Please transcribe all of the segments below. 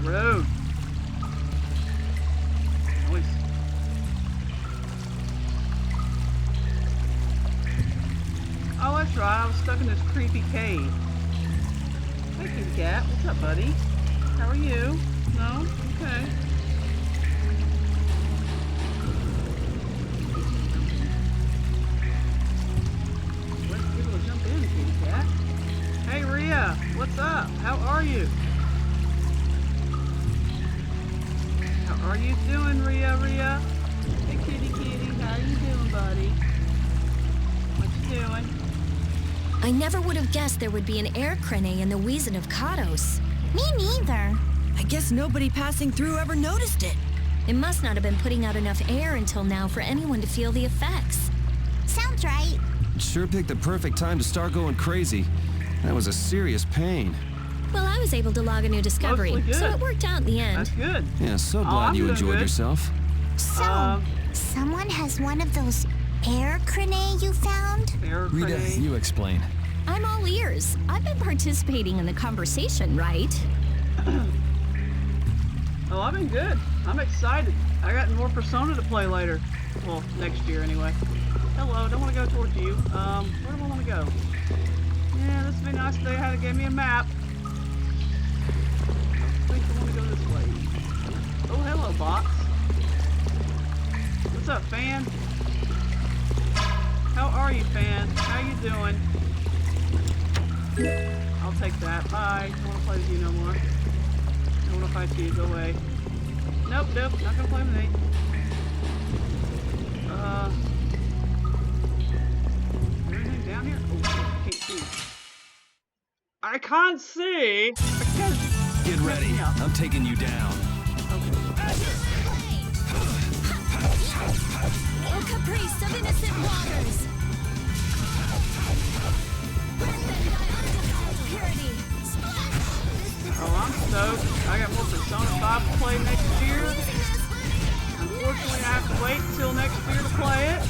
road. Nice. Oh, that's right. I was stuck in this creepy cave. Hey, kitty cat. What's up, buddy? How are you? No? Okay. Let's be able to jump in, kitty cat. Hey, Rhea. What's up? How are you? How are you doing, Rhea? Hey, kitty kitty. How you doing, buddy? What you doing? I never would have guessed there would be an air crane in the Wheezin of Kados. Me neither. I guess nobody passing through ever noticed it. It must not have been putting out enough air until now for anyone to feel the effects. Sounds right. Sure picked the perfect time to start going crazy. That was a serious pain. Well, I was able to log a new discovery, Mostly good. so it worked out in the end. That's good. Yeah, so I'm glad you doing enjoyed good. yourself. So, someone has one of those air crane you found? Air Rita, crane. you explain. I'm all ears. I've been participating in the conversation, right? Oh, I've been good. I'm excited. I got more Persona to play later. Well, next year anyway. Hello, don't want to go towards you. Where do I want to go? Yeah, this would be nice if they had gave me a map. I think I want to go this way. Oh, hello, box. What's up, fan? How are you, fan? How you doing? I'll take that. Bye. Don't want to play with you no more. Don't want to fight you. Go away. Nope, not gonna play with me. Is there anything down here? Oh, I can't see. I can't see! I can't. Get ready. Yeah. I'm taking you down. Oh, caprice of innocent waters! Purity! Oh, I'm stoked. I got more Persona 5 to play next year. Unfortunately, I have to wait until next year to play it.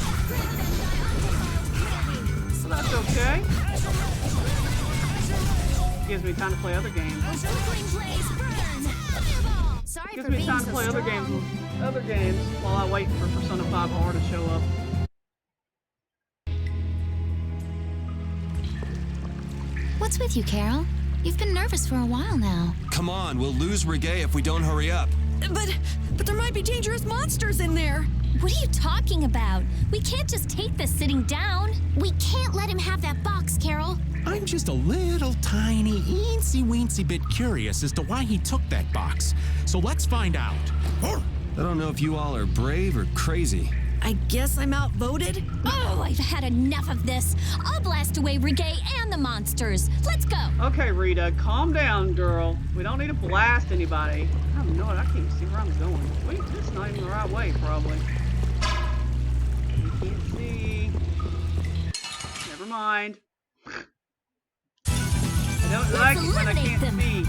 So that's okay. Gives me time to play other games. Sorry Gives for me being time to so play other strong. games while I wait for Persona 5 R to show up. What's with you, Carol? You've been nervous for a while now. Come on, we'll lose Reggae if we don't hurry up. But there might be dangerous monsters in there. What are you talking about? We can't just take this sitting down. We can't let him have that box, Carol. I'm just a little tiny, eensy-weensy bit curious as to why he took that box. So let's find out. I don't know if you all are brave or crazy. I guess I'm outvoted. Oh, I've had enough of this. I'll blast away Reggae and the monsters. Let's go. Okay, Rita, calm down, girl. We don't need to blast anybody. I don't know. I can't even see where I'm going. Wait, this is not even the right way, probably. You can't see. Never mind. I don't like it when I eliminate can't them. see.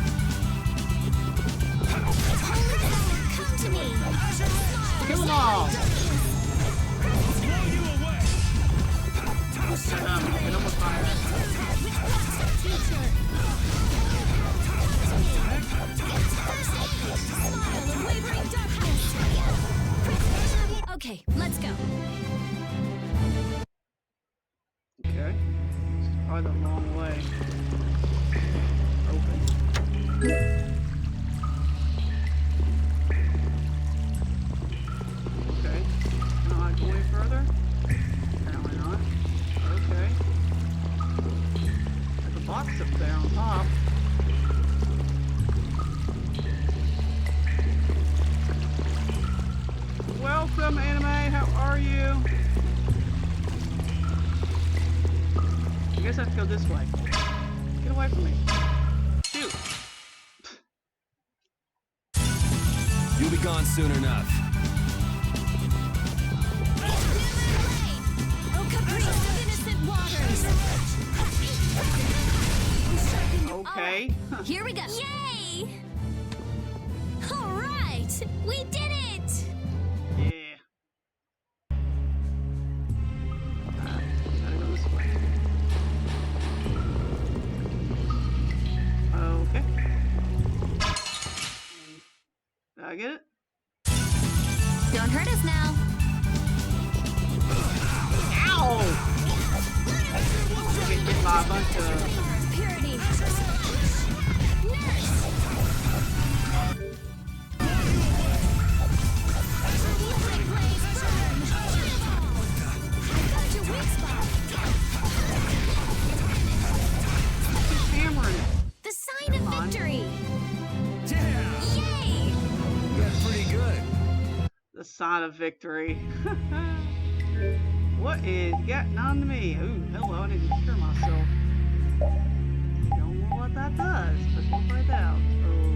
Come to me. Kill them all. Get them with fire. Okay, let's go. Okay. It's probably the wrong way. Open. Okay. Can I go any further? Apparently not. Okay. There's a box up there on top. Welcome, Anime. How are you? I guess I have to go this way. Get away from me. Shoot. You'll be gone soon enough. Oh, caprice of innocent waters. Okay. Here we go. Yay! All right, we did it. Yeah. Gotta go this way. Okay. I get it? Don't hurt us now. Ow! Get hit by a bunch of... Purity. hammering it. The sign of victory. Yeah! Yay! That's pretty good. The sign of victory. What is getting on to me? Ooh, hello, I need to cure myself. Don't know what that does, but we'll find out.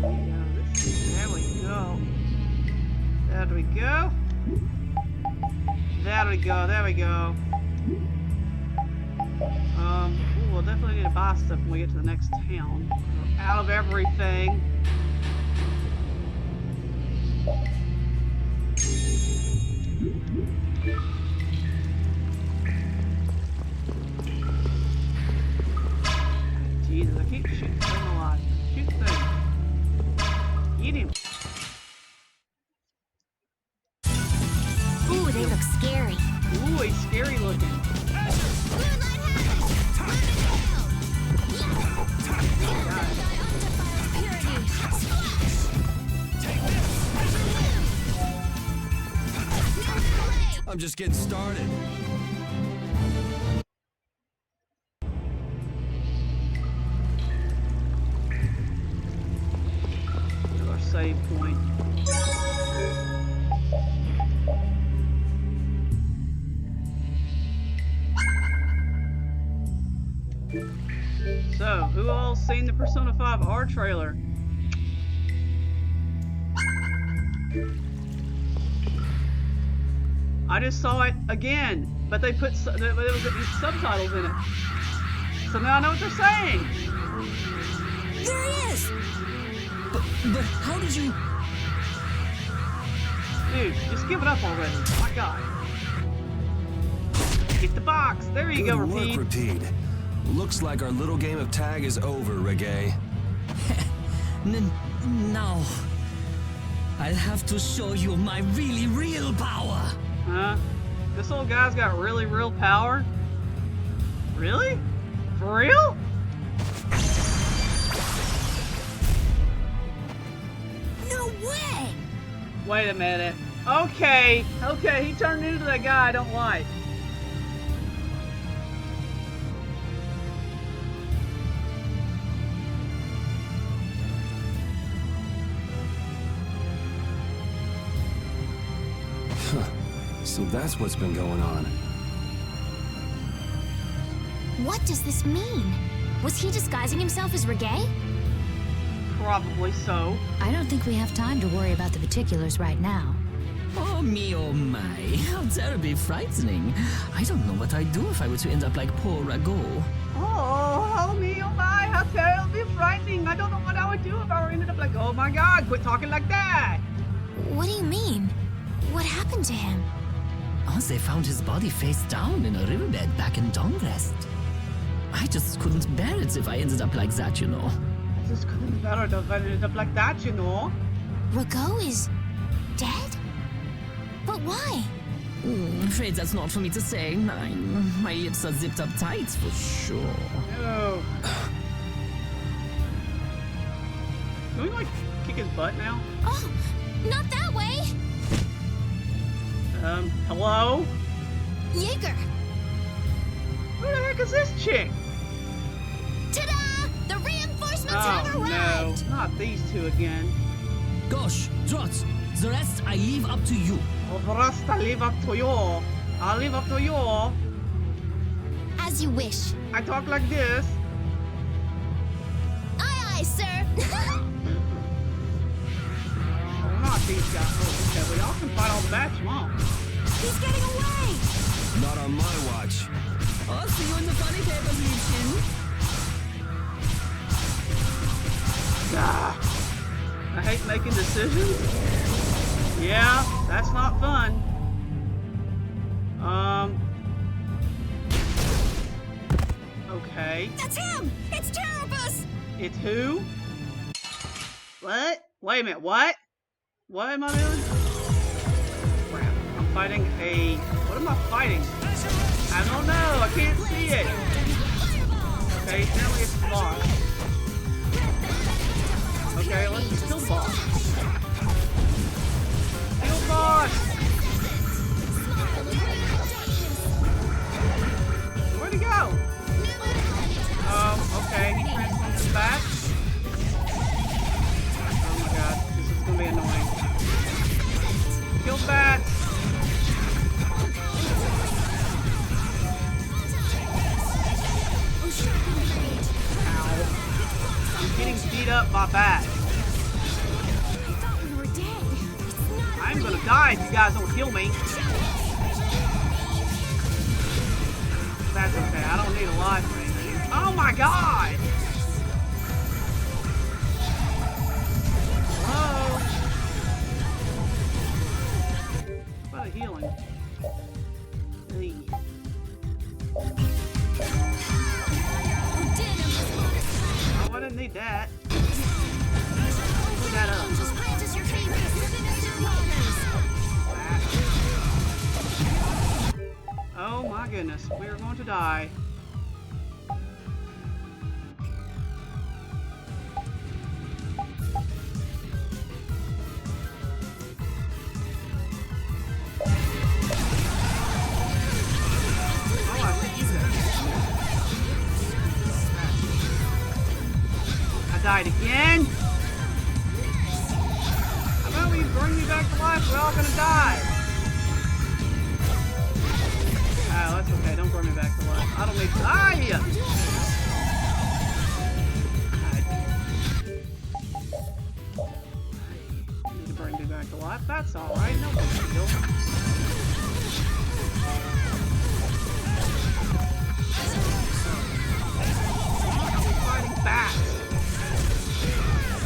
Oh, yeah, there we go. There we go. There we go, there we go. Ooh, we'll definitely need to buy stuff when we get to the next town. We're out of everything. Jesus, I keep shooting thing alive. Shoot thing. Eat him. Ooh, they look scary. Ooh, he's scary looking. I'm just getting started. Here's our save point. So, who all seen the Persona 5 R trailer? I just saw it again, but they put there was subtitles in it. So now I know what they're saying. There he is! But how did you... Dude, just give it up already. My God. Get the box. There you go, Good work, Repeat. Repeat. Looks like our little game of tag is over, Reggae. Now, I'll have to show you my really real power. Huh? This old guy's got really real power? Really? For real? No way! Wait a minute. Okay, he turned into that guy I don't like. So that's what's been going on. What does this mean? Was he disguising himself as Reggae? Probably so. I don't think we have time to worry about the particulars right now. Oh me, oh my, how terribly frightening. I don't know what I'd do if I were to end up like poor Rago. Oh me, oh my, how terribly frightening. I don't know what I would do if I were ended up like, oh my God, quit talking like that. What do you mean? What happened to him? Oh, they found his body face down in a riverbed back in Dongrest. I just couldn't bear it if I ended up like that, you know. I just couldn't bear it if I ended up like that, you know. Rago is dead? But why? Afraid that's not for me to say. My lips are zipped up tight for sure. No. Can we, like, kick his butt now? Oh, not that way! Hello? Jaeger! Who the heck is this chick? Ta-da! The reinforcements have Oh, no. arrived! Not these two again. Gosh, Trot, the rest I leave up to you. Well, the rest I leave up to you. I'll leave up to you. As you wish. I talk like this. Aye, aye, sir! Not these guys. Oh, okay, well, y'all can fight all the bats you want. He's getting away! Not on my watch. I'll see you in the funny papers, Liebchen. Ah, I hate making decisions. Yeah, that's not fun. Okay. That's him! It's Terrabus! It's who? What? Wait a minute, what? What am I doing? Crap. I'm fighting a... What am I fighting? I don't know. I can't see it. Okay, apparently it's the boss. Okay, let's just kill the boss. Kill the boss! Where'd he go? Okay, he transformed to bat. Oh my god, this is gonna be annoying. Kill the bat! Ow. I'm getting beat up by bats. I'm gonna die if you guys don't heal me. That's okay, I don't need a life or anything. Oh my god! Hello? What about a healing? Hey. Oh, I didn't need that. Put that up. Oh my goodness, we are going to die. Oh, I think you did. I died again. How about we bring me back to life? We're all gonna die. Oh, that's okay. Don't bring me back to life. I don't need to die. You need to bring me back to life. That's alright. No big deal. I'm fighting bats.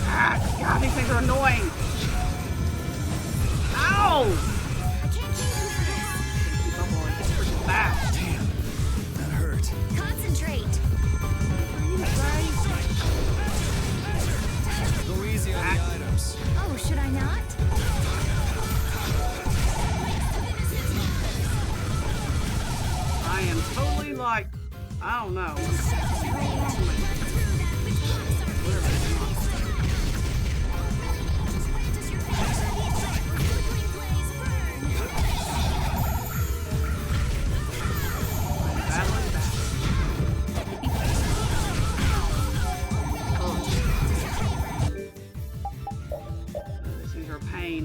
Ah, God, these things are annoying. Ow! Back. Damn, that hurt. Concentrate. Go easy on the items. Oh, should I not? I am totally like, I don't know. This is her pain.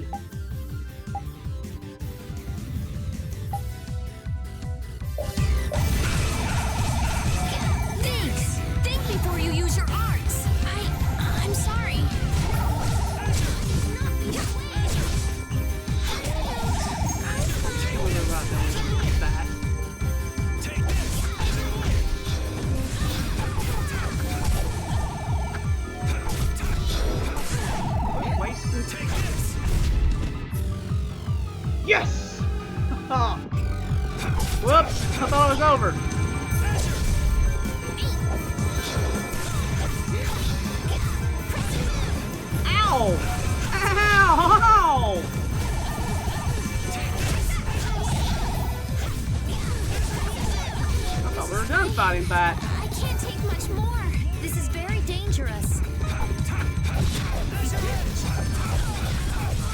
Thanks. Think before you use your arts. I'm sorry. Don't worry about that. Bad. Yes! Whoops! I thought it was over. Ow! Ow! I thought we were done fighting back. I can't take much more. This is very dangerous.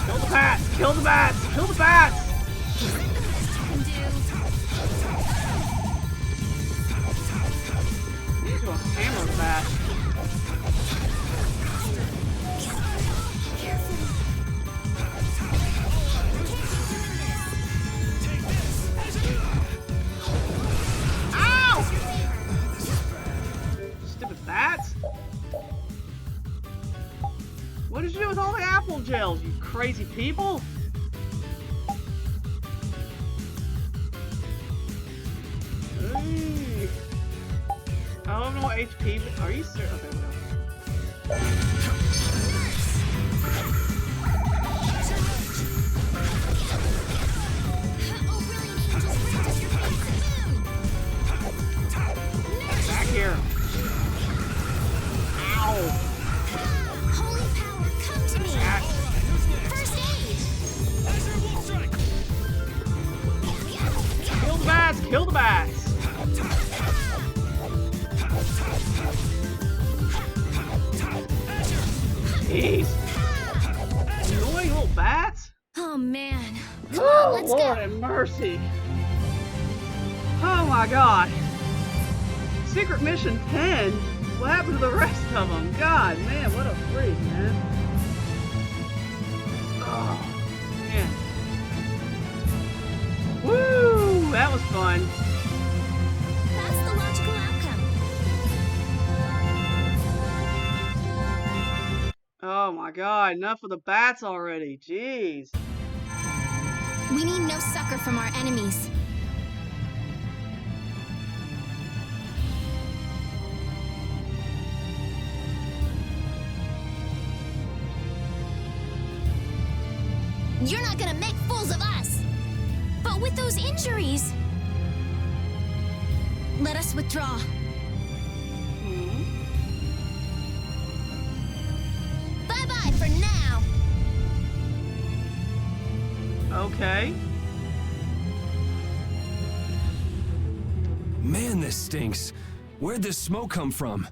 Kill the bats! Kill the bats! Kill the bats! Need to hammer the bat. Ow! Stupid bats! What did you do with all the apple gels, you crazy people? Hey. I don't know what HP, but are you serious? Okay, whatever. Back here. Ow! Holy power, come to me. Back. First aid. Kill the bats. Jeez. Annoying little bats. Oh man. Come Oh, on, let's Lord go. have mercy. Oh my God. Secret mission 10? What happened to the rest of them? God, man, what a freak, man. Oh, man. Woo! That was fun. That's the logical outcome. Oh my God, enough of the bats already. Jeez. We need no succor from our enemies. You're not gonna make fools of us! But with those injuries... Let us withdraw. Bye-bye for now! Okay. Man, this stinks. Where'd this smoke come from?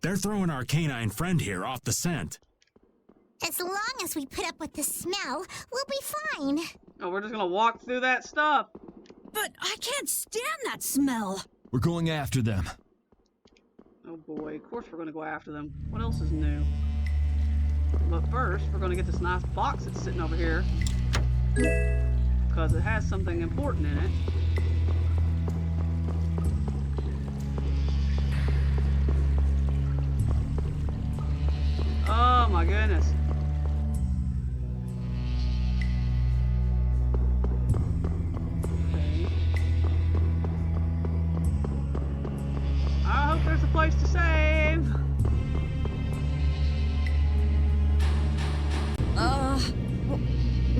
They're throwing our canine friend here off the scent. As long as we put up with the smell, we'll be fine. Oh, we're just gonna walk through that stuff. But I can't stand that smell. We're going after them. Oh boy, of course we're gonna go after them. What else is new? But first, we're gonna get this nice box that's sitting over here. Because it has something important in it. Oh my goodness. Okay. I hope there's a place to save.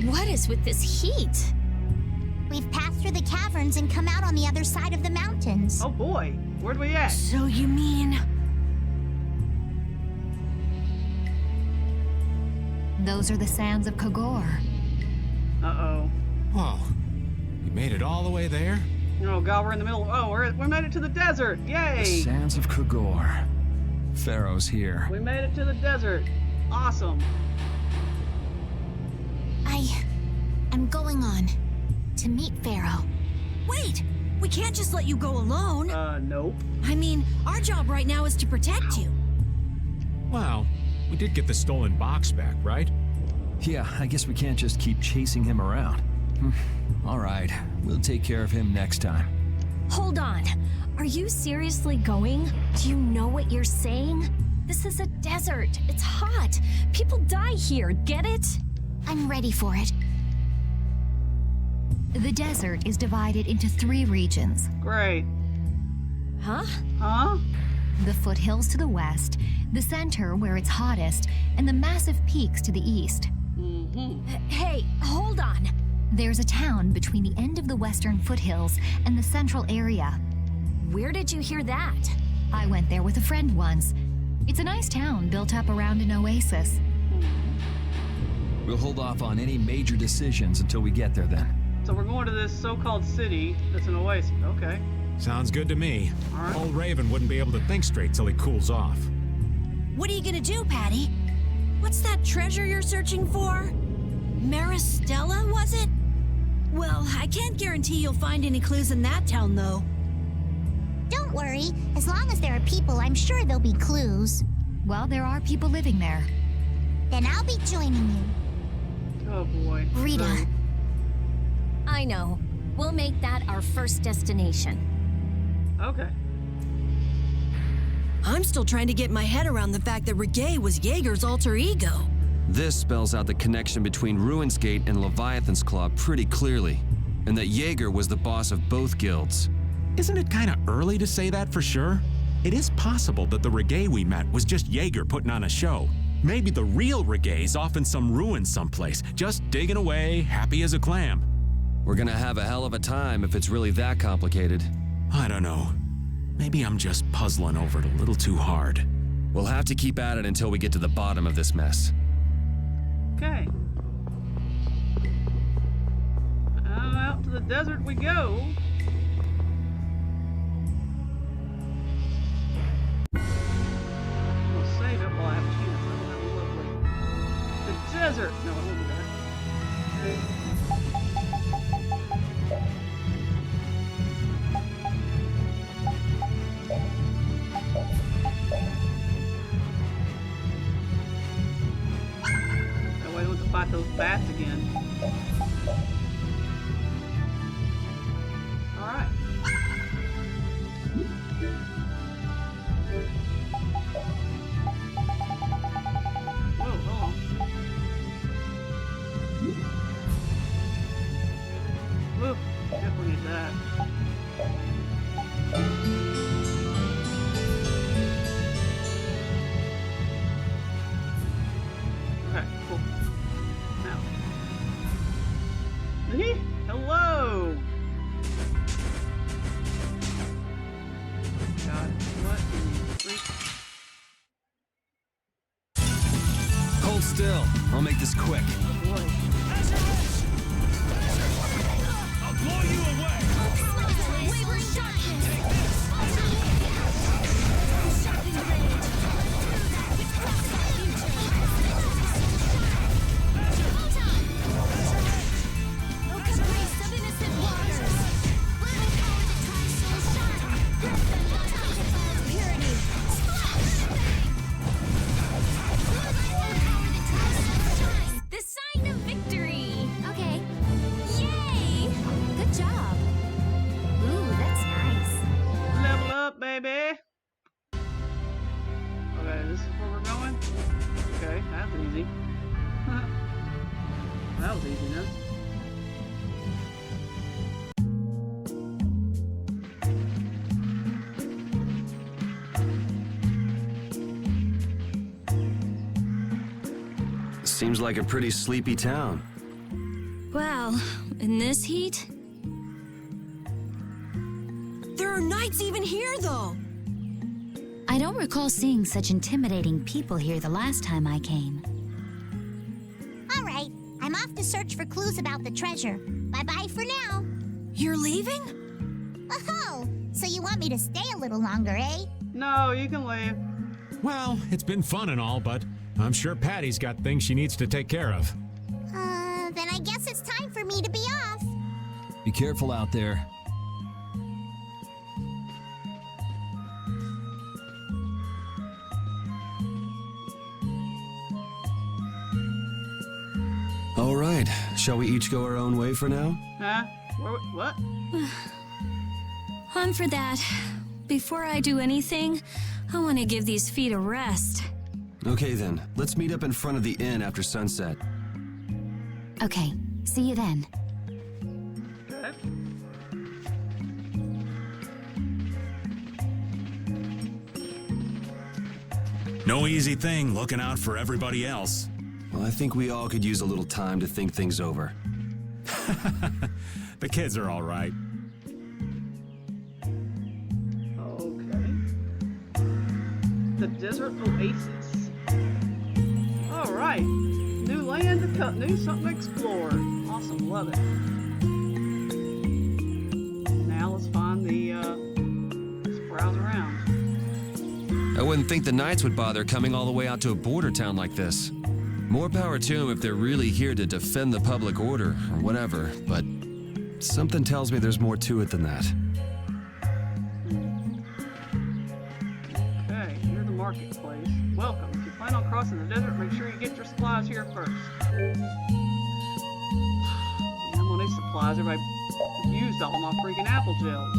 What is with this heat? We've passed through the caverns and come out on the other side of the mountains. Oh boy, where'd we at? So you mean... Those are the sands of Kogor. Uh-oh. Whoa. You made it all the way there? Oh god, we're in the middle. Oh, we made it to the desert. The Yay! sands of Kogor. Pharaoh's here. We made it to the desert. Awesome. I'm going on to meet Pharaoh. Wait! We can't just let you go alone. Nope. I mean, our job right now is to protect you. Well, we did get the stolen box back, right? Yeah, I guess we can't just keep chasing him around. All right, we'll take care of him next time. Hold on. Are you seriously going? Do you know what you're saying? This is a desert. It's hot. People die here. Get it? I'm ready for it. The desert is divided into 3 regions. Great. Huh? Huh? The foothills to the west, the center where it's hottest, and the massive peaks to the east. Mm-hmm. Hey, hold on. There's a town between the end of the western foothills and the central area. Where did you hear that? I went there with a friend once. It's a nice town built up around an oasis. We'll hold off on any major decisions until we get there then. So we're going to this so-called city that's an oasis. Okay. Sounds good to me. All right. Old Raven wouldn't be able to think straight till he cools off. What are you gonna do, Patty? What's that treasure you're searching for? Maristella, was it? Well, I can't guarantee you'll find any clues in that town, though. Don't worry. As long as there are people, I'm sure there'll be clues. Well, there are people living there. Then I'll be joining you. Oh boy. Rita. Great. I know. We'll make that our first destination. Okay. I'm still trying to get my head around the fact that Reggae was Jaeger's alter ego. This spells out the connection between Ruins Gate and Leviathan's Claw pretty clearly, and that Jaeger was the boss of both guilds. Isn't it kind of early to say that for sure? It is possible that the Reggae we met was just Jaeger putting on a show. Maybe the real Reggae's off in some ruin someplace, just digging away, happy as a clam. We're gonna have a hell of a time if it's really that complicated. I don't know. Maybe I'm just puzzling over it a little too hard. We'll have to keep at it until we get to the bottom of this mess. Okay. out to the desert we go. I'll save it while I have a chance. That would be lovely. The desert! No, I won't do that. That way I don't have to fight those bats again. Alright. Whoa, hold on. Whoa, definitely need that. Okay, cool. Now. Hello! God, what in the freak? Hold still. I'll make this quick. Oh boy. I'll blow you away! Wayward darkness. The sign of victory. Okay. Yay! Good job. Ooh, that's nice. Level up, baby! Okay, this is where we're going? Okay, that's easy. That was easy enough. Seems like a pretty sleepy town. Well, in this heat? There are knights even here, though! I don't recall seeing such intimidating people here the last time I came. All right, I'm off to search for clues about the treasure. Bye-bye for now. You're leaving? Oh, so you want me to stay a little longer, eh? No, you can leave. Well, it's been fun and all, but I'm sure Patty's got things she needs to take care of. Then I guess it's time for me to be off. Be careful out there. All right, shall we each go our own way for now? Huh? What? I'm for that. Before I do anything, I want to give these feet a rest. Okay then, let's meet up in front of the inn after sunset. Okay, see you then. Okay. No easy thing looking out for everybody else. Well, I think we all could use a little time to think things over. The kids are all right. Okay. The desert oasis. All right. New land to cut, new something to explore. Awesome, love it. Now let's find the, let's browse around. I wouldn't think the Knights would bother coming all the way out to a border town like this. More power to them if they're really here to defend the public order or whatever, but something tells me there's more to it than that. Okay, here's the marketplace. Welcome. If you plan on crossing the desert, make sure you get your supplies here first. Yeah, I'm gonna need supplies. Everybody used all my freaking apple gels.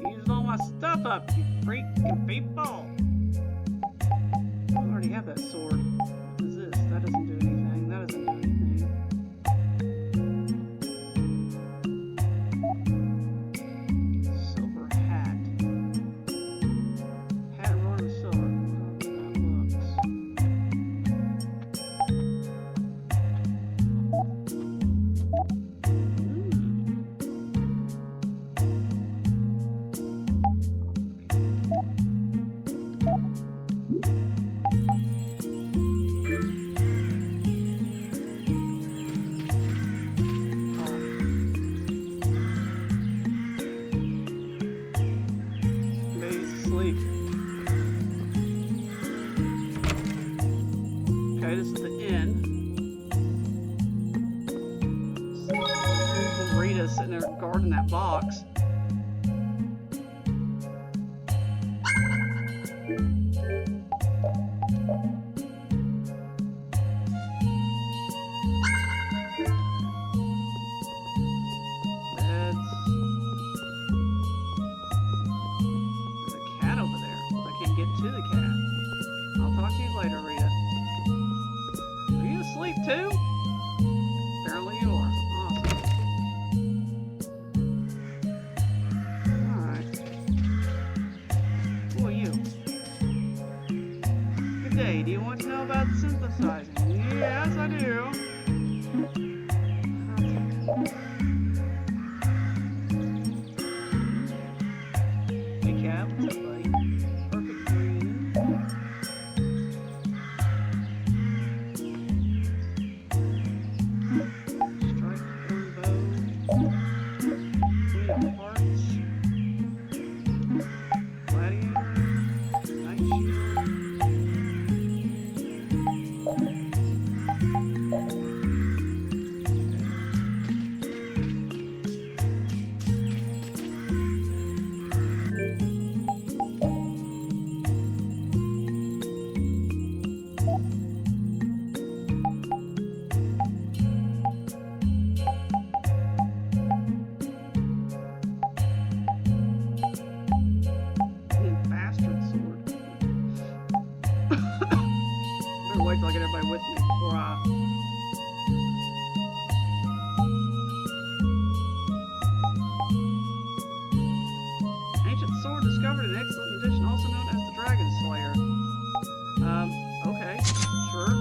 Used all my stuff up, you freaking people. I already have that sword. What is this? That doesn't do anything. That doesn't do anything. Silver hat. Okay, this is the inn. Rita's sitting there guarding that box. Too? Apparently you are. Awesome. Alright. Who are you? Good day. Do you want to know about synthesizing? Yes, I do. Hey, Cap. What's up, buddy? Perfect breathing. Wait till I get everybody with me before I... Ancient sword discovered in excellent condition, also known as the Dragon Slayer. Okay, sure.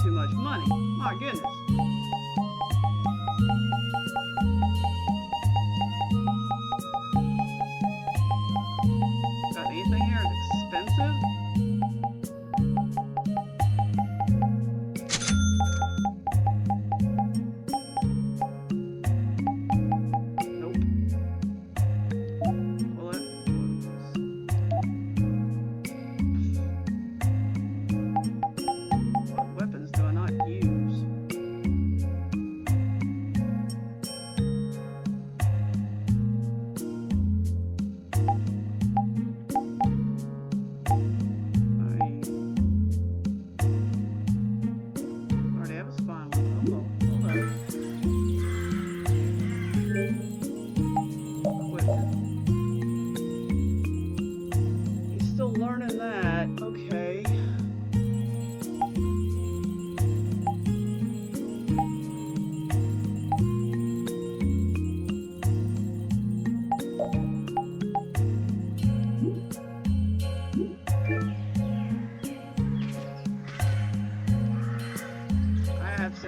Too much money. My goodness. Got anything here that's expensive? that. Okay.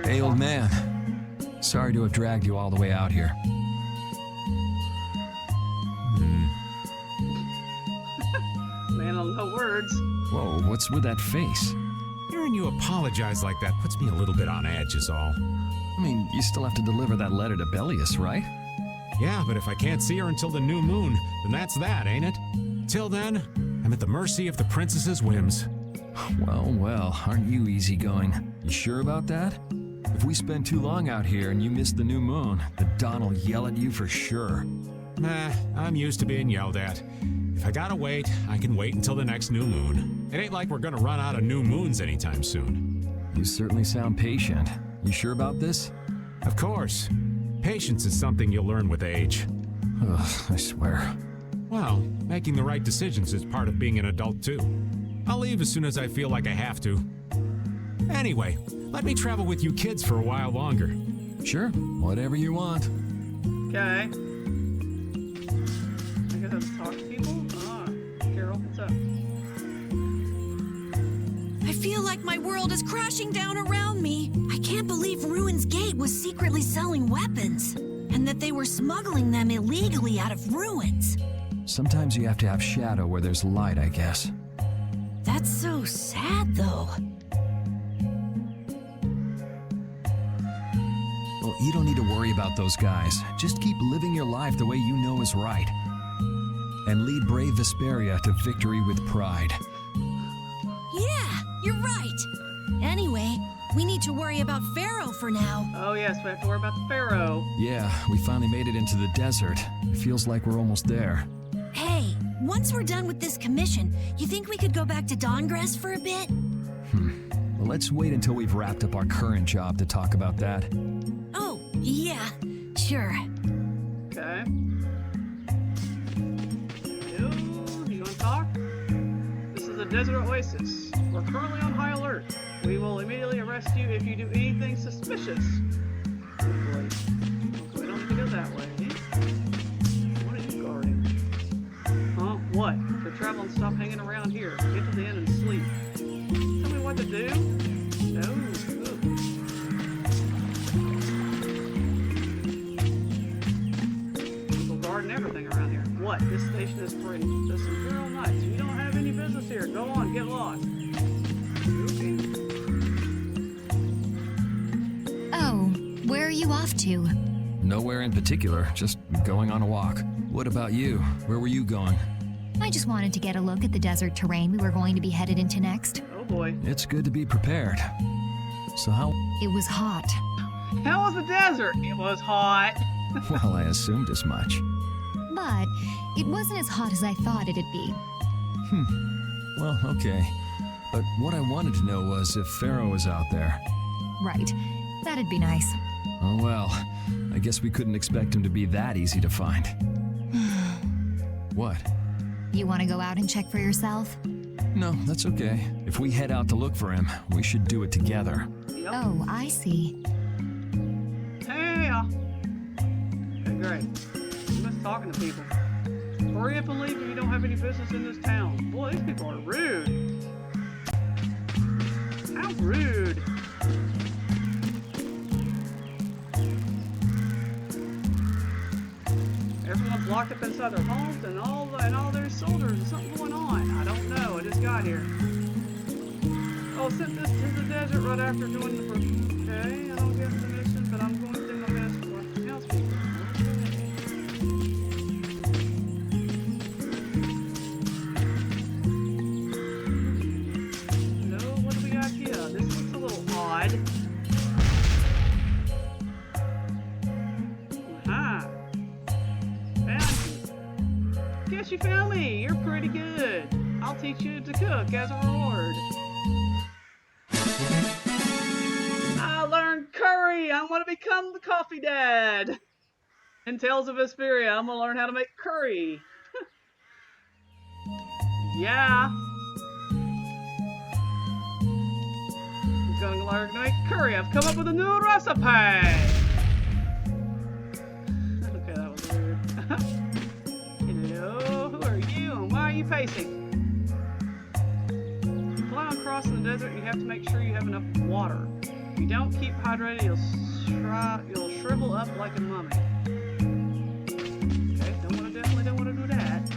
Hey, old man. Sorry to have dragged you all the way out here. Man on no words. Whoa, what's with that face? Hearing you apologize like that puts me a little bit on edge is all. I mean, you still have to deliver that letter to Bellius, right? Yeah, but if I can't see her until the new moon, then that's that, ain't it? Till then, I'm at the mercy of the princess's whims. Well, aren't you easygoing? You sure about that? If we spend too long out here and you miss the new moon, the Don will yell at you for sure. Nah, I'm used to being yelled at. If I gotta wait, I can wait until the next new moon. It ain't like we're gonna run out of new moons anytime soon. You certainly sound patient. You sure about this? Of course. Patience is something you'll learn with age. Ugh, I swear. Well, making the right decisions is part of being an adult too. I'll leave as soon as I feel like I have to. Anyway, let me travel with you kids for a while longer. Sure, whatever you want. Okay. I guess I have to talk to people? Ah, Carol, what's up? I feel like my world is crashing down around me. I can't believe Ruin's Gate was secretly selling weapons, and that they were smuggling them illegally out of ruins. Sometimes you have to have shadow where there's light, I guess. That's so sad, though. Well, you don't need to worry about those guys. Just keep living your life the way you know is right. And lead Brave Vesperia to victory with pride. Yeah, you're right. Anyway, we need to worry about Pharaoh for now. Oh yes, we have to worry about the Pharaoh. Yeah, we finally made it into the desert. It feels like we're almost there. Hey, once we're done with this commission, you think we could go back to Dawngrest for a bit? Well, let's wait until we've wrapped up our current job to talk about that. Oh, yeah, sure. Okay. You gonna talk? This is a desert oasis. We're currently on high alert. We will immediately arrest you if you do anything suspicious. Oh boy. Okay, we don't need to go that way. What are you guarding? Huh? What? If you're traveling, stop hanging around here. Get to the inn and sleep. Tell me what to do? No. Ugh. People guarding everything around here. What? This station is for this Imperial Knights. You don't have any business here. Go on, get lost. Okay. Oh, where are you off to? Nowhere in particular, just going on a walk. What about you? Where were you going? I just wanted to get a look at the desert terrain we were going to be headed into next. Oh boy. It's good to be prepared. So how? It was hot. How was the desert? It was hot. Well, I assumed as much. But it wasn't as hot as I thought it'd be. Well, okay. But what I wanted to know was if Pharaoh was out there. Right. That'd be nice. Oh well, I guess we couldn't expect him to be that easy to find. What? You want to go out and check for yourself? No, that's okay. If we head out to look for him, we should do it together. Yep. Oh, I see. Hey. Okay, great. You must talking to people. Hurry up and leave if you don't have any business in this town. Boy, these people are rude. How rude. Everyone's locked up inside their homes, and all their soldiers. There's something going on. I don't know. I just got here. Oh, sent this to the desert right after doing the first. Okay, I don't get the mission, but I'm going to do my best to watch the townspeople. No, what do we got here? This looks a little odd. Aha. Found you. Guess you found me. You're pretty good. I'll teach you to cook as a reward. I learned curry. I'm going to become the coffee dad. In Tales of Vesperia, I'm going to learn how to make curry. Yeah. We're gonna make curry. I've come up with a new recipe. Okay, that was weird. Hello, who are you and why are you pacing? If you plan on crossing the desert, you have to make sure you have enough water. If you don't keep hydrated, you'll shrivel up like a mummy. Okay, definitely don't want to do that.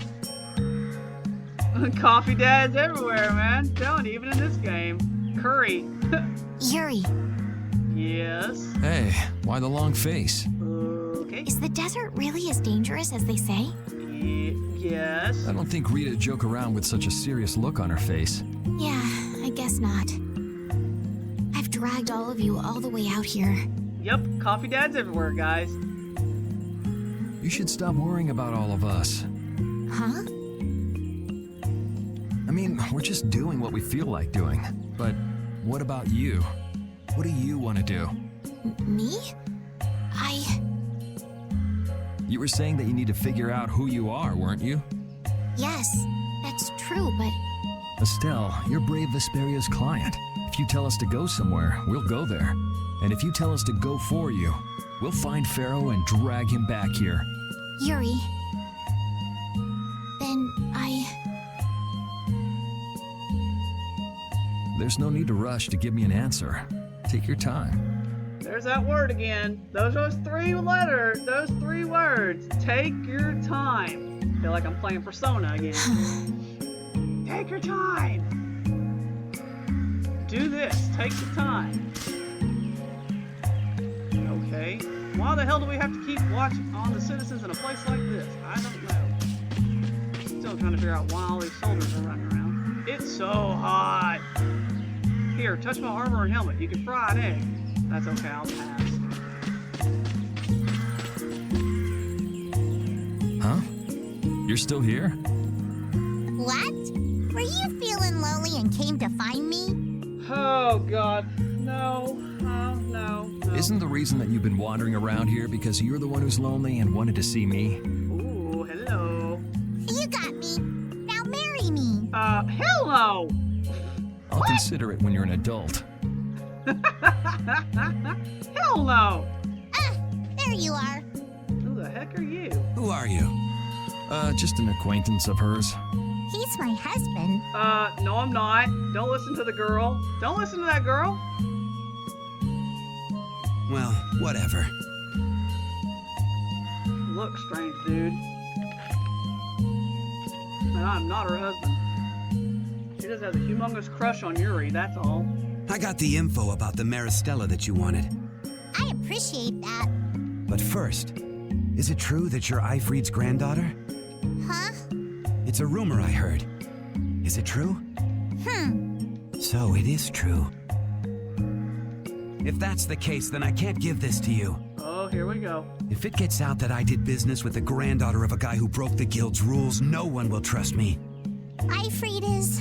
Coffee dads everywhere, man. Telling you, even in this game. Curry. Yuri, Yes. Hey, why the long face? Okay. is the desert really as dangerous as they say? Yes. I don't think Rita joke around with such a serious look on her face. Yeah, I guess not. I've dragged all of you all the way out here. Yep, coffee dads everywhere, guys. You should stop worrying about all of us. Huh? I mean, we're just doing what we feel like doing. But what about you? What do you want to do? Me? You were saying that you need to figure out who you are, weren't you? Yes, that's true, but Estelle, you're Brave Vesperia's client. If you tell us to go somewhere, we'll go there. And if you tell us to go for you, we'll find Pharaoh and drag him back here. Yuri. Then There's no need to rush to give me an answer. Take your time. There's that word again. Those three letters, those three words. Take your time. I feel like I'm playing Persona again. Take your time. Do this. Take your time. Okay. Why the hell do we have to keep watch on the citizens in a place like this? I don't know. Still trying to figure out why all these soldiers are running around. It's so hot. Here, touch my armor and helmet. You can fry an egg. That's okay, I'll pass. Huh? You're still here? what? Were you feeling lonely and came to find me? Oh, God. No. No. Isn't the reason that you've been wandering around here because you're the one who's lonely and wanted to see me? Ooh, hello. You got me. Now marry me. Hell no! I'll consider it when you're an adult. Hell no! There you are. Who the heck are you? Who are you? Just an acquaintance of hers. He's my husband. No I'm not. Don't listen to the girl. Don't listen to that girl. Well, whatever. Look, strange dude. And I'm not her husband. She just has a humongous crush on Yuri, that's all. I got the info about the Maristella that you wanted. I appreciate that. But first, is it true that you're Eifried's granddaughter? Huh? It's a rumor I heard. Is it true? So it is true. If that's the case, then I can't give this to you. Oh, here we go. If it gets out that I did business with the granddaughter of a guy who broke the guild's rules, no one will trust me. Eifried is...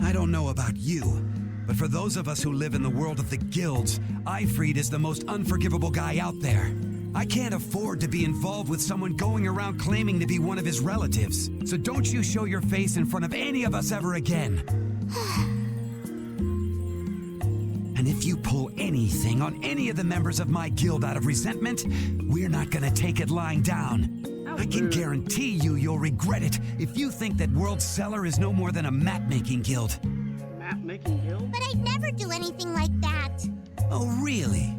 I don't know about you, but for those of us who live in the world of the guilds, Eifried is the most unforgivable guy out there. I can't afford to be involved with someone going around claiming to be one of his relatives. So don't you show your face in front of any of us ever again. And if you pull anything on any of the members of my guild out of resentment, we're not gonna take it lying down. I can guarantee you'll regret it if you think that World Cellar is no more than a map-making guild. Map-making guild? But I'd never do anything like that. Oh, really?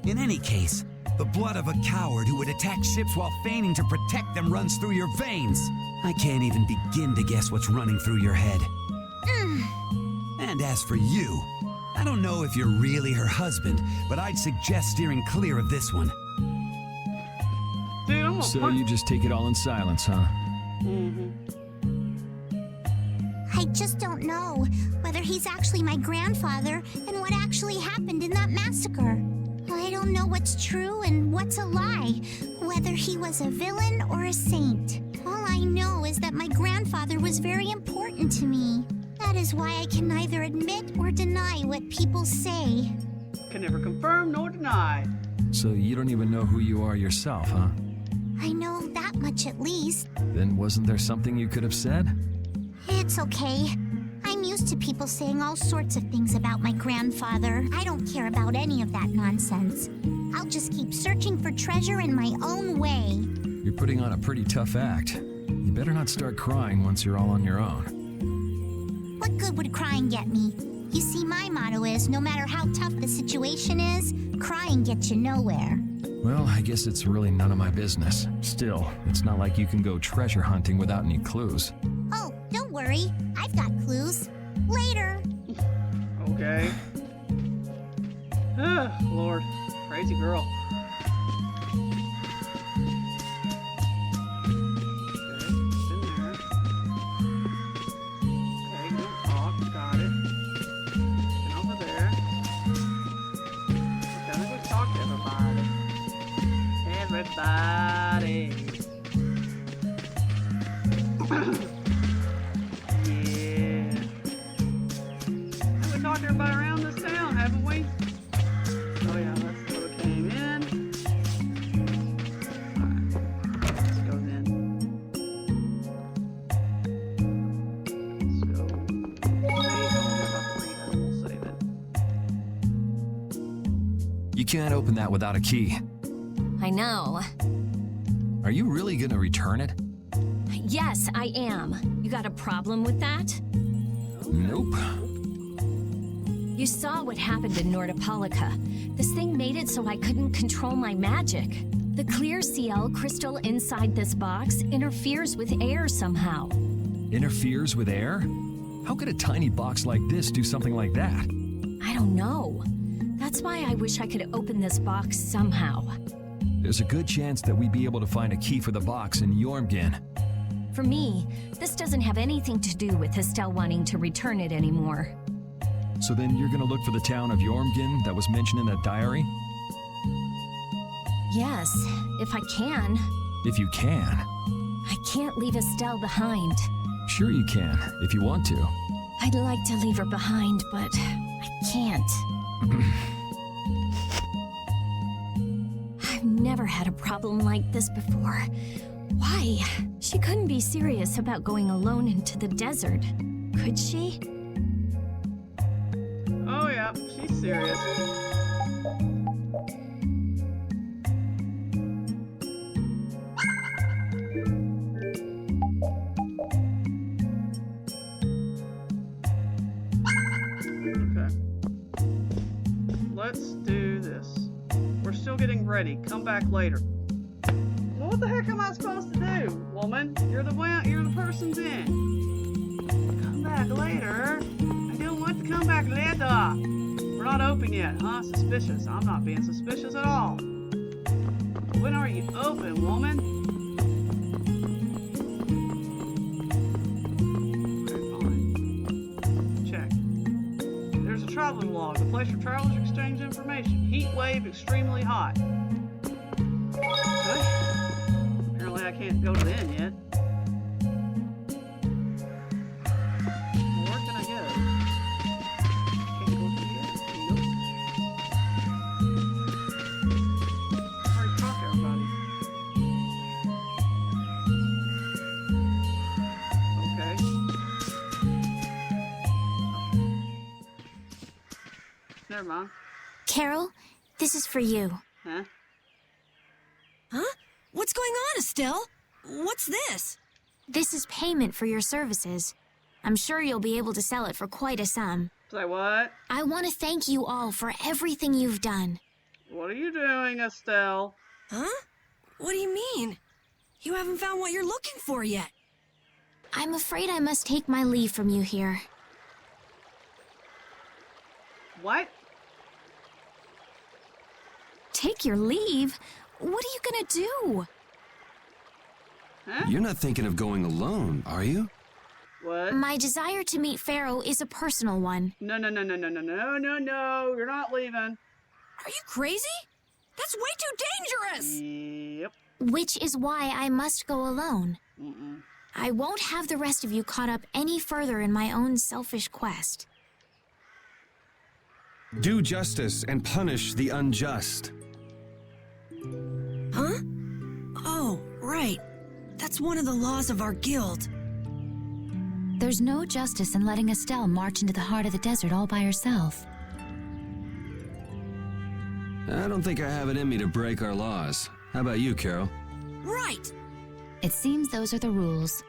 In any case, the blood of a coward who would attack ships while feigning to protect them runs through your veins. I can't even begin to guess what's running through your head. And as for you, I don't know if you're really her husband, but I'd suggest steering clear of this one. Dude, I'm gonna So you just take it all in silence, huh? I just don't know whether he's actually my grandfather and what actually happened in that massacre. I don't know what's true and what's a lie, whether he was a villain or a saint. All I know is that my grandfather was very important to me. That is why I can neither admit or deny what people say. Can never confirm nor deny. So you don't even know who you are yourself, huh? I know that much at least. Then wasn't there something you could have said? It's okay. I'm used used to people saying all sorts of things about my grandfather. I don't care about any of that nonsense. I'll just keep searching for treasure in my own way. You're putting on a pretty tough act. You better not start crying once you're all on your own. What good would crying get me? You see, my motto is, no matter how tough the situation is, crying gets you nowhere. Well, I guess it's really none of my business. Still, it's not like you can go treasure hunting without any clues. Oh, don't worry. I've got clues. Later. Okay. Lord. Crazy girl. Everybody. Yeah. We've talked to everybody around this town, haven't we? Oh yeah, that's where we came in. Alright. Let's go then. Let's go. We'll save it. You can't open that without a key. I know. Are you really gonna return it? Yes, I am. You got a problem with that? Nope. You saw what happened in Nordopolica. This thing made it so I couldn't control my magic. The clear CL crystal inside this box interferes with air somehow. Interferes with air? How could a tiny box like this do something like that? I don't know. That's why I wish I could open this box somehow. There's a good chance that we'd be able to find a key for the box in Jormungand. For me, this doesn't have anything to do with Estelle wanting to return it anymore. So then you're gonna look for the town of Jormungand that was mentioned in that diary? Yes, if I can. If you can. I can't leave Estelle behind. Sure you can, if you want to. I'd like to leave her behind, but I can't. I've never had a problem like this before. Why? She couldn't be serious about going alone into the desert, could she? Oh yeah, she's serious. Okay. Let's do this. We're still getting ready. Come back later. Well, what the heck am I supposed to do, woman? You're the person's in. Come back later. I don't want to come back later. We're not open yet, huh? Suspicious. I'm not being suspicious at all. When are you open, woman? Okay, fine. Check. There's a traveling log. A place for travelers to exchange information. Heat wave extremely hot. Good. Apparently I can't go to the inn yet. Well, where can I go? Can't go to the inn. Nope. I already talked to everybody. Okay. Never mind. Carol, this is for you. Huh? Huh? What's going on, Estelle? What's this? This is payment for your services. I'm sure you'll be able to sell it for quite a sum. Say what? I want to thank you all for everything you've done. What are you doing, Estelle? Huh? What do you mean? You haven't found what you're looking for yet. I'm afraid I must take my leave from you here. What? Take your leave? What are you gonna do? Huh? You're not thinking of going alone, are you? What? My desire to meet Pharaoh is a personal one. No. You're not leaving. Are you crazy? That's way too dangerous! Yep. Which is why I must go alone. Mm-mm. I won't have the rest of you caught up any further in my own selfish quest. Do justice and punish the unjust. Huh? Oh, right. That's one of the laws of our guild. There's no justice in letting Estelle march into the heart of the desert all by herself. I don't think I have it in me to break our laws. How about you, Carol? Right! It seems those are the rules.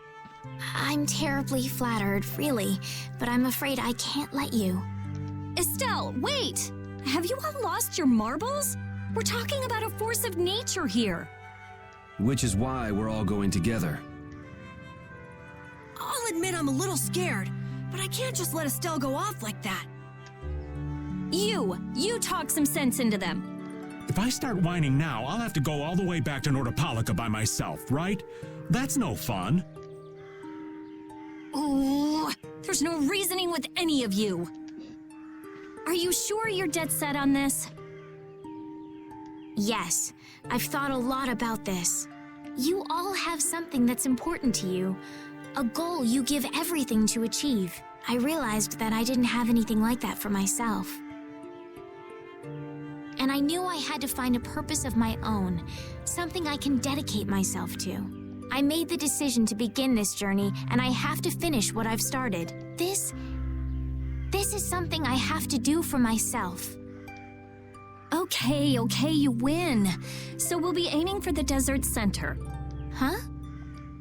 I'm terribly flattered, really, but I'm afraid I can't let you. Estelle, wait! Have you all lost your marbles? We're talking about a force of nature here. Which is why we're all going together. I'll admit I'm a little scared, but I can't just let Estelle go off like that. You talk some sense into them. If I start whining now, I'll have to go all the way back to Nordopolica by myself, right? That's no fun. Ooh, there's no reasoning with any of you. Are you sure you're dead set on this? Yes, I've thought a lot about this. You all have something that's important to you. A goal you give everything to achieve. I realized that I didn't have anything like that for myself. And I knew I had to find a purpose of my own, something I can dedicate myself to. I made the decision to begin this journey, and I have to finish what I've started. This is something I have to do for myself. Okay, you win. So we'll be aiming for the desert center. Huh?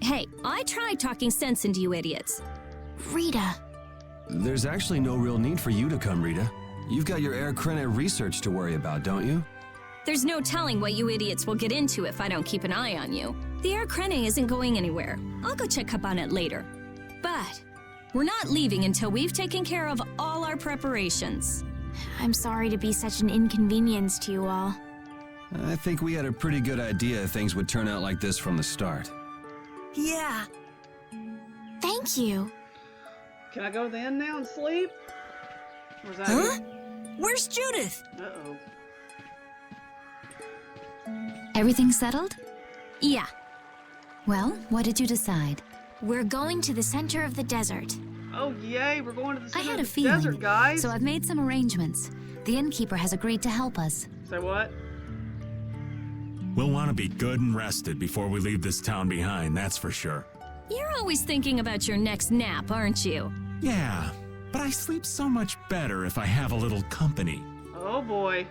Hey, I tried talking sense into you idiots. Rita. There's actually no real need for you to come, Rita. You've got your Air Krene research to worry about, don't you? There's no telling what you idiots will get into if I don't keep an eye on you. The Air Krene isn't going anywhere. I'll go check up on it later. But we're not leaving until we've taken care of all our preparations. I'm sorry to be such an inconvenience to you all. I think we had a pretty good idea things would turn out like this from the start. Yeah. Thank you. Can I go to the inn now and sleep? Where's that? Huh? Where's Judith? Uh-oh. Everything settled? Yeah. Well, what did you decide? We're going to the center of the desert. Oh, yay, we're going to the I center had of a the feeling, desert, guys. so I've made some arrangements. The innkeeper has agreed to help us. Say what? We'll want to be good and rested before we leave this town behind, that's for sure. You're always thinking about your next nap, aren't you? Yeah, but I sleep so much better if I have a little company. Oh, boy.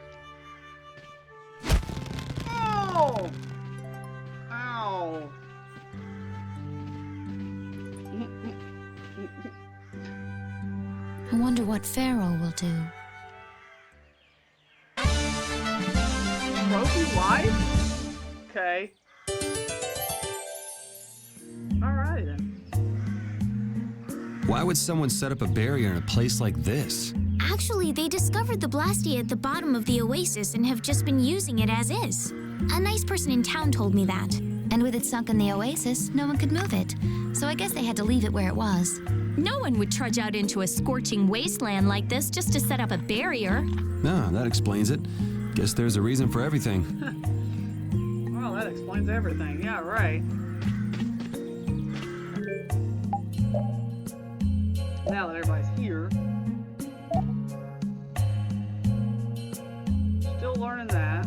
Oh! Ow. I wonder what Pharaoh will do. Trophy wife? Okay. Alright then. Why would someone set up a barrier in a place like this? Actually, they discovered the blastia at the bottom of the oasis and have just been using it as is. A nice person in town told me that. And with it sunk in the oasis, no one could move it. So I guess they had to leave it where it was. No one would trudge out into a scorching wasteland like this just to set up a barrier. Ah, that explains it. Guess there's a reason for everything. Well, that explains everything. Yeah, right. Now that everybody's here. Still learning that.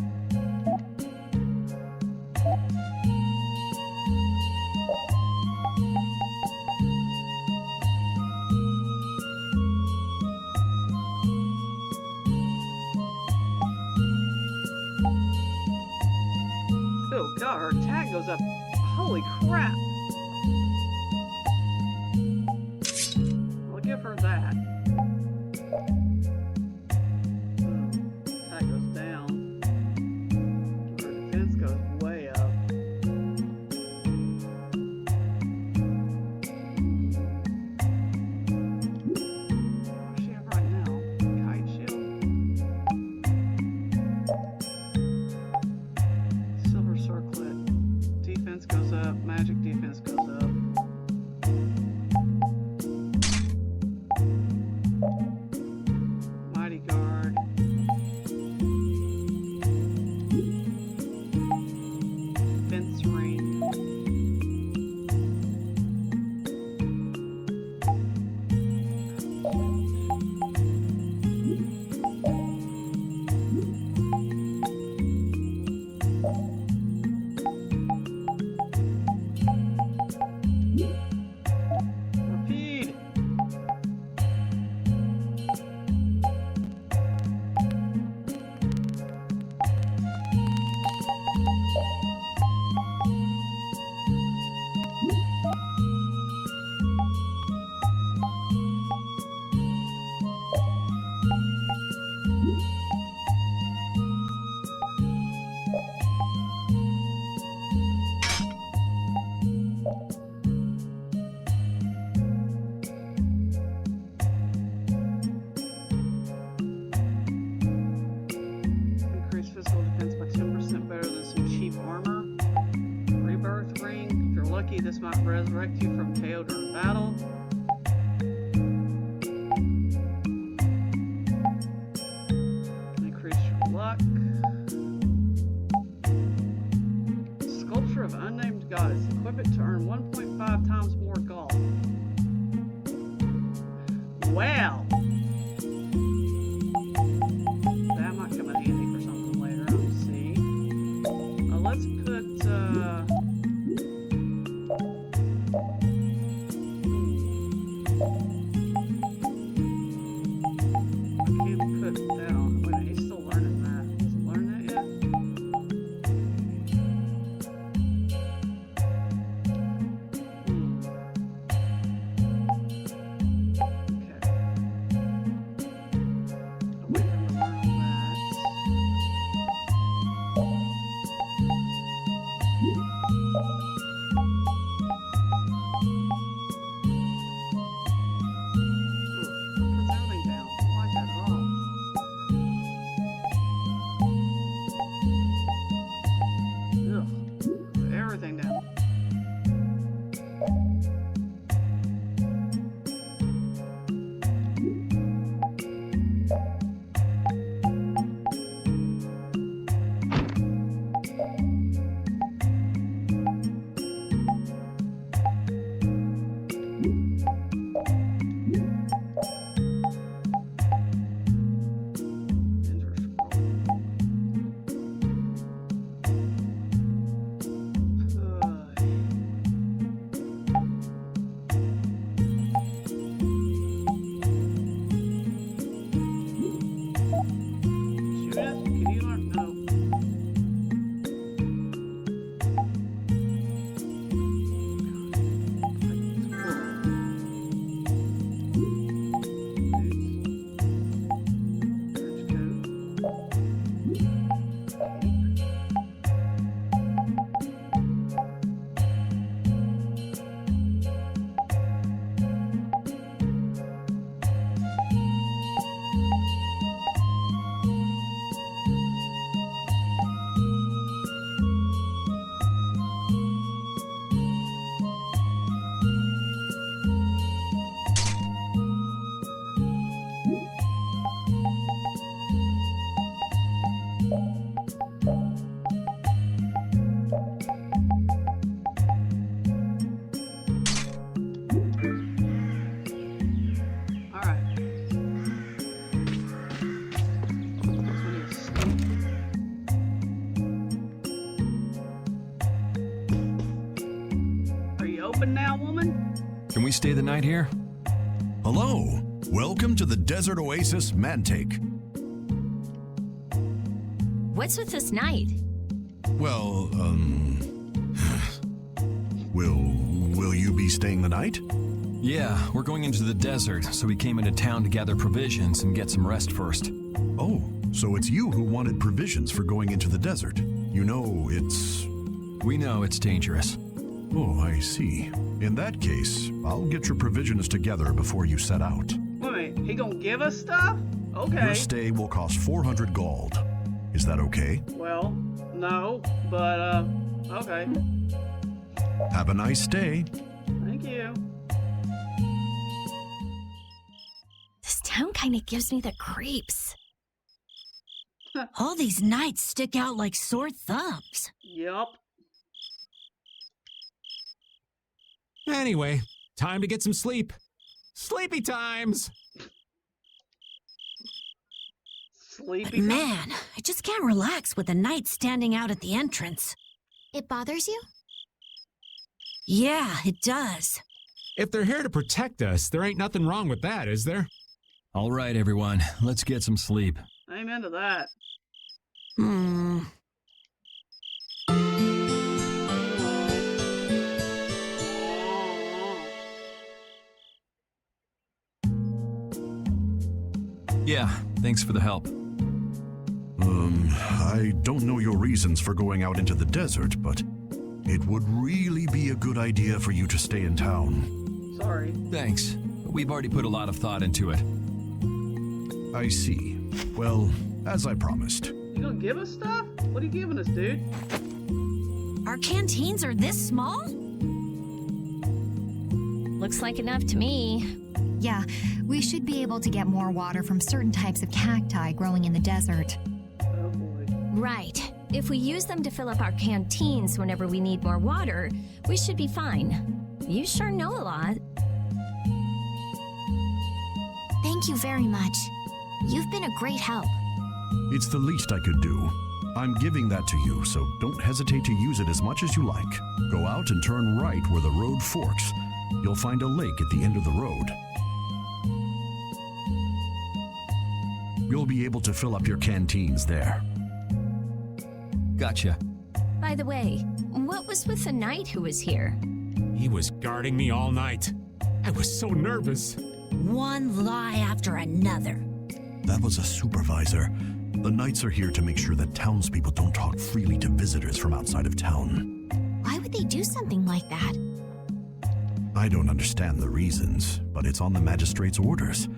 Oh god, her attack goes up. Holy crap. I'll give her that. Attack goes down. Her defense goes way up. What's she have right now? Kite shield? Silver circlet. Defense goes up. Magic defense This might resurrect you from KO during battle. Increase your luck. Sculpture of unnamed goddess. Equip it to earn 1.5 times more gold. Well, that might come in handy for something later. Let's see. Let's put. Can we stay the night here? Hello. Welcome to the Desert Oasis Mantake. What's with this night? Well, will you be staying the night? Yeah, we're going into the desert, so we came into town to gather provisions and get some rest first. Oh, so it's you who wanted provisions for going into the desert. You know, We know it's dangerous. Oh, I see. In that case, I'll get your provisions together before you set out. Wait, he gonna give us stuff? Okay. Your stay will cost 400 gold. Is that okay? Well, no, but, okay. Have a nice stay. Thank you. This town kind of gives me the creeps. All these knights stick out like sore thumbs. Yup. Anyway, time to get some sleep. Sleepy times! Sleepy. Man, I just can't relax with the knight standing out at the entrance. It bothers you? Yeah, it does. If they're here to protect us, there ain't nothing wrong with that, is there? All right, everyone, let's get some sleep. Amen to that. Yeah, thanks for the help. I don't know your reasons for going out into the desert, but it would really be a good idea for you to stay in town. Sorry. Thanks. We've already put a lot of thought into it. I see. Well, as I promised. You gonna give us stuff? What are you giving us, dude? Our canteens are this small? Looks like enough to me. Yeah, we should be able to get more water from certain types of cacti growing in the desert. Oh boy. Right. If we use them to fill up our canteens whenever we need more water, we should be fine. You sure know a lot. Thank you very much. You've been a great help. It's the least I could do. I'm giving that to you, so don't hesitate to use it as much as you like. Go out and turn right where the road forks. You'll find a lake at the end of the road. You'll be able to fill up your canteens there. Gotcha. By the way, what was with the knight who was here? He was guarding me all night. I was so nervous. One lie after another. That was a supervisor. The knights are here to make sure that townspeople don't talk freely to visitors from outside of town. Why would they do something like that? I don't understand the reasons, but it's on the magistrate's orders.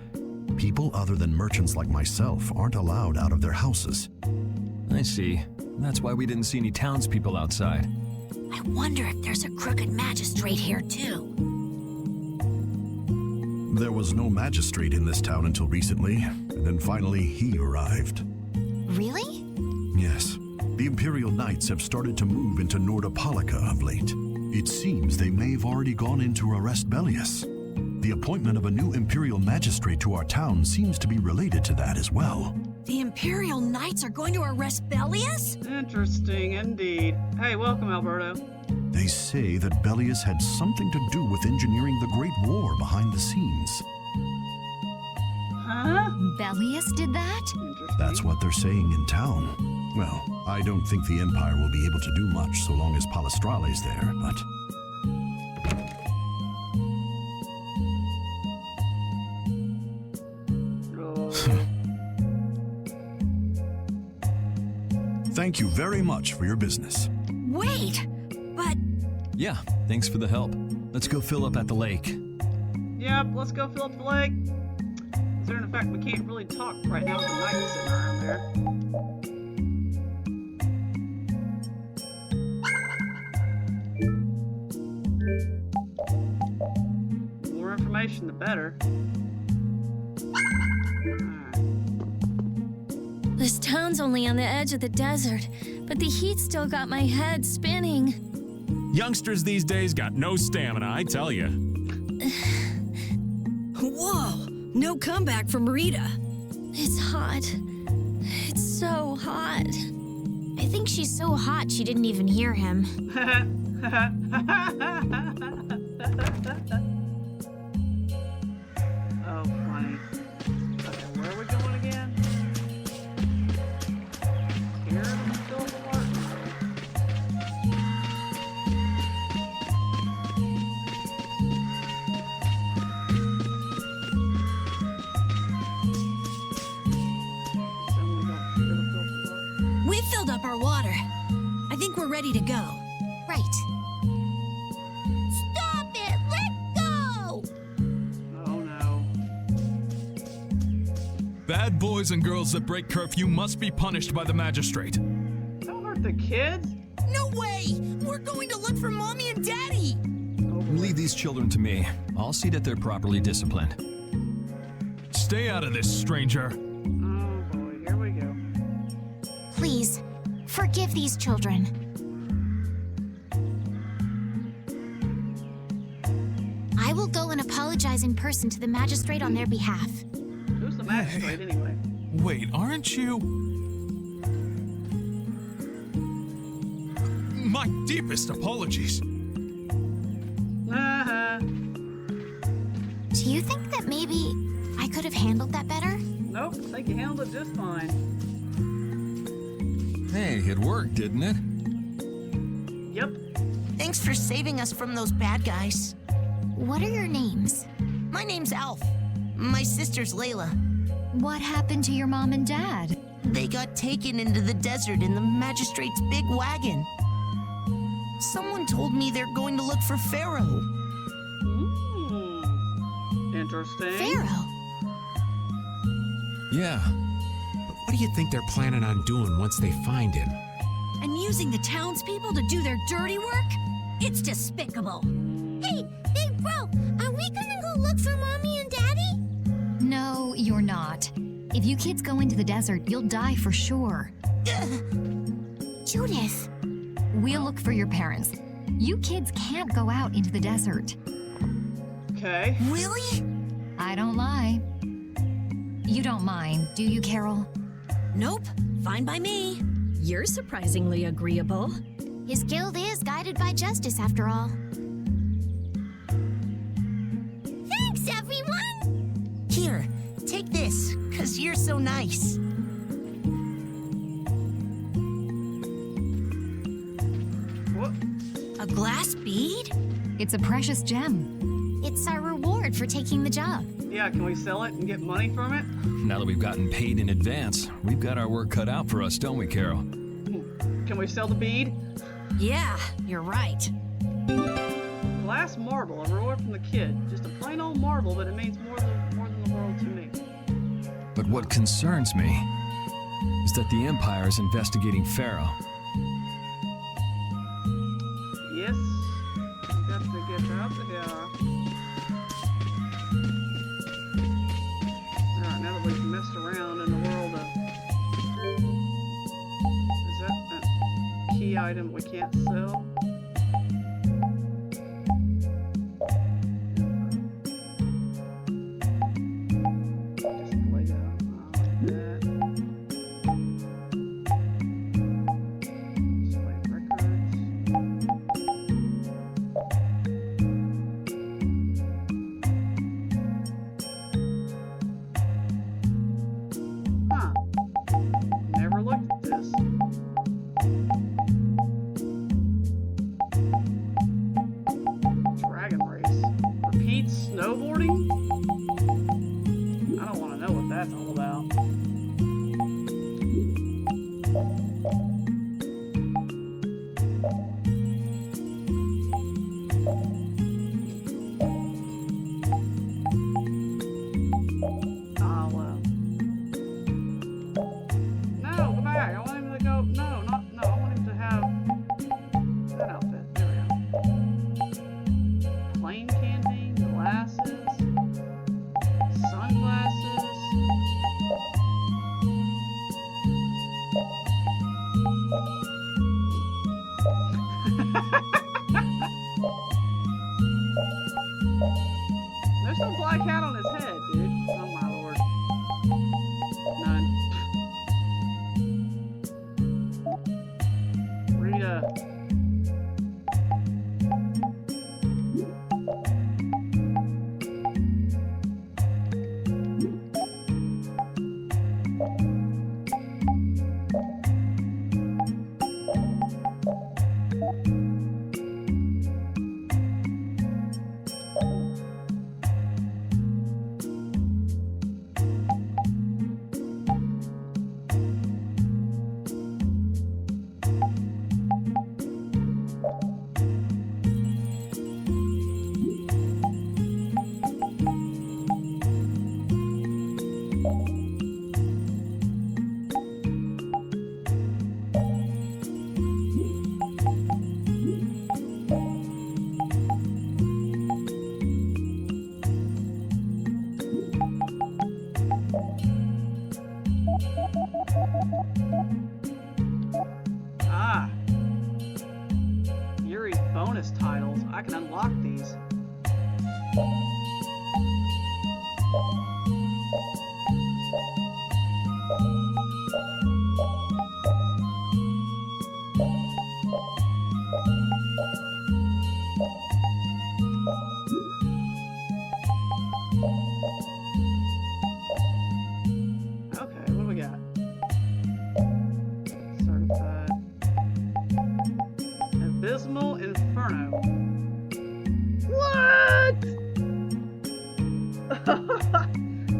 People other than merchants like myself aren't allowed out of their houses. I see. That's why we didn't see any townspeople outside. I wonder if there's a crooked magistrate here too. There was no magistrate in this town until recently, and then finally he arrived. Really? Yes. The Imperial Knights have started to move into Nordopolica of late. It seems they may have already gone in to arrest Bellius. The appointment of a new Imperial magistrate to our town seems to be related to that as well. The Imperial Knights are going to arrest Bellius? Interesting indeed. Hey, welcome, Alberto. They say that Bellius had something to do with engineering the Great War behind the scenes. Huh? Bellius did that? Interesting. That's what they're saying in town. Well, I don't think the Empire will be able to do much so long as Palestrale's there, but... Thank you very much for your business. Wait, but Yeah, thanks for the help. Let's go fill up at the lake. Yep, let's go fill up the lake. Considering the fact we can't really talk right now with the knights sitting around there. The more information, the better. This town's only on the edge of the desert, but the heat still got my head spinning. Youngsters these days got no stamina, I tell you. whoa, no comeback from Rita. It's hot. It's so hot. I think she's so hot she didn't even hear him. Oh, funny. Okay, where are we going again? Here, still apart. We filled up our water. I think we're ready to go. Right. Stop it! Let go! Oh no. Bad boys and girls that break curfew must be punished by the magistrate. Don't hurt the kids. No way! We're going to look for Mommy and Daddy! Leave these children to me. I'll see that they're properly disciplined. Stay out of this, stranger. Oh boy, here we go. Please, forgive these children. I will go and apologize in person to the magistrate on their behalf. Who's the magistrate anyway? Wait, aren't you? My deepest apologies. Uh-huh. Do you think that maybe I could have handled that better? Nope, I think you handled it just fine. Hey, it worked, didn't it? Yep. Thanks for saving us from those bad guys. What are your names? My name's Alf. My sister's Layla. What happened to your mom and dad? They got taken into the desert in the magistrate's big wagon. Someone told me they're going to look for Pharaoh. Interesting. Pharaoh? Yeah. But what do you think they're planning on doing once they find him? And using the townspeople to do their dirty work? It's despicable. Hey, bro, are we look for Mommy and Daddy? No, you're not. If you kids go into the desert, you'll die for sure. Judith. We'll look for your parents. You kids can't go out into the desert. Okay. Really? I don't lie. You don't mind, do you, Carol? Nope, fine by me. You're surprisingly agreeable. His guild is guided by justice, after all. Thanks, everyone! Here, take this, 'cause you're so nice. What? A glass bead? It's a precious gem. It's our reward for taking the job. Yeah, can we sell it and get money from it? Now that we've gotten paid in advance, we've got our work cut out for us, don't we, Carol? Can we sell the bead? Yeah, you're right. Glass marble, a reward from the kid. Just a plain old marble, but it means more than the world to me. But what concerns me is that the Empire is investigating Pharaoh. Yes. Got to get out of here. Alright, now that we've messed around in the world of... Is that a key item we can't sell? Display that. Display records. Huh. Never looked at this. Dragon race. Repeat snowboarding? I don't want to know what that's all about. No, go back. I want him to go. No, I want him to have that outfit. There we go. Plain candy, glasses, sunglasses. There's no black hat on his head, dude. Oh my lord. None. Rita. Ah. Yuri's bonus titles. I can unlock these. Okay, what do we got? Certified. Abysmal Inferno. What?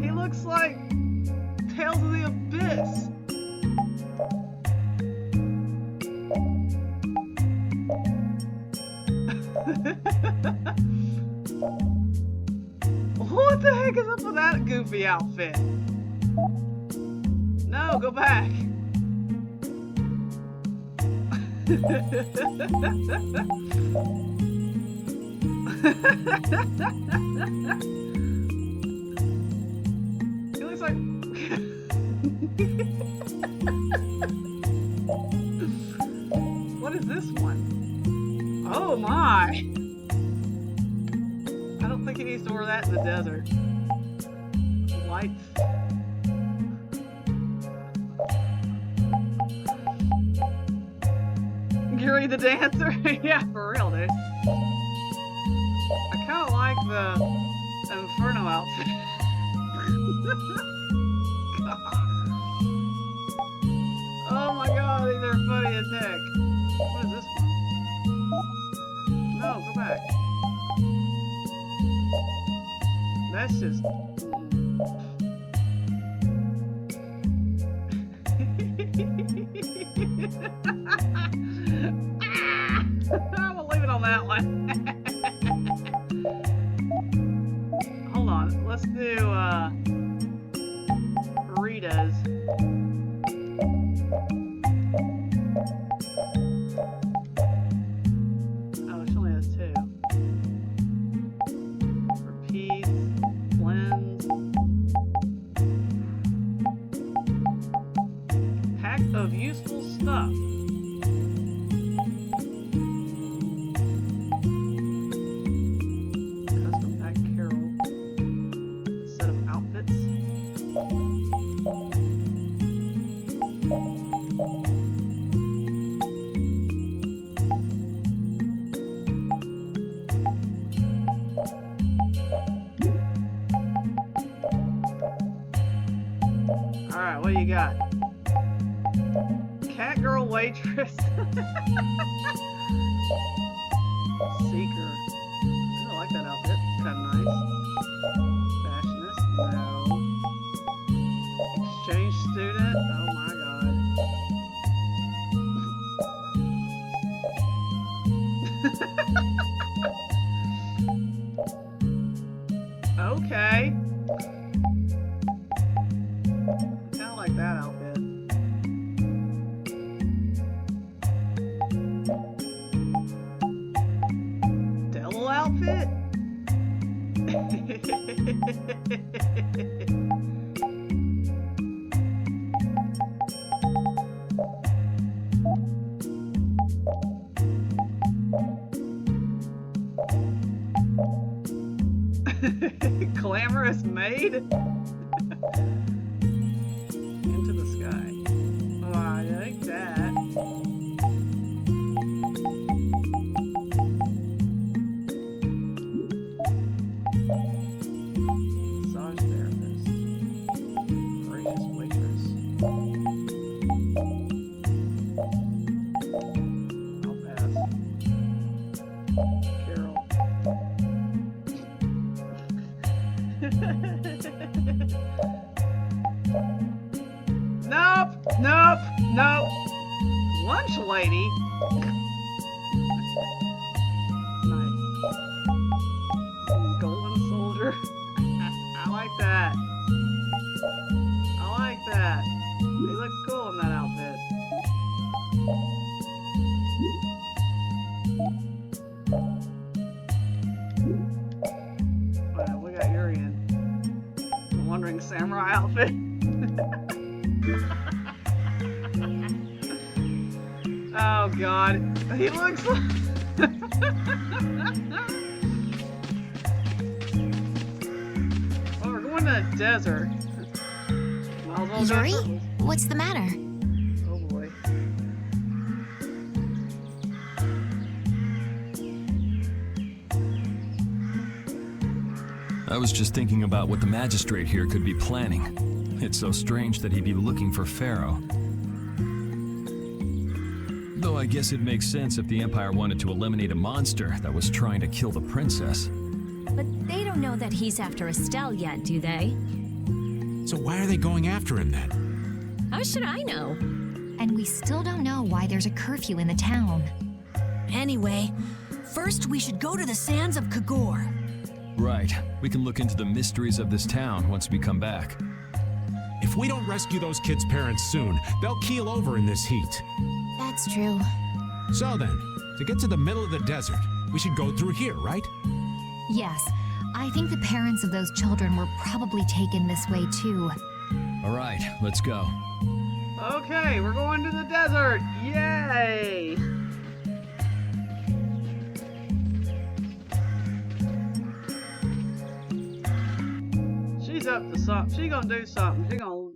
He looks like Tales of the Abyss. What the heck is up with that goofy outfit? No, go back. What is this one? Oh my! I don't think he needs to wear that in the desert. Lights. Gary the dancer? Yeah, for real, dude. I kind of like the Inferno outfit. Oh my god, these are funny as heck. What is this one? No, go back. That's just... We'll leave it on that one. Hold on, let's do Rita's. Oh, she only has two. For peace, cleanse. Pack of useful stuff. Custom pack Carol. Set of outfits. Alright, what do you got? Cat girl waitress. Seeker. I like that outfit. It's kind of nice. Fashionist. No. Exchange student. Oh my god. Okay. Kind of like that outfit. Devil outfit? Glamorous maid? Into the sky. Oh, I like that. Massage therapist. Gracious waitress. I'll pass. Carol. Nope, nope, nope. Lunch lady. Nice. Golden soldier. I like that. I like that. He looks cool in that outfit. Well, we got Yuri in. The Wandering Samurai outfit. Oh god, he looks like... Well, we're going to the desert. Might as well go Yuri, shirtless. what's the matter? Oh boy. I was just thinking about what the magistrate here could be planning. It's so strange that he'd be looking for Pharaoh. Though I guess it makes sense if the Empire wanted to eliminate a monster that was trying to kill the princess. But they don't know that he's after Estelle yet, do they? So why are they going after him then? How should I know? And we still don't know why there's a curfew in the town. Anyway, first we should go to the sands of Kagor. Right. We can look into the mysteries of this town once we come back. If we don't rescue those kids' parents soon, they'll keel over in this heat. That's true. So then, to get to the middle of the desert, we should go through here, right? Yes, I think the parents of those children were probably taken this way too. All right, let's go. Okay, we're going to the desert. Yay! She's up to something. She's gonna do something. She's gonna.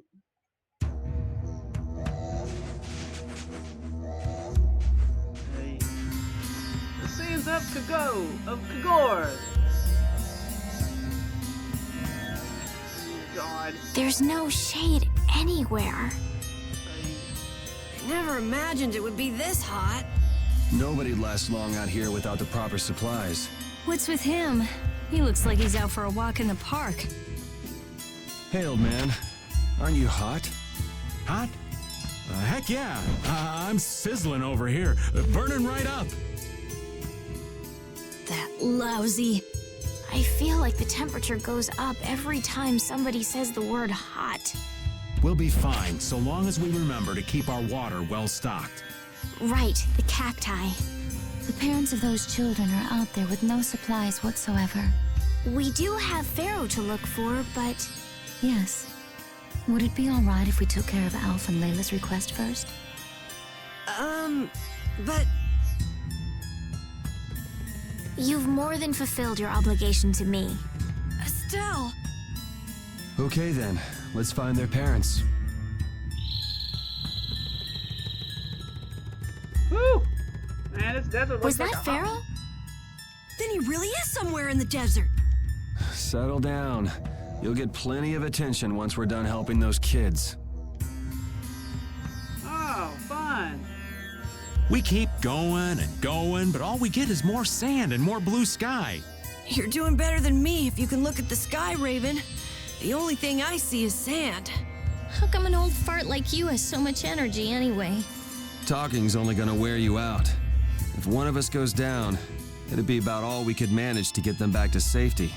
Hey. The sands of Kagor. Oh, God. There's no shade anywhere. I never imagined it would be this hot. Nobody'd last long out here without the proper supplies. What's with him? He looks like he's out for a walk in the park. Hey, old man. Aren't you hot? Hot? Heck yeah. I'm sizzling over here. Burning right up. That lousy. I feel like the temperature goes up every time somebody says the word hot. We'll be fine, so long as we remember to keep our water well stocked. Right, the cacti. The parents of those children are out there with no supplies whatsoever. We do have Pharaoh to look for, but... Yes. Would it be all right if we took care of Alf and Layla's request first? But... You've more than fulfilled your obligation to me. Estelle! Okay then, let's find their parents. Whew! Man, this desert looks Was like that Pharaoh? Then he really is somewhere in the desert. Settle down. You'll get plenty of attention once we're done helping those kids. Oh, fun. We keep going and going, but all we get is more sand and more blue sky. You're doing better than me if you can look at the sky, Raven. The only thing I see is sand. How come an old fart like you has so much energy anyway? Talking's only gonna wear you out. If one of us goes down, it'd be about all we could manage to get them back to safety.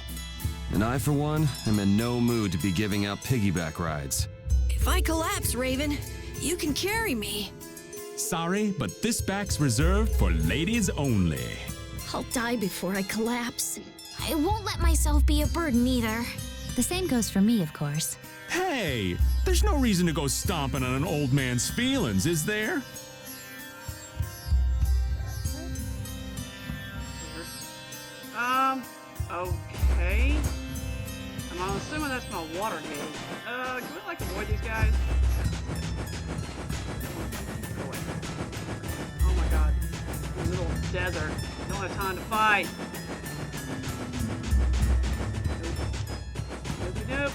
And I, for one, am in no mood to be giving out piggyback rides. If I collapse, Raven, you can carry me. Sorry, but this back's reserved for ladies only. I'll die before I collapse. I won't let myself be a burden either. The same goes for me, of course. Hey, there's no reason to go stomping on an old man's feelings, is there? Okay. I'm assuming that's my water gauge. Can we like avoid these guys? Go away. Oh my god. In the middle of the desert. Don't have time to fight. Nope.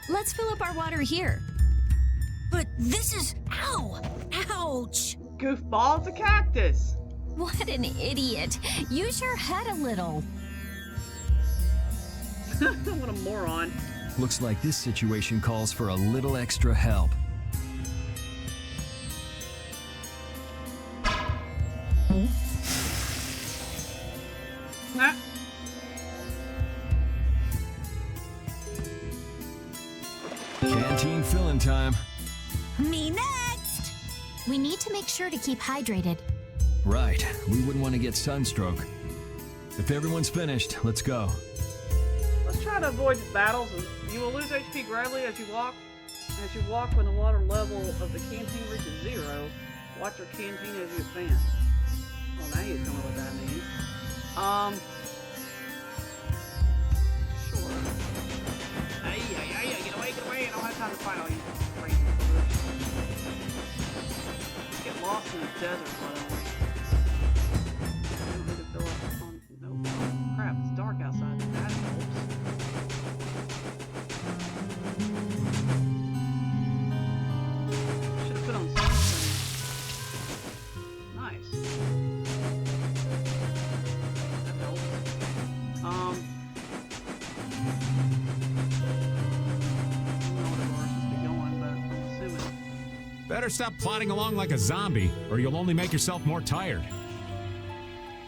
Let's fill up our water here. But this is... Ow! Ouch! Goofball, it's a cactus. What an idiot. Use your head a little. What a moron. Looks like this situation calls for a little extra help. Nah. Canteen filling time. Me next! We need to make sure to keep hydrated. Right, we wouldn't want to get sunstroke. If everyone's finished, let's go. Let's try to avoid battles. You will lose HP gradually as you walk. As you walk, when the water level of the canteen reaches 0, watch your canteen as you advance. Well, now you tell me what that means. Sure. Hey, get away! I don't have time to fight all you crazy bullets. Get lost in the desert, by the way. I don't need to fill up on... No, oh, crap, it's dark outside. That helps. Should have put on sunscreen. Nice. That helps. I don't know where we're supposed to be going, but I'm assuming. Better stop plodding along like a zombie, or you'll only make yourself more tired.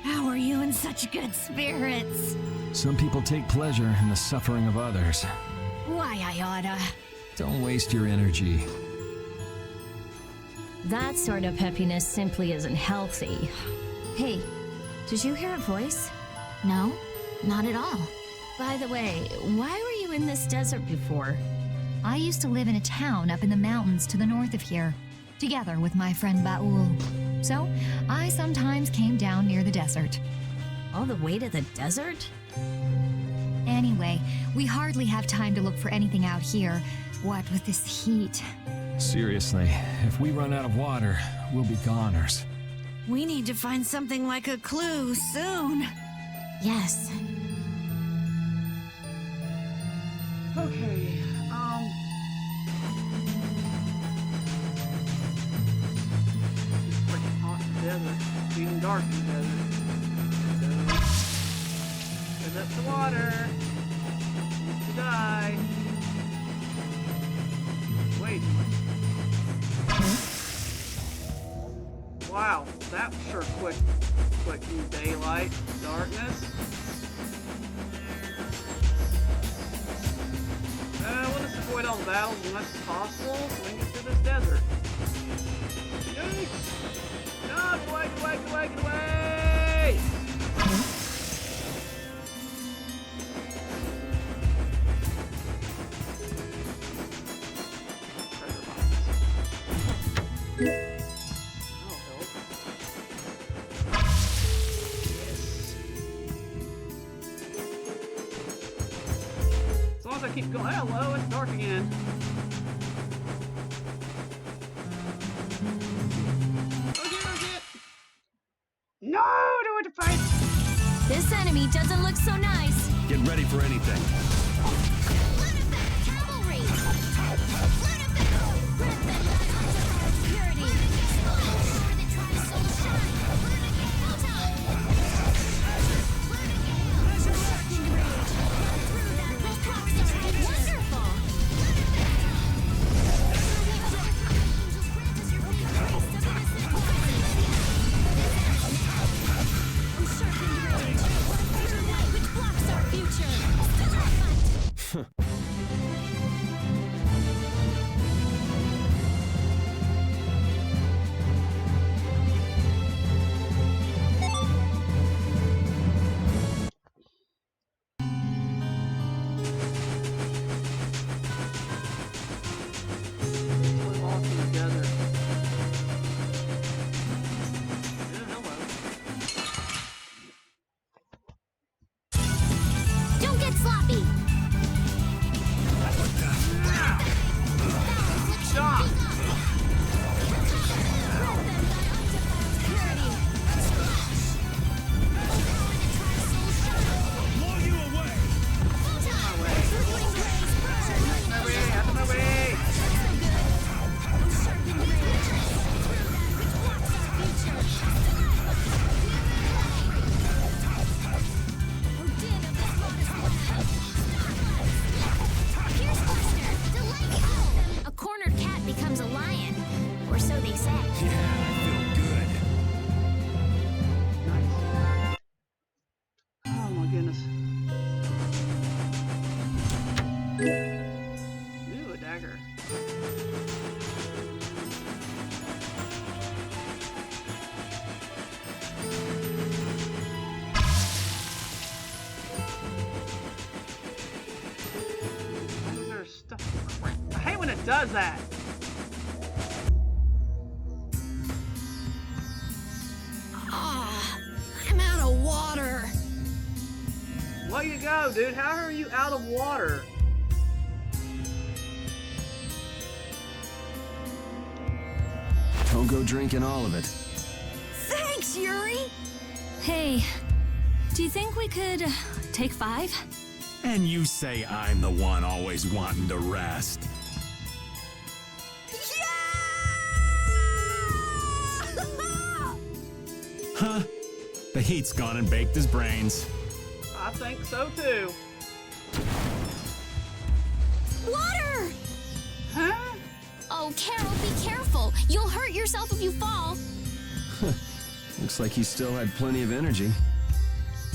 How are you in such good spirits? Some people take pleasure in the suffering of others. Why, I oughta. Don't waste your energy. That sort of peppiness simply isn't healthy. Hey, did you hear a voice? No, not at all. By the way, why were you in this desert before? I used to live in a town up in the mountains to the north of here, together with my friend Baul. So, I sometimes came down near the desert. All the way to the desert? Anyway, we hardly have time to look for anything out here, what with this heat. Seriously, if we run out of water, we'll be goners. We need to find something like a clue soon. Yes. Okay, it's freaking hot in the desert. It's even dark in the desert. So, fill up the water. To die. Wait. Wow, that was sure quick in daylight, darkness. We'll just avoid all the battles as much as possible so we can get through this desert. Yikes! No, get away, get away, get away, get away! Treasure box. That'll help. Yes. As long as I keep going, hello, it's dark again. No, don't want to fight. This enemy doesn't look so nice. Get ready for anything. Cavalry! does that? Ah, I'm out of water. Where you go, dude? How are you out of water? Don't go drinking all of it. Thanks, Yuri. Hey, do you think we could take 5? And you say I'm the one always wanting to rest. Huh? The heat's gone and baked his brains. I think so too. Water! Huh? Oh, Carol, be careful. You'll hurt yourself if you fall. Looks like he still had plenty of energy.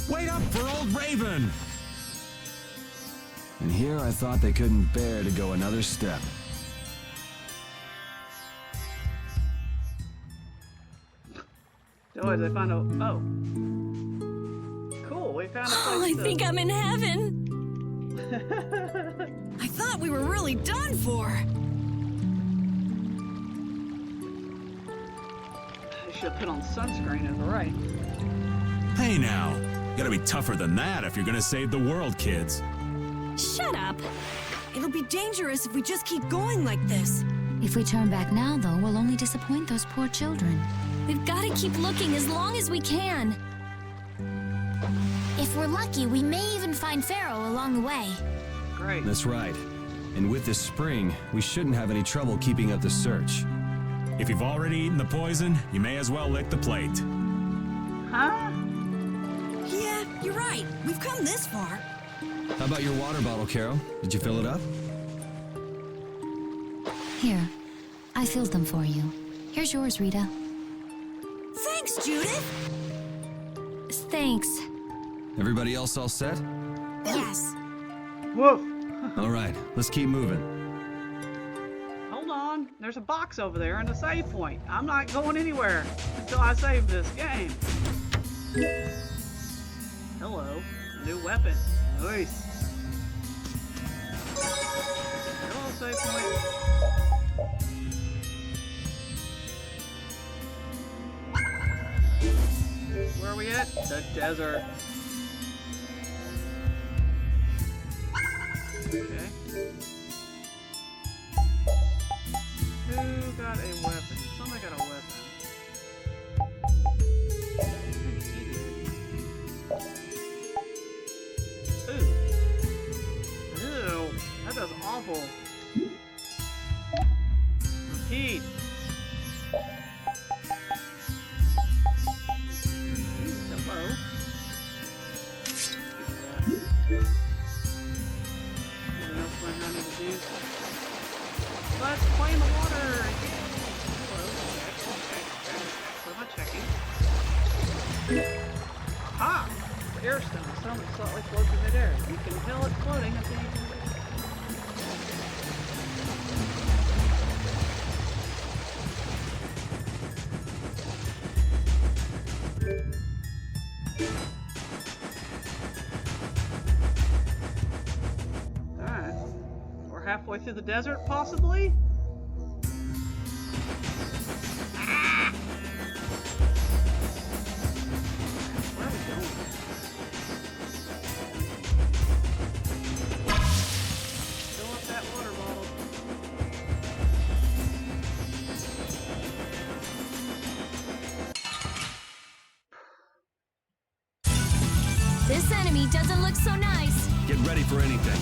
Wait up for old Raven! And here I thought they couldn't bear to go another step. Oh, they found a... Oh. Cool, we found a place I think I'm in heaven. I thought we were really done for. I should have put on sunscreen in the rain. Hey now, you gotta be tougher than that if you're gonna save the world, kids. Shut up. It'll be dangerous if we just keep going like this. If we turn back now, though, we'll only disappoint those poor children. We've got to keep looking as long as we can. If we're lucky, we may even find Pharaoh along the way. Great. That's right. And with this spring, we shouldn't have any trouble keeping up the search. If you've already eaten the poison, you may as well lick the plate. Huh? Yeah, you're right. We've come this far. How about your water bottle, Carol? Did you fill it up? Here, I filled them for you. Here's yours, Rita. Thanks, Judith. Thanks. Everybody else all set? Yes. Woof. All right, let's keep moving. Hold on. There's a box over there and a save point. I'm not going anywhere until I save this game. Hello. A new weapon. Nice. Hello, save point. Where are we at? The desert. Okay. Who got a weapon? Somebody got a weapon. Ooh. Ew. That does awful. Repeat. Hello. Anything else I need to do? Let's play in the water! Hello, check. What am I checking? Aha! The air stone slightly floats in midair. You can tell it's floating until you can... Alright. We're halfway through the desert, possibly? Ah! Where are we going? Fill up that water bottle. This enemy doesn't look so nice. Get ready for anything.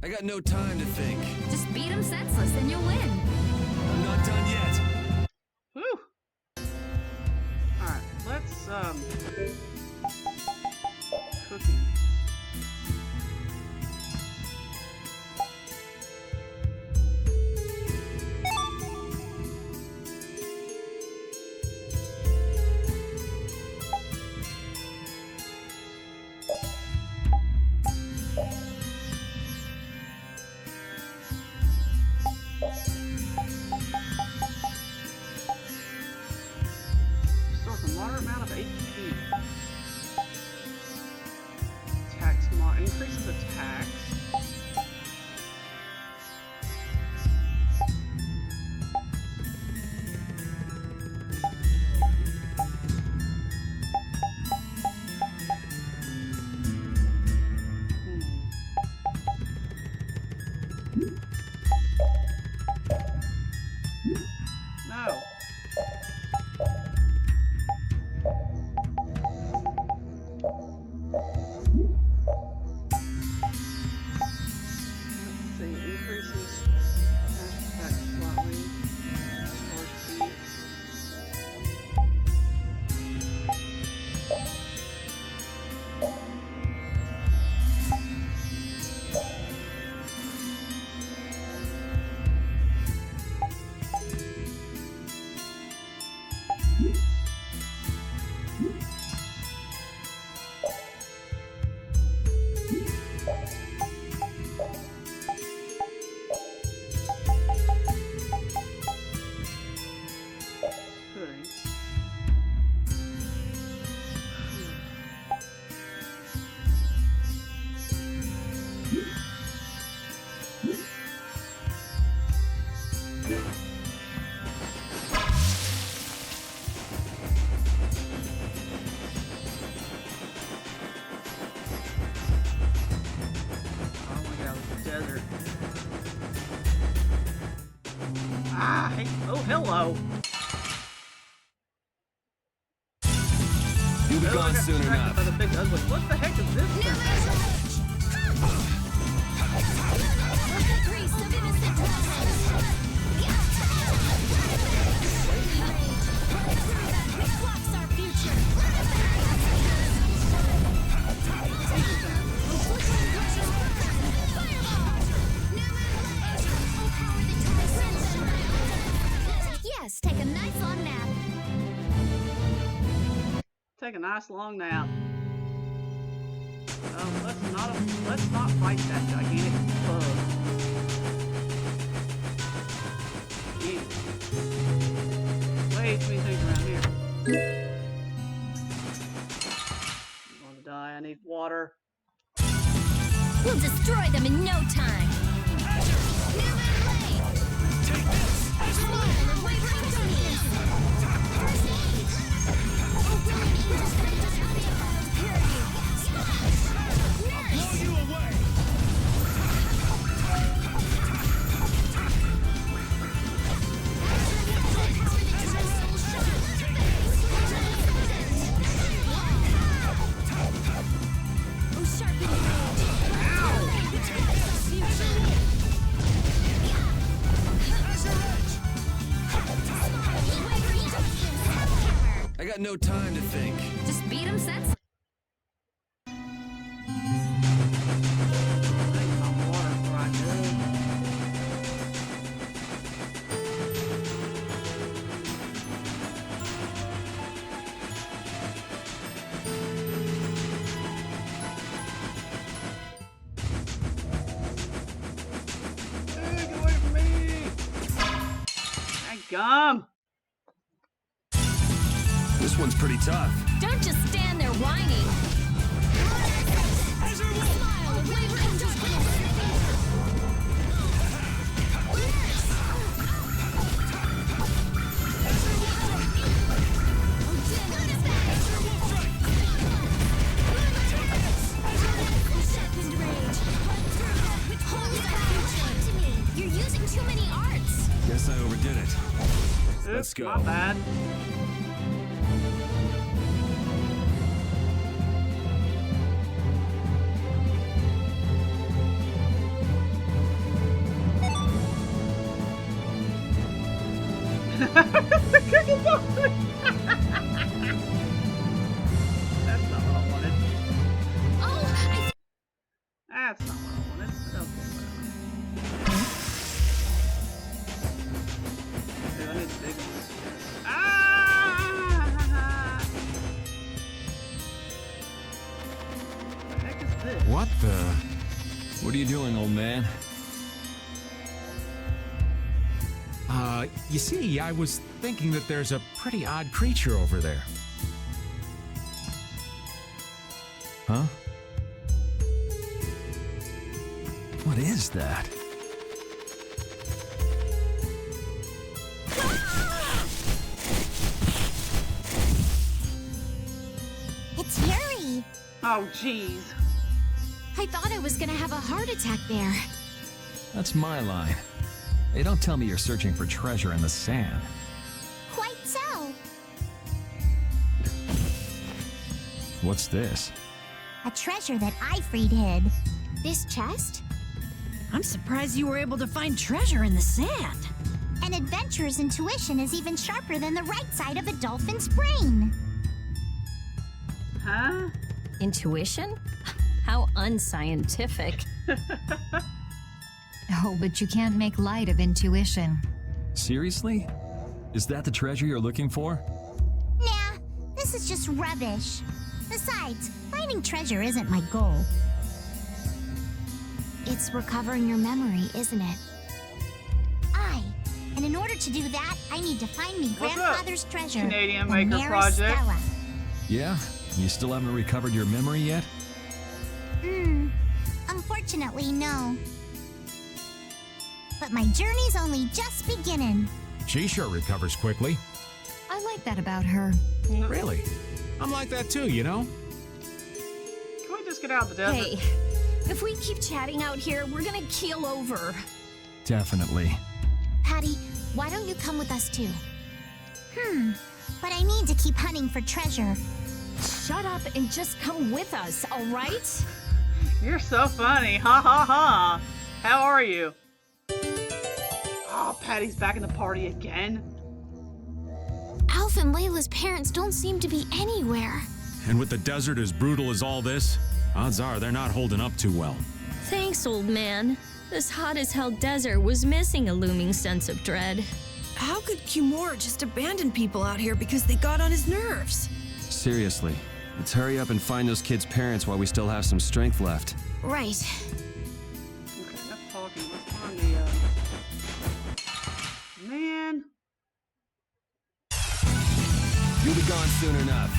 I got no time to think. Just beat them senseless and you'll win. I'm not done yet. Whew! Alright, let's, cooking. Ah, hey, oh, hello. You'll be Oh, I gone got soon distracted enough. by the big ugly. What the heck is this thing? Yes, take a nice long nap. Take a nice long nap. Let's not fight that gigantic bug. Ew. Way too many things around here. I'm gonna die. I need water. We'll destroy them in no time. I got no time to think. Just beat them, sense. Get away from me! Gum! This one's pretty tough. Don't just stand there whining. You're using too many arts. Guess I overdid it. Let's go. My bad. The cookie box! That's not what I wanted. Oh, That's not what I wanted. But okay, whatever. Dude, I need to dig this. Ah! What the heck is this? What the? What are you doing, old man? You see, I was thinking that there's a pretty odd creature over there. Huh? What is that? It's Yuri. Oh, jeez. I thought I was gonna have a heart attack there. That's my line. Hey, don't tell me you're searching for treasure in the sand. Quite so. What's this? A treasure that Ifrid hid. This chest? I'm surprised you were able to find treasure in the sand. An adventurer's intuition is even sharper than the right side of a dolphin's brain. Huh? Intuition? How unscientific. Oh, but you can't make light of intuition. Seriously? Is that the treasure you're looking for? Nah, this is just rubbish. Besides, finding treasure isn't my goal. It's recovering your memory, isn't it? And in order to do that, I need to find me What's grandfather's up, treasure. Canadian the Maker Project? Maristella. Yeah? You still haven't recovered your memory yet? Unfortunately, no. But my journey's only just beginning. She sure recovers quickly. I like that about her. Really? I'm like that too, you know? Can we just get out of the desert? Hey, if we keep chatting out here, we're gonna keel over. Definitely. Patty, why don't you come with us too? But I need to keep hunting for treasure. Shut up and just come with us, all right? You're so funny. Ha ha ha. How are you? Oh, Patty's back in the party again. Alf and Layla's parents don't seem to be anywhere. And with the desert as brutal as all this, odds are they're not holding up too well. Thanks, old man. This hot-as-hell desert was missing a looming sense of dread. How could Cumore just abandon people out here because they got on his nerves? Seriously, let's hurry up and find those kids' parents while we still have some strength left. Right. Okay, enough talking. Let's find the, Man. You'll be gone soon enough.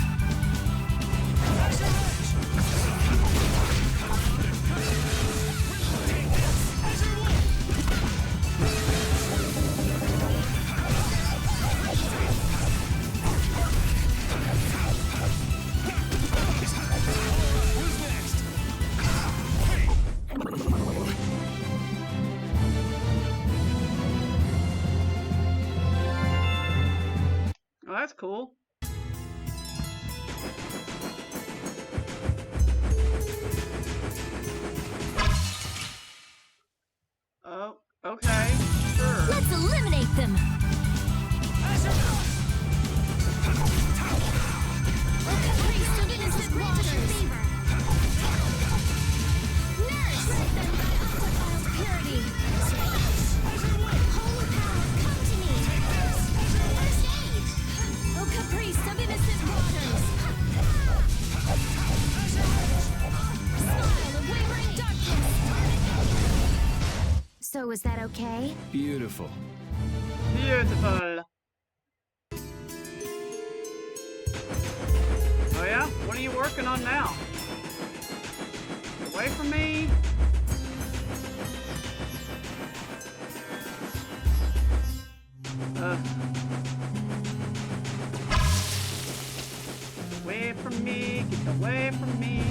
Oh, that's cool. Oh, okay, sure. Let's eliminate them! So is that okay? Beautiful. Beautiful. Oh yeah? What are you working on now? Away from me. Away from me. Get away from me.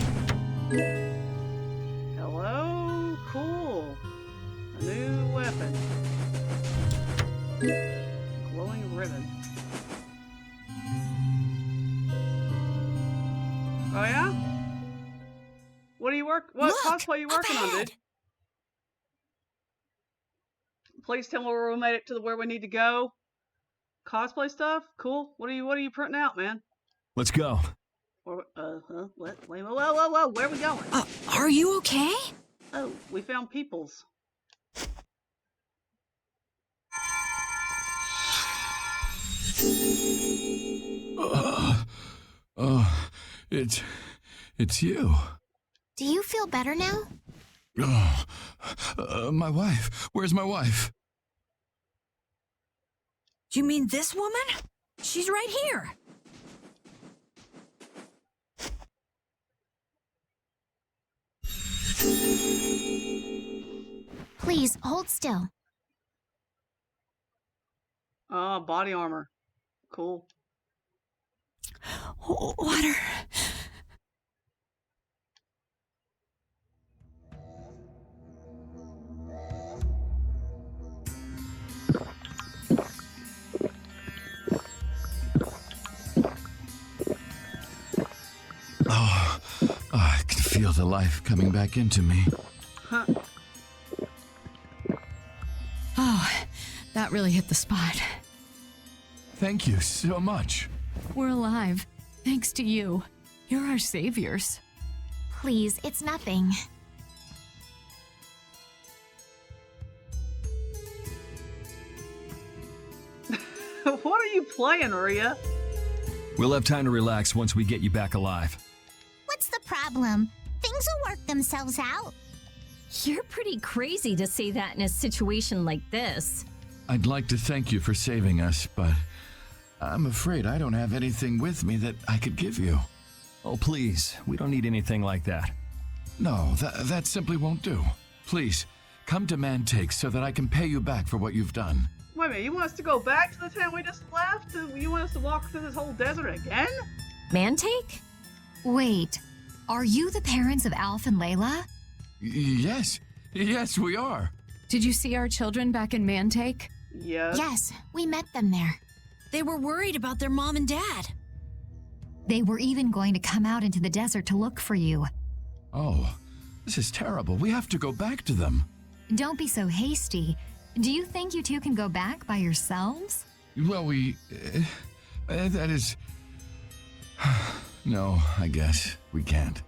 Hello? Cool. A new weapon. Glowing ribbon. Oh yeah? What Look, cosplay are you working on, ahead. dude? Please tell me we made it to where we need to go. Cosplay stuff? Cool. What are you printing out, man? Let's go. Wait, whoa, where are we going? Are you okay? Oh, we found peoples. It's you. Do you feel better now? My wife. Where's my wife? You mean this woman? She's right here. Please, hold still. Oh, body armor. Cool. Water. I can feel the life coming back into me. Huh. Oh, that really hit the spot. Thank you so much. We're alive, thanks to you. You're our saviors. Please, it's nothing. What are you playing, Rhea? We'll have time to relax once we get you back alive. What's the problem? Things will work themselves out. You're pretty crazy to say that in a situation like this. I'd like to thank you for saving us, but I'm afraid I don't have anything with me that I could give you. Oh, please. We don't need anything like that. No, that simply won't do. Please, come to Mantake so that I can pay you back for what you've done. Wait a minute, you want us to go back to the town we just left? You want us to walk through this whole desert again? Mantake? Wait, are you the parents of Alf and Layla? Yes, we are. Did you see our children back in Mantake? Yes. Yes, we met them there. They were worried about their mom and dad. They were even going to come out into the desert to look for you. Oh, this is terrible. We have to go back to them. Don't be so hasty. Do you think you two can go back by yourselves? Well, that is... No, I guess we can't.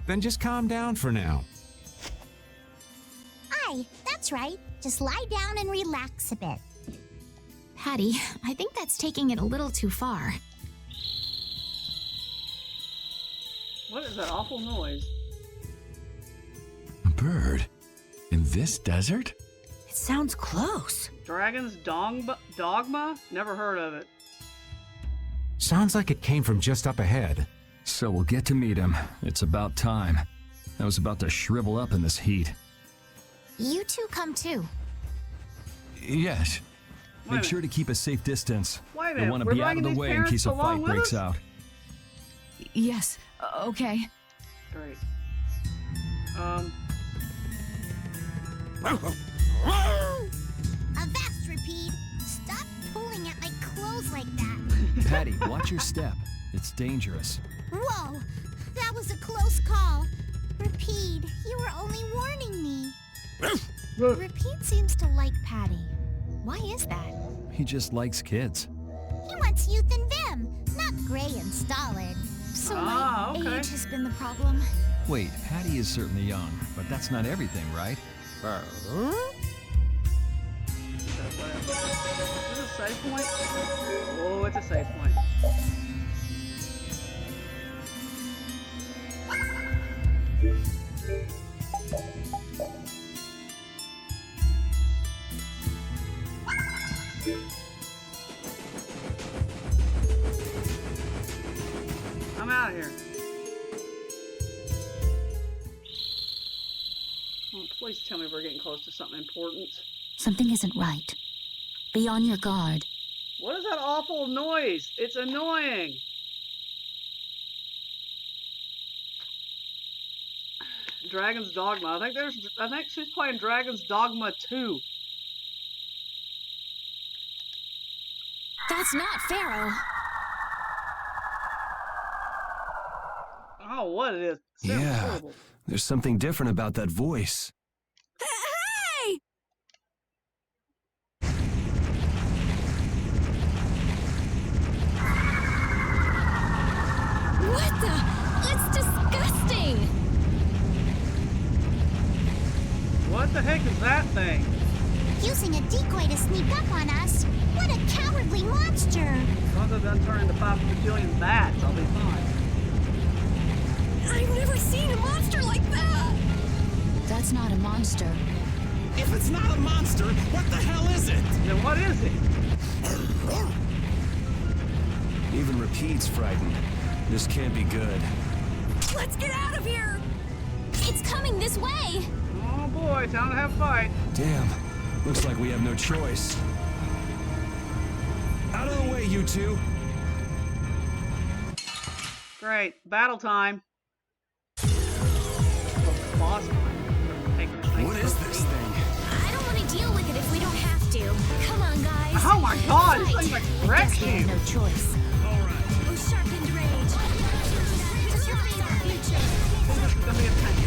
Then just calm down for now. Aye, that's right. Just lie down and relax a bit. Patty, I think that's taking it a little too far. What is that awful noise? A bird? In this desert? It sounds close. Dragon's Dogma? Never heard of it. Sounds like it came from just up ahead. So we'll get to meet him. It's about time. I was about to shrivel up in this heat. You two come too. Yes. Make sure to keep a safe distance. Wait a You'll minute, want to we're be out of bringing the these way in parents case a along fight with breaks us? out. Yes, okay. Great. Avast, repeat. Stop pulling at my clothes like that. Patty, watch your step. It's dangerous. Whoa, that was a close call. Repeat, you were only warning me. Repeat seems to like Patty. Why is that? He just likes kids. He wants youth and vim, not gray and stolid. So Ah, my okay. age has been the problem. Wait, Patty is certainly young, but that's not everything, right? Is this a save point? Oh, it's a save point. I'm out of here. Oh, please tell me we're getting close to something important. Something isn't right. Be on your guard. What is that awful noise? It's annoying. Dragon's Dogma. I think she's playing Dragon's Dogma 2. That's not Pharaoh. Oh, what it is. It sounds Yeah, horrible. there's something different about that voice. Hey! What the? It's disgusting! What the heck is that thing? Using a decoy to sneak up on us? What a cowardly monster! As long as it doesn't turn into 5 bajillion bats, I'll be fine. I've never seen a monster like that! That's not a monster. If it's not a monster, what the hell is it? Then what is it? Even Repeat's frightened. This can't be good. Let's get out of here! It's coming this way! Oh boy, time to have a fight. Damn, looks like we have no choice. Out of the way, you two! Great, battle time. Oh, boss fight. What is this thing? I don't want to deal with it if we don't have to. Come on, guys. Oh my god, this thing like I wrecks guess we you. have no choice. Oh, sharpened rage. What's your favorite feature? This is gonna be a tank.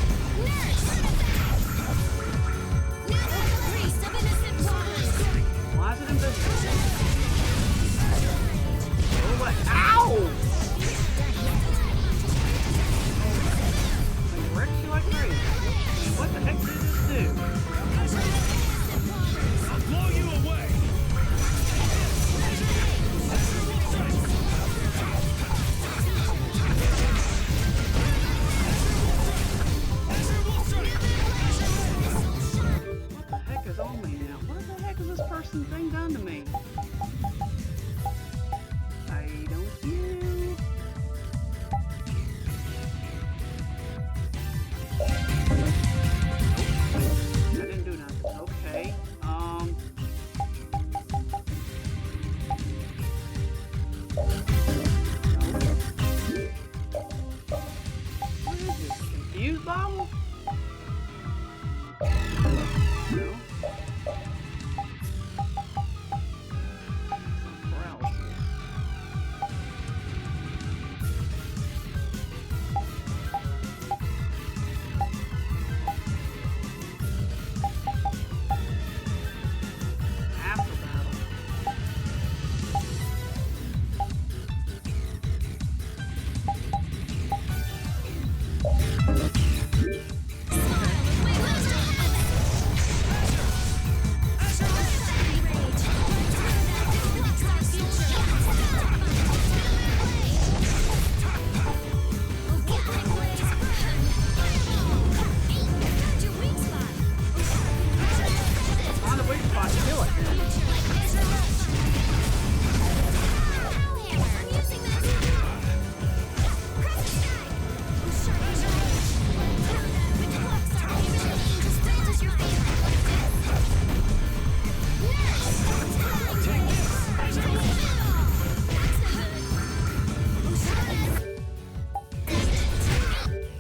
Priest of innocent waters. Why is it invisible? Oh, what? Ow! It wrecks you like crazy. What the heck did this do? I'll blow you away! What the heck is on me now? What the heck has this person thing done to me? I don't know. I didn't do nothing. Okay. What is this? Confused bottle? No.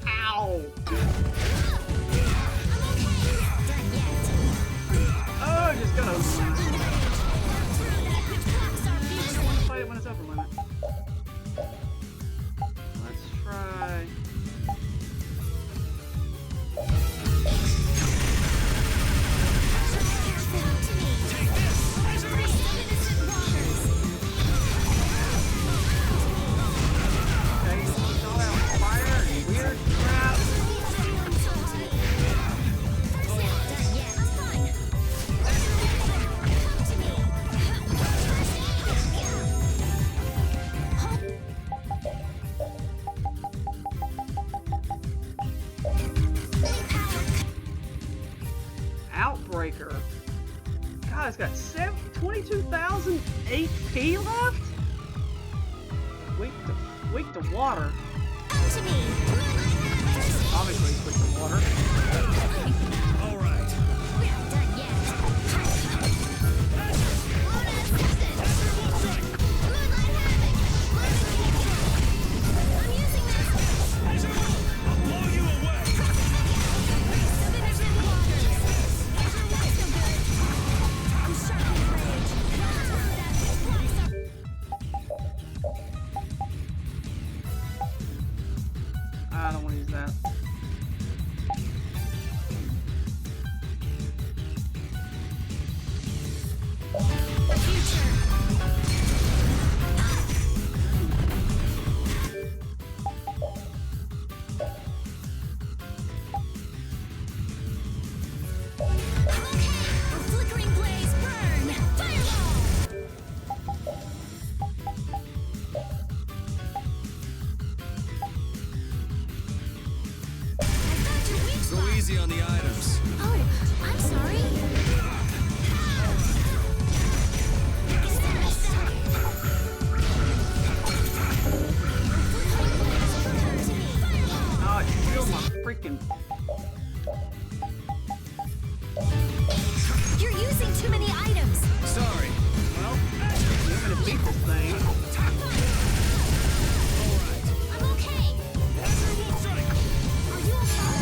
Ow! Oh, just got over. Fight it when it's over limit. Let's try. Okay, call out fire and weird crap. Outbreaker. God, it's got 22,000 HP left? Weak to water. Obviously, it's weak to water. All right. I'll blow you away. I don't want to use that. Flickering blaze, burn! Fireball! Go easy on the items. Oh, I'm sorry. Oh, it killed my freaking. You're using too many items. Sorry. Well, I'm gonna beat this thing. I'm okay. Are you okay?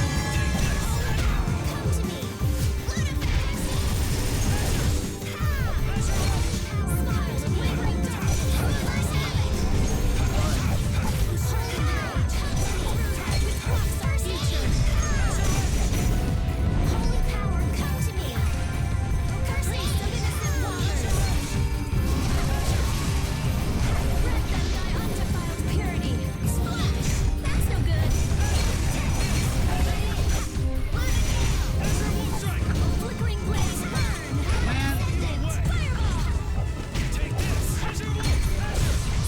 Come to me. Ludicrous! Smiles and wavering darts. Let's have it. With rockstar future. Holy power, come to me. Curses of innocent waters. Let them die undefiled purity. Splash! That's no good. Flickering blaze, burn! Fireball!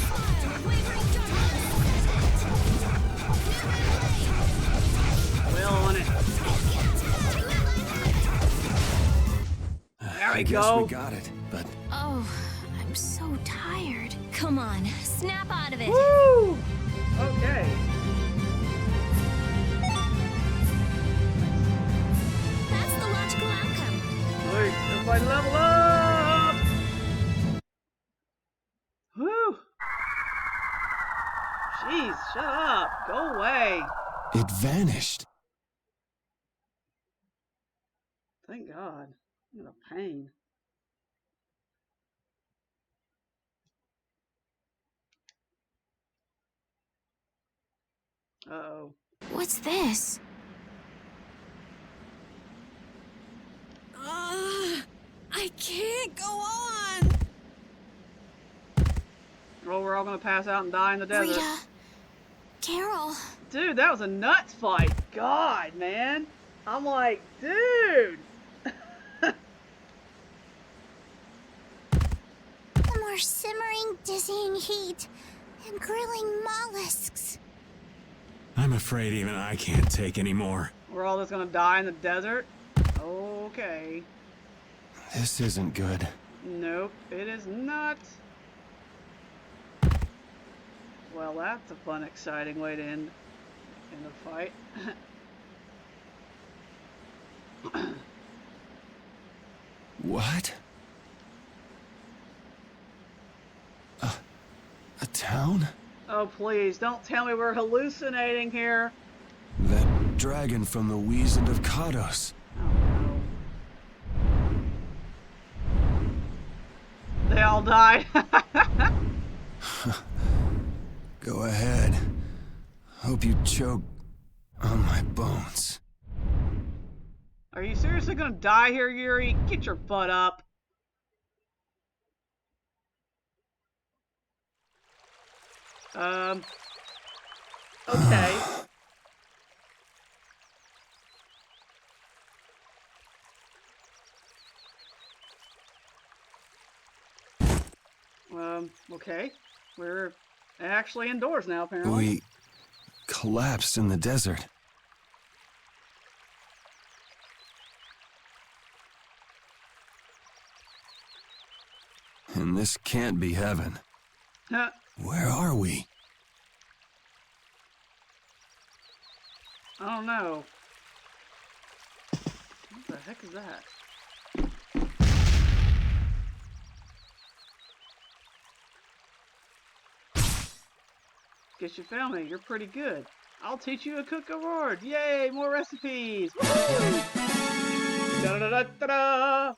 Smile, wavering darkness. Well on it. There we I guess go. we got it, but Oh, I'm so tired. Come on, snap out of it. Woo! Okay. That's the logical outcome. Wait, everybody level up! Whew! Jeez, shut up. Go away. It vanished. Thank God. What a pain. Uh-oh. What's this? I can't go on. Oh, we're all gonna pass out and die in the desert. Rita. Carol. Dude, that was a nuts fight. God, man. I'm like, dude. The more simmering, dizzying heat and grilling mollusks. I'm afraid even I can't take any more. We're all just gonna die in the desert? Okay. This isn't good. Nope, it is not. Well, that's a fun, exciting way to end a fight. What? A town? Oh, please, don't tell me we're hallucinating here. That dragon from the Wizened of Kados. Oh, no. They all died. Go ahead. Hope you choke on my bones. Are you seriously gonna die here, Yuri? Get your butt up. Okay. Okay. We're actually indoors now, apparently. We collapsed in the desert. And this can't be heaven. Huh. Where are we? I don't know. What the heck is that? Guess you found me. You're pretty good. I'll teach you a cook award. Yay, more recipes. Woo! Da-da-da-da-da-da!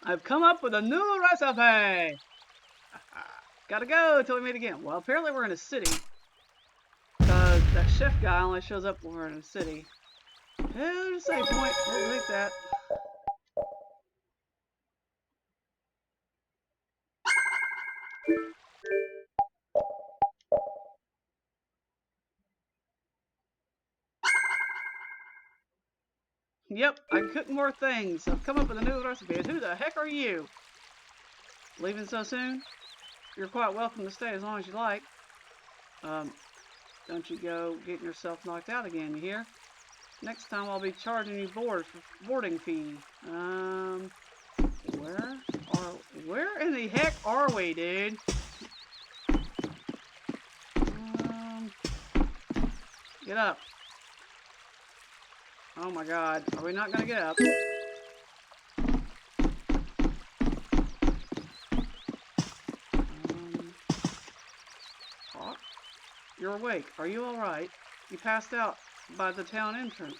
I've come up with a new recipe. Gotta go till we meet again. Well, apparently we're in a city. That chef guy only shows up when we're in a city. Yeah, there's a save point. We'll take that. Yep, I can cook more things. I've come up with a new recipe. Who the heck are you? Leaving so soon? You're quite welcome to stay as long as you like. Don't you go getting yourself knocked out again, you hear? Next time I'll be charging you boarding fee. Where in the heck are we, dude? Get up. Oh my god, are we not gonna get up? Hawk? You're awake. Are you alright? You passed out by the town entrance.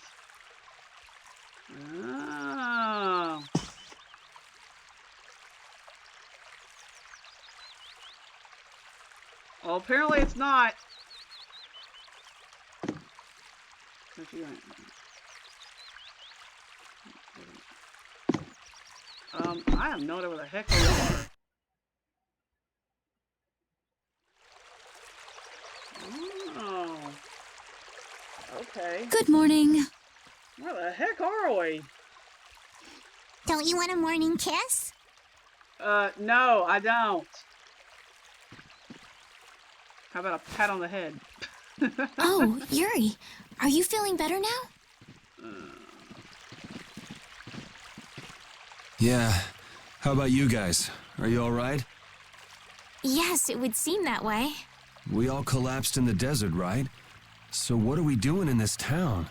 Oh. Well, apparently it's not. What you doing? I have no idea where the heck we are. Oh. Okay. Good morning. Where the heck are we? Don't you want a morning kiss? No, I don't. How about a pat on the head? Oh, Yuri, are you feeling better now? Yeah. How about you guys? Are you alright? Yes, it would seem that way. We all collapsed in the desert, right? So what are we doing in this town?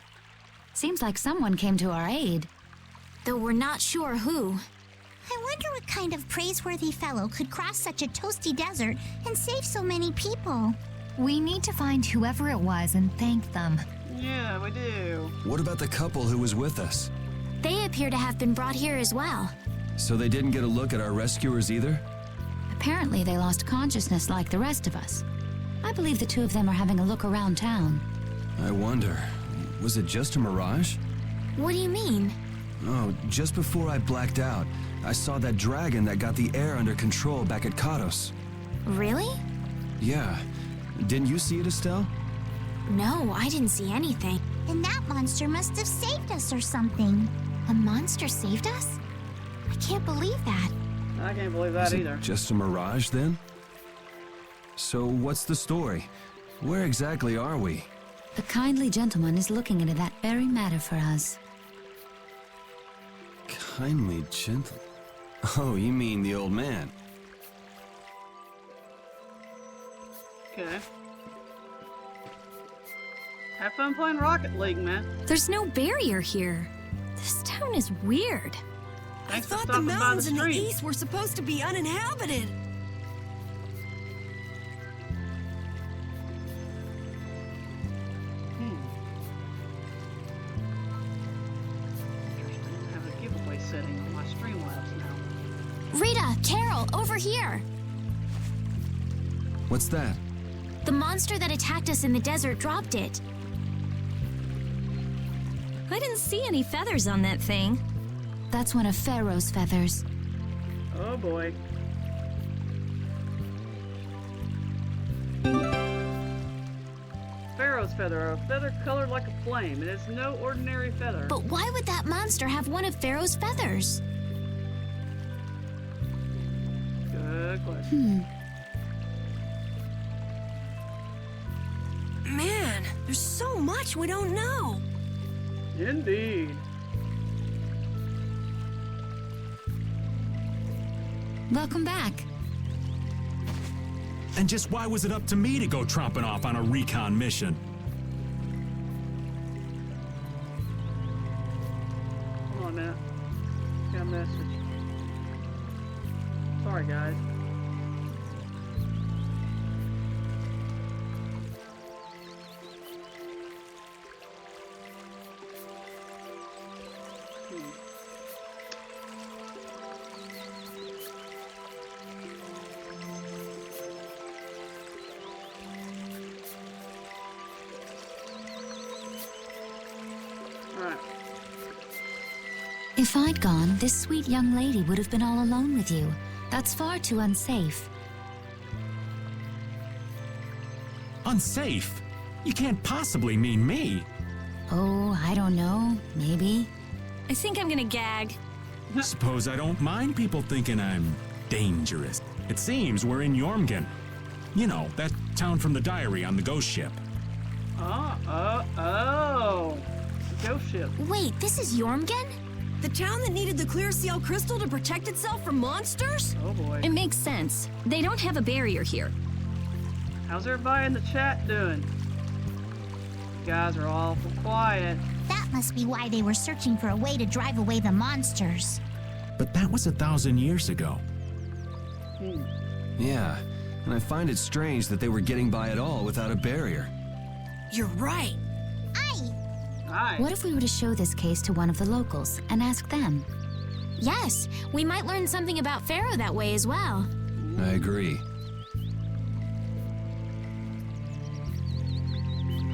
Seems like someone came to our aid. Though we're not sure who. I wonder what kind of praiseworthy fellow could cross such a toasty desert and save so many people. We need to find whoever it was and thank them. Yeah, we do. What about the couple who was with us? They appear to have been brought here as well. So they didn't get a look at our rescuers either? Apparently they lost consciousness like the rest of us. I believe the two of them are having a look around town. I wonder, was it just a mirage? What do you mean? Oh, just before I blacked out, I saw that dragon that got the air under control back at Kados. Really? Yeah. Didn't you see it, Estelle? No, I didn't see anything. And that monster must have saved us or something. A monster saved us? I can't believe that. I can't believe that Was it either. just a mirage then? So what's the story? Where exactly are we? The kindly gentleman is looking into that very matter for us. Kindly, gentle. Oh, you mean the old man? Okay. Have fun playing Rocket League, man. There's no barrier here. This town is weird. I Thanks for thought the stopping by mountains the in the stream. east were supposed to be uninhabited. Interesting. I have a giveaway setting on my Streamlabs now. Rita, Carol, over here. What's that? The monster that attacked us in the desert dropped it. I didn't see any feathers on that thing. That's one of Pharaoh's feathers. Oh boy. Pharaoh's feather, a feather colored like a flame. It is no ordinary feather. But why would that monster have one of Pharaoh's feathers? Good question. Man, there's so much we don't know. Indeed. Welcome back. And just why was it up to me to go tromping off on a recon mission? Hold on a minute. Got a message. Sorry, guys. Alright. If I'd gone, this sweet young lady would have been all alone with you. That's far too unsafe. Unsafe? You can't possibly mean me. Oh, I don't know. Maybe. I think I'm gonna gag. Suppose I don't mind people thinking I'm dangerous. It seems we're in Jormungand. You know, that town from the diary on the ghost ship. Oh. Ghost ship. Wait, this is Jormungand? The town that needed the clear CL crystal to protect itself from monsters? Oh boy. It makes sense. They don't have a barrier here. How's everybody in the chat doing? You guys are awful quiet. That must be why they were searching for a way to drive away the monsters. But that was 1,000 years ago. Yeah, and I find it strange that they were getting by at all without a barrier. You're right. Hi. What if we were to show this case to one of the locals and ask them? Yes, we might learn something about Pharaoh that way as well. I agree.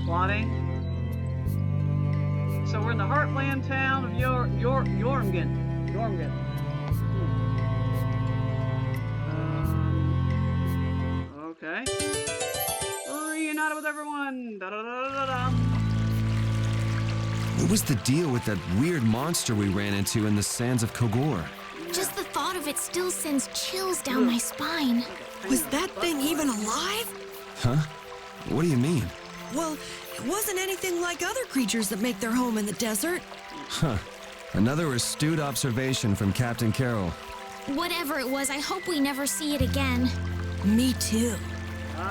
Plotting. So we're in the heartland town of Jormungand. Jormungand. Okay. Reunited with everyone. Da da da da da. What was the deal with that weird monster we ran into in the sands of Kogor? Just the thought of it still sends chills down my spine. Was that thing even alive? Huh? What do you mean? Well, it wasn't anything like other creatures that make their home in the desert. Huh. Another astute observation from Captain Carroll. Whatever it was, I hope we never see it again. Me too.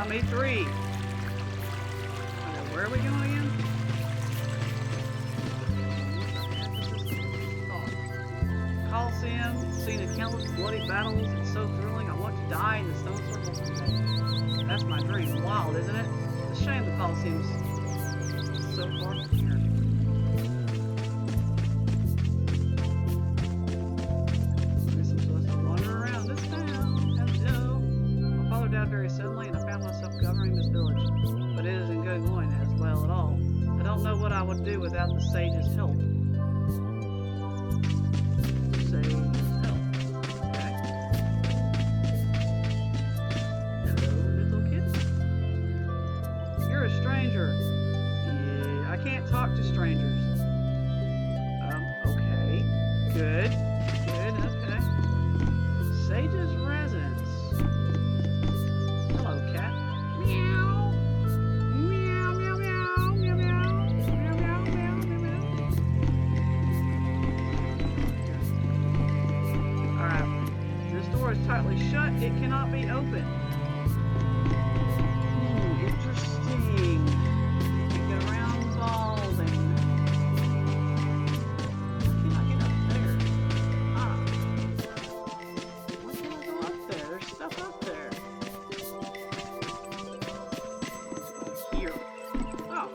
Me three. Okay, where are we going again? Coliseum, seen countless bloody battles. It's so thrilling. I want to die in the stone circle someday. That's my dream. Wild, isn't it? It's a shame the Coliseum's so far from here. Guess I'm supposed to wander around this town. Hello. My father died very suddenly, and I found myself governing this village. But it isn't good going as well at all. I don't know what I would do without the sage's help. Talk to strangers. Okay. Good. Good, okay. Sage's residence. Hello, cat. Meow. Meow, meow, meow, meow, meow. Meow, meow, meow, meow, meow. door is tightly shut, it cannot be opened. Interesting. You can get around balding. How can I get up there? Ah. Why can't I go up there? There's stuff up there. Here. Oh.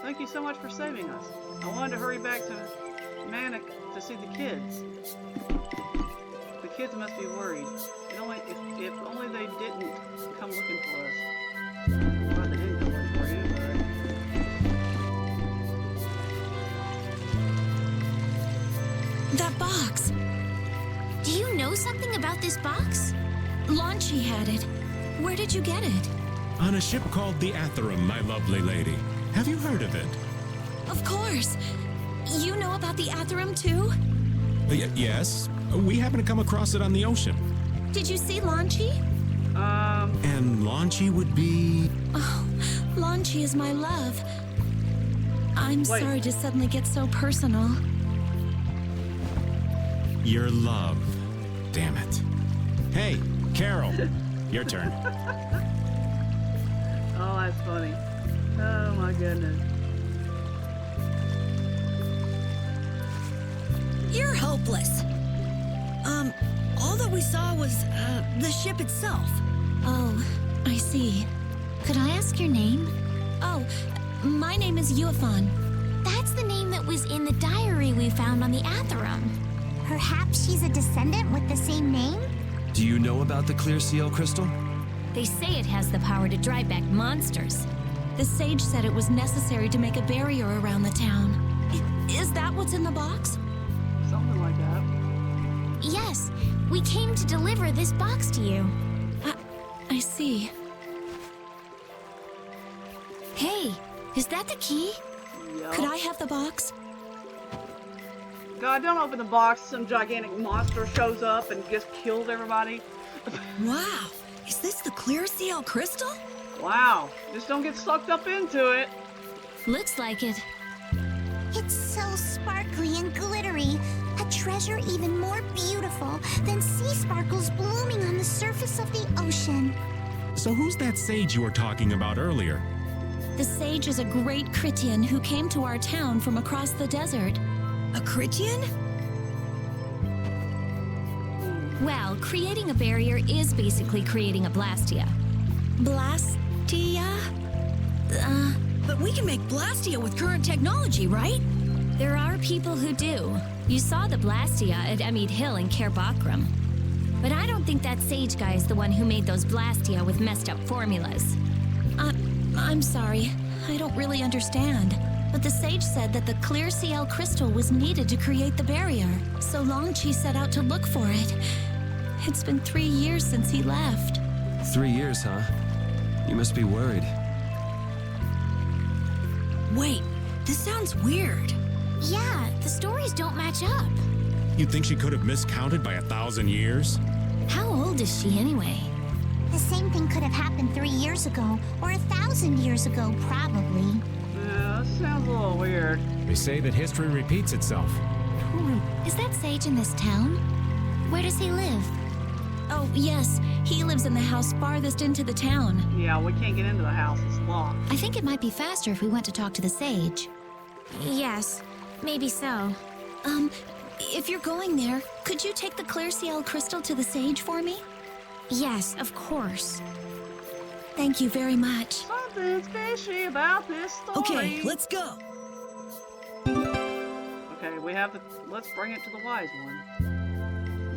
Thank you so much for saving us. I wanted to hurry back to Manic to see the kids. The kids must be worried. If only they didn't come looking for us. Well, they didn't come looking for you, but... That box. Do you know something about this box? Launchy had it. Where did you get it? On a ship called the Atherum, my lovely lady. Have you heard of it? Of course. You know about the Atherum too? Yes. We happened to come across it on the ocean. Did you see Launchy? And Launchy would be... Oh, Launchy is my love. I'm sorry to suddenly get so personal. Your love. Damn it. Hey, Carol. Your turn. Oh, that's funny. Oh my goodness. You're hopeless. All that we saw was, the ship itself. Oh, I see. Could I ask your name? Oh, my name is Uafon. That's the name that was in the diary we found on the Atherum. Perhaps she's a descendant with the same name? Do you know about the clear seal crystal? They say it has the power to drive back monsters. The sage said it was necessary to make a barrier around the town. Is that what's in the box? Something like that. Yes, we came to deliver this box to you. I see. Hey, is that the key? Yep. Could I have the box? God, don't open the box. Some gigantic monster shows up and just kills everybody. Wow, is this the clear seal crystal? Wow, just don't get sucked up into it. Looks like it. It's so sparkly and glittery. A treasure even more beautiful than sea sparkles blooming on the surface of the ocean. So who's that sage you were talking about earlier? The sage is a great Critian who came to our town from across the desert. A Critian? Well, creating a barrier is basically creating a Blastia. Blastia? But we can make Blastia with current technology, right? There are people who do. You saw the Blastia at Emmett Hill in Cair Bakram. But I don't think that sage guy is the one who made those Blastia with messed up formulas. I'm sorry. I don't really understand. But the sage said that the clear CL crystal was needed to create the barrier. So Longchi set out to look for it. It's been 3 years since he left. 3 years, huh? You must be worried. Wait, this sounds weird. Yeah, the stories don't match up. You think she could have miscounted by 1,000 years? How old is she anyway? The same thing could have happened 3 years ago, or 1,000 years ago, probably. Yeah, that sounds a little weird. They say that history repeats itself. Is that sage in this town? Where does he live? Oh, yes. He lives in the house farthest into the town. Yeah, we can't get into the house. It's locked. I think it might be faster if we went to talk to the sage. Yes, maybe so. If you're going there, could you take the clear CL crystal to the sage for me? Yes, of course. Thank you very much. Something's fishy about this story. Okay, let's go. Okay, we have the... Let's bring it to the wise one.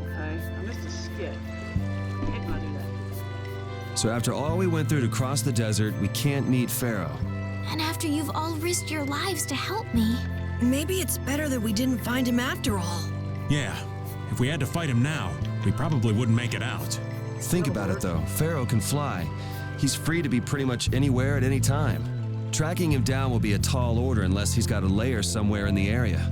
Okay, I missed a skip. I hate when I do that. So after all we went through to cross the desert, we can't meet Pharaoh. And after you've all risked your lives to help me. Maybe it's better that we didn't find him after all. Yeah, if we had to fight him now, we probably wouldn't make it out. Think about it though, Pharaoh can fly. He's free to be pretty much anywhere at any time. Tracking him down will be a tall order unless he's got a lair somewhere in the area.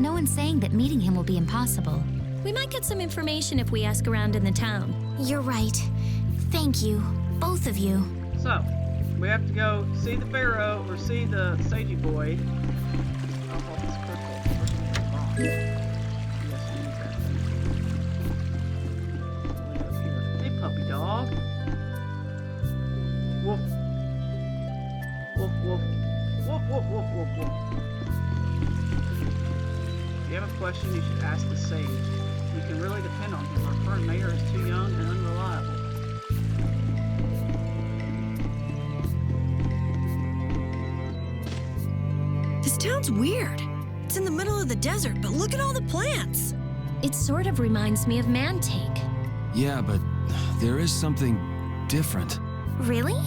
No one's saying that meeting him will be impossible. We might get some information if we ask around in the town. You're right. Thank you, both of you. So, we have to go see the Pharaoh or see the Sagey boy. Oh, well, this crystal. Yes, we need that. question you should ask the sage. You can really depend on him. Our current mayor is too young and unreliable. This town's weird. It's in the middle of the desert, but look at all the plants. It sort of reminds me of Mantake. Yeah, but there is something different. Really?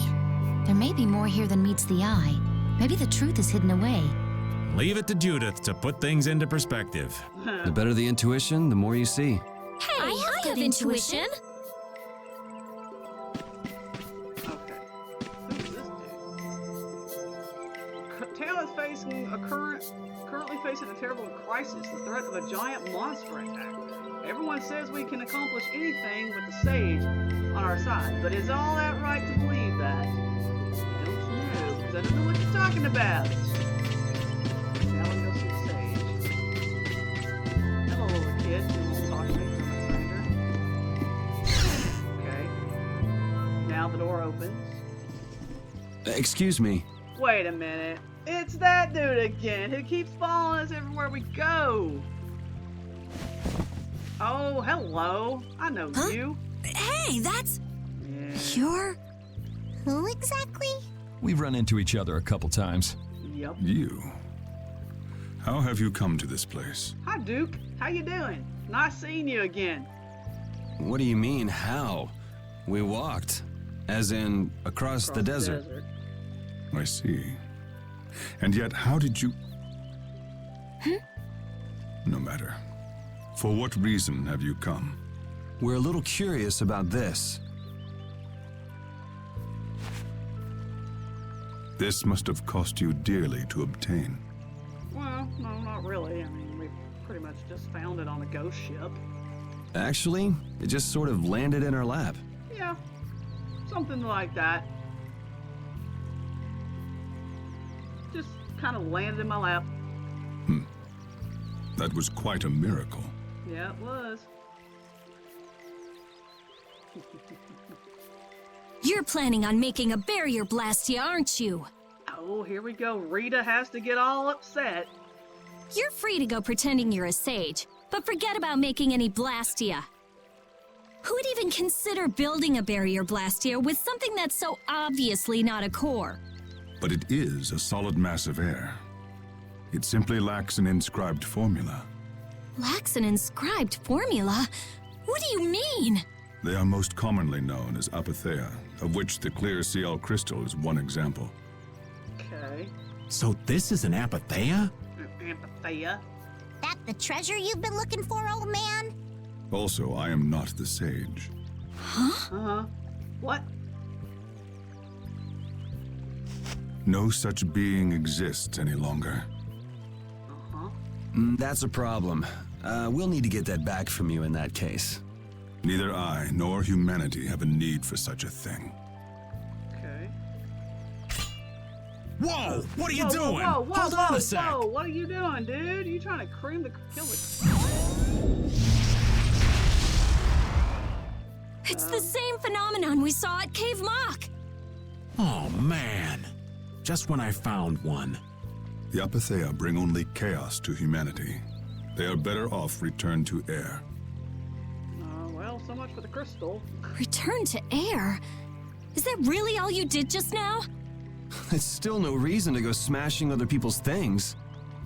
There may be more here than meets the eye. Maybe the truth is hidden away. Leave it to Judith to put things into perspective. The better the intuition, the more you see. Hey, I have intuition. Okay. Who is this dude? Tail is currently facing a terrible crisis, the threat of a giant monster attack. Everyone says we can accomplish anything with the sage on our side, but is all that right to believe that? I don't know, because I don't know what you're talking about. Now we go see the sage. Hello, little kid. You want to talk to me? I'm a stranger. Okay. Now the door opens. Excuse me. Wait a minute. It's that dude again who keeps following us everywhere we go. Oh, hello. I know you. Hey, that's... Yeah. You're... Who exactly? We've run into each other a couple times. Yep. You. How have you come to this place? Hi, Duke. How you doing? Nice seeing you again. What do you mean, how? We walked. As in, across the desert. I see. And yet, how did you... No matter. For what reason have you come? We're a little curious about this. This must have cost you dearly to obtain. Well, no, not really. I mean, we pretty much just found it on a ghost ship. Actually, it just sort of landed in our lap. Yeah, something like that. Just kind of landed in my lap. That was quite a miracle. Yeah, it was. You're planning on making a barrier blast here, aren't you? Oh, here we go. Rita has to get all upset. You're free to go pretending you're a sage, but forget about making any blastia. Who would even consider building a barrier blastia with something that's so obviously not a core? But it is a solid mass of air. It simply lacks an inscribed formula. Lacks an inscribed formula? What do you mean? They are most commonly known as apatheia, of which the clear CL crystal is one example. Okay. So this is an apatheia? Apatheia? That the treasure you've been looking for, old man? Also, I am not the sage. Huh? Uh-huh. What? No such being exists any longer. Uh-huh. That's a problem. We'll need to get that back from you in that case. Neither I nor humanity have a need for such a thing. Okay. Whoa! What are you Whoa, doing? Whoa, whoa, Hold on a sec. Whoa, what are you doing, dude? You trying to kill the... It's the same phenomenon we saw at Cave Mock. Oh, man. Just when I found one. The apatheia bring only chaos to humanity. They are better off returned to air. Well, so much for the crystal. Return to air? Is that really all you did just now? It's still no reason to go smashing other people's things.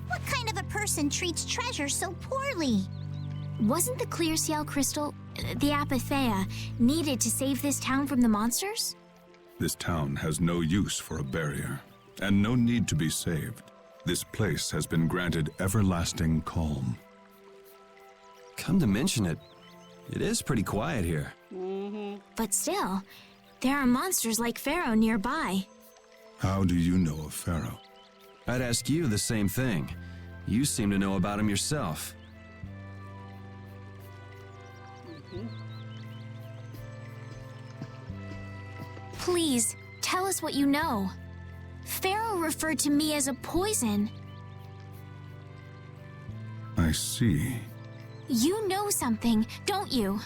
What kind of a person treats treasure so poorly? Wasn't the clear CL crystal, the apatheia, needed to save this town from the monsters? This town has no use for a barrier, and no need to be saved. This place has been granted everlasting calm. Come to mention it, it is pretty quiet here. Mm-hmm. But still, there are monsters like Pharaoh nearby. How do you know of Pharaoh? I'd ask you the same thing. You seem to know about him yourself. Please, tell us what you know. Pharaoh referred to me as a poison. I see. You know something, don't you?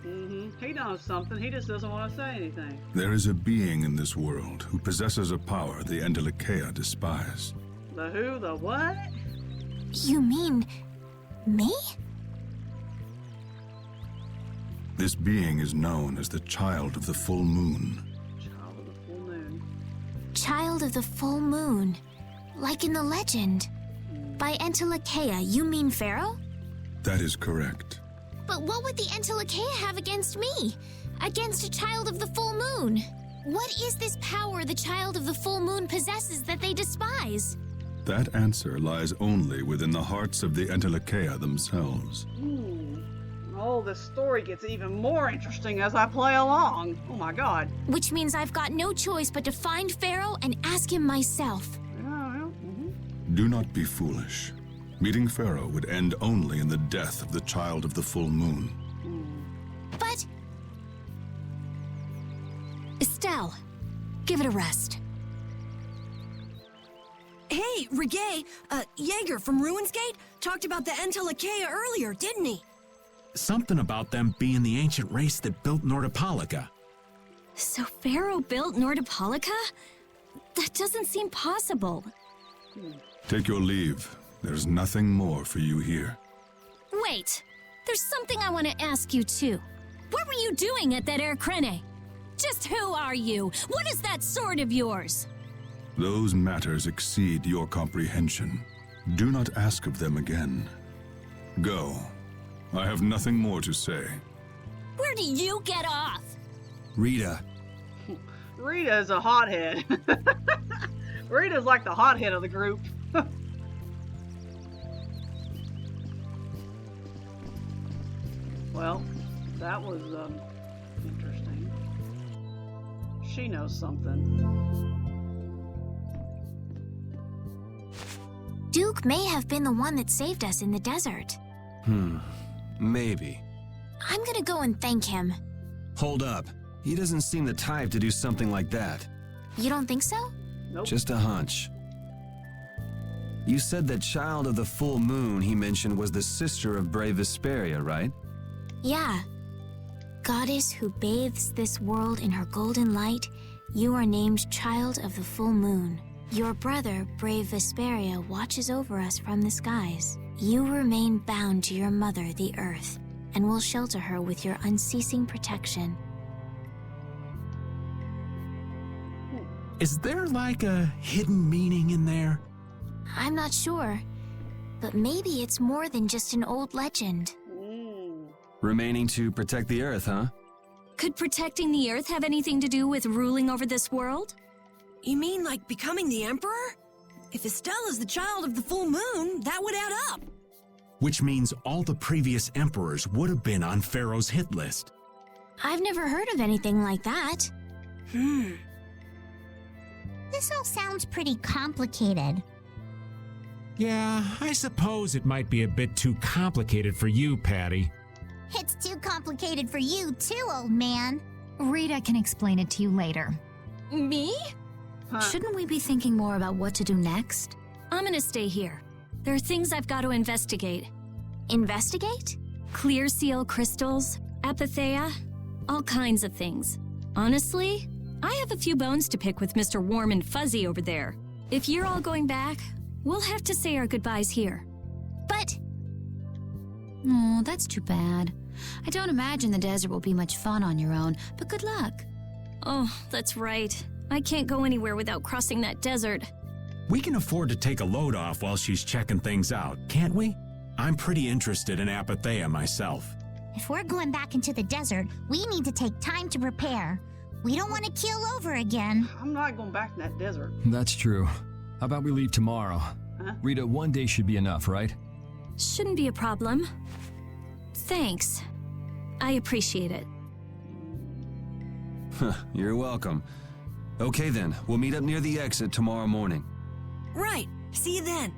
Mm-hmm. He knows something. He just doesn't want to say anything. There is a being in this world who possesses a power the Endelikeia despise. The who? The what? You mean Me? This being is known as the Child of the Full Moon. Child of the Full Moon. Child of the Full Moon. Like in the legend. By Entelekea, you mean Pharaoh? That is correct. But what would the Entelekea have against me? Against a Child of the Full Moon? What is this power the Child of the Full Moon possesses that they despise? That answer lies only within the hearts of the Entelekea themselves. Oh, this story gets even more interesting as I play along. Oh my god. Which means I've got no choice but to find Pharaoh and ask him myself. Do not be foolish. Meeting Pharaoh would end only in the death of the Child of the Full Moon. But... Estelle, give it a rest. Hey, Reggae, Jaeger from Ruinsgate talked about the Entelekea earlier, didn't he? Something about them being the ancient race that built Nordopolica. So Pharaoh built Nordopolica? That doesn't seem possible. Take your leave. There's nothing more for you here. Wait, there's something I want to ask you too. What were you doing at that Air Krene? Just who are you? What is that sword of yours? Those matters exceed your comprehension. Do not ask of them again. Go. I have nothing more to say. Where do you get off? Rita. Rita is a hothead. Rita's like the hothead of the group. Well, that was interesting. She knows something. Duke may have been the one that saved us in the desert. Maybe. I'm gonna go and thank him. Hold up. He doesn't seem the type to do something like that. You don't think so? Nope. Just a hunch. You said that Child of the Full Moon he mentioned was the sister of Brave Vesperia, right? Yeah. Goddess who bathes this world in her golden light, you are named Child of the Full Moon. Your brother, Brave Vesperia, watches over us from the skies. You remain bound to your mother, the Earth, and will shelter her with your unceasing protection. Is there like a hidden meaning in there? I'm not sure, but maybe it's more than just an old legend. Remaining to protect the Earth, huh? Could protecting the Earth have anything to do with ruling over this world? You mean like becoming the Emperor? If Estelle is the Child of the Full Moon, that would add up. Which means all the previous emperors would have been on Pharaoh's hit list. I've never heard of anything like that. This all sounds pretty complicated. Yeah, I suppose it might be a bit too complicated for you, Patty. It's too complicated for you too, old man. Rita can explain it to you later. Me? Shouldn't we be thinking more about what to do next? I'm gonna stay here. There are things I've got to investigate. Investigate? Clear seal crystals, apatheia, all kinds of things. Honestly, I have a few bones to pick with Mr. Warm and Fuzzy over there. If you're all going back, we'll have to say our goodbyes here. But... Oh, that's too bad. I don't imagine the desert will be much fun on your own, but good luck. Oh, that's right. I can't go anywhere without crossing that desert. We can afford to take a load off while she's checking things out, can't we? I'm pretty interested in apatheia myself. If we're going back into the desert, we need to take time to prepare. We don't want to keel over again. I'm not going back in that desert. That's true. How about we leave tomorrow? Huh? Rita, one day should be enough, right? Shouldn't be a problem. Thanks. I appreciate it. You're welcome. Okay then, we'll meet up near the exit tomorrow morning. Right. See you then.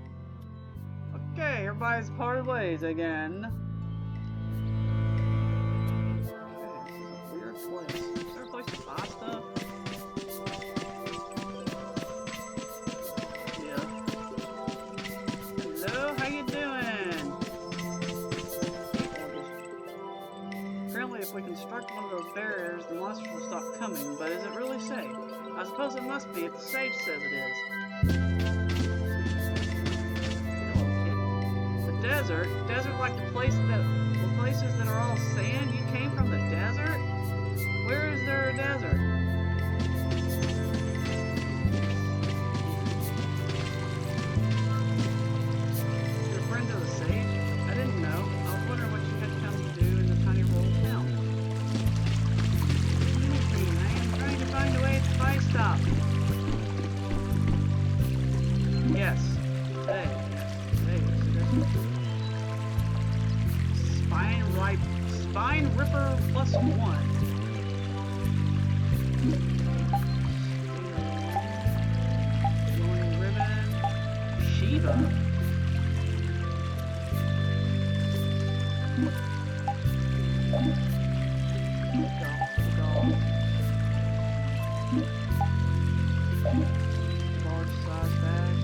Okay, everybody's parted ways again. Okay, this is a weird place. Is there a place to buy stuff? Yeah. Hello, how you doing? Apparently if we construct one of those barriers, the monsters will stop coming, but is it really safe? I suppose it must be if the sage says it is. The desert. Desert like the places that are all sand. You came from the desert? Where is there a desert? You're friends of the sage? I didn't know. I was wondering what you had come to do in the tiny rural town. Anything, man. Trying to find a way to buy stop. Yes. Hey. Spine Ripper +1. Glowing Ribbon. Shiva. Large size bag.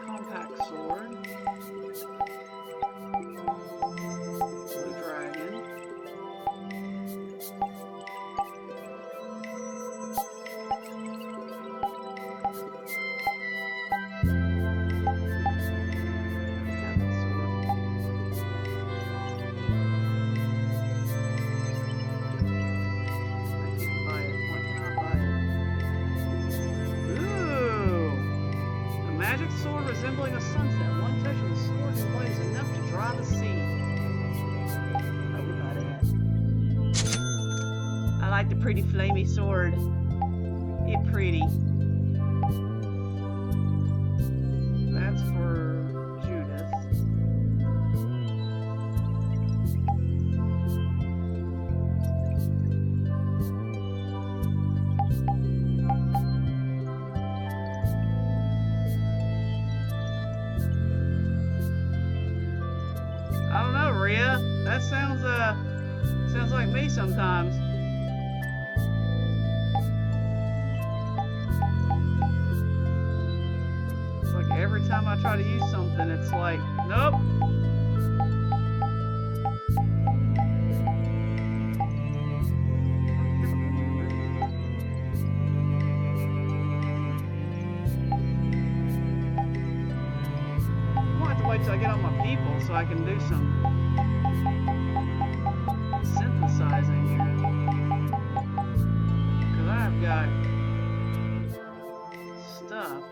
Compact sword. Blue dragon. Sword resembling a sunset. One touch of the sword's blade is enough to draw the sea. I like the pretty flamey sword. It's pretty. That's for Judas. I don't know, Rhea. That sounds like me sometimes. It's like every time I try to use something, it's like, nope. I'm gonna have to wait till I get on my people so I can do some synthesizing here. Because I've got stuff.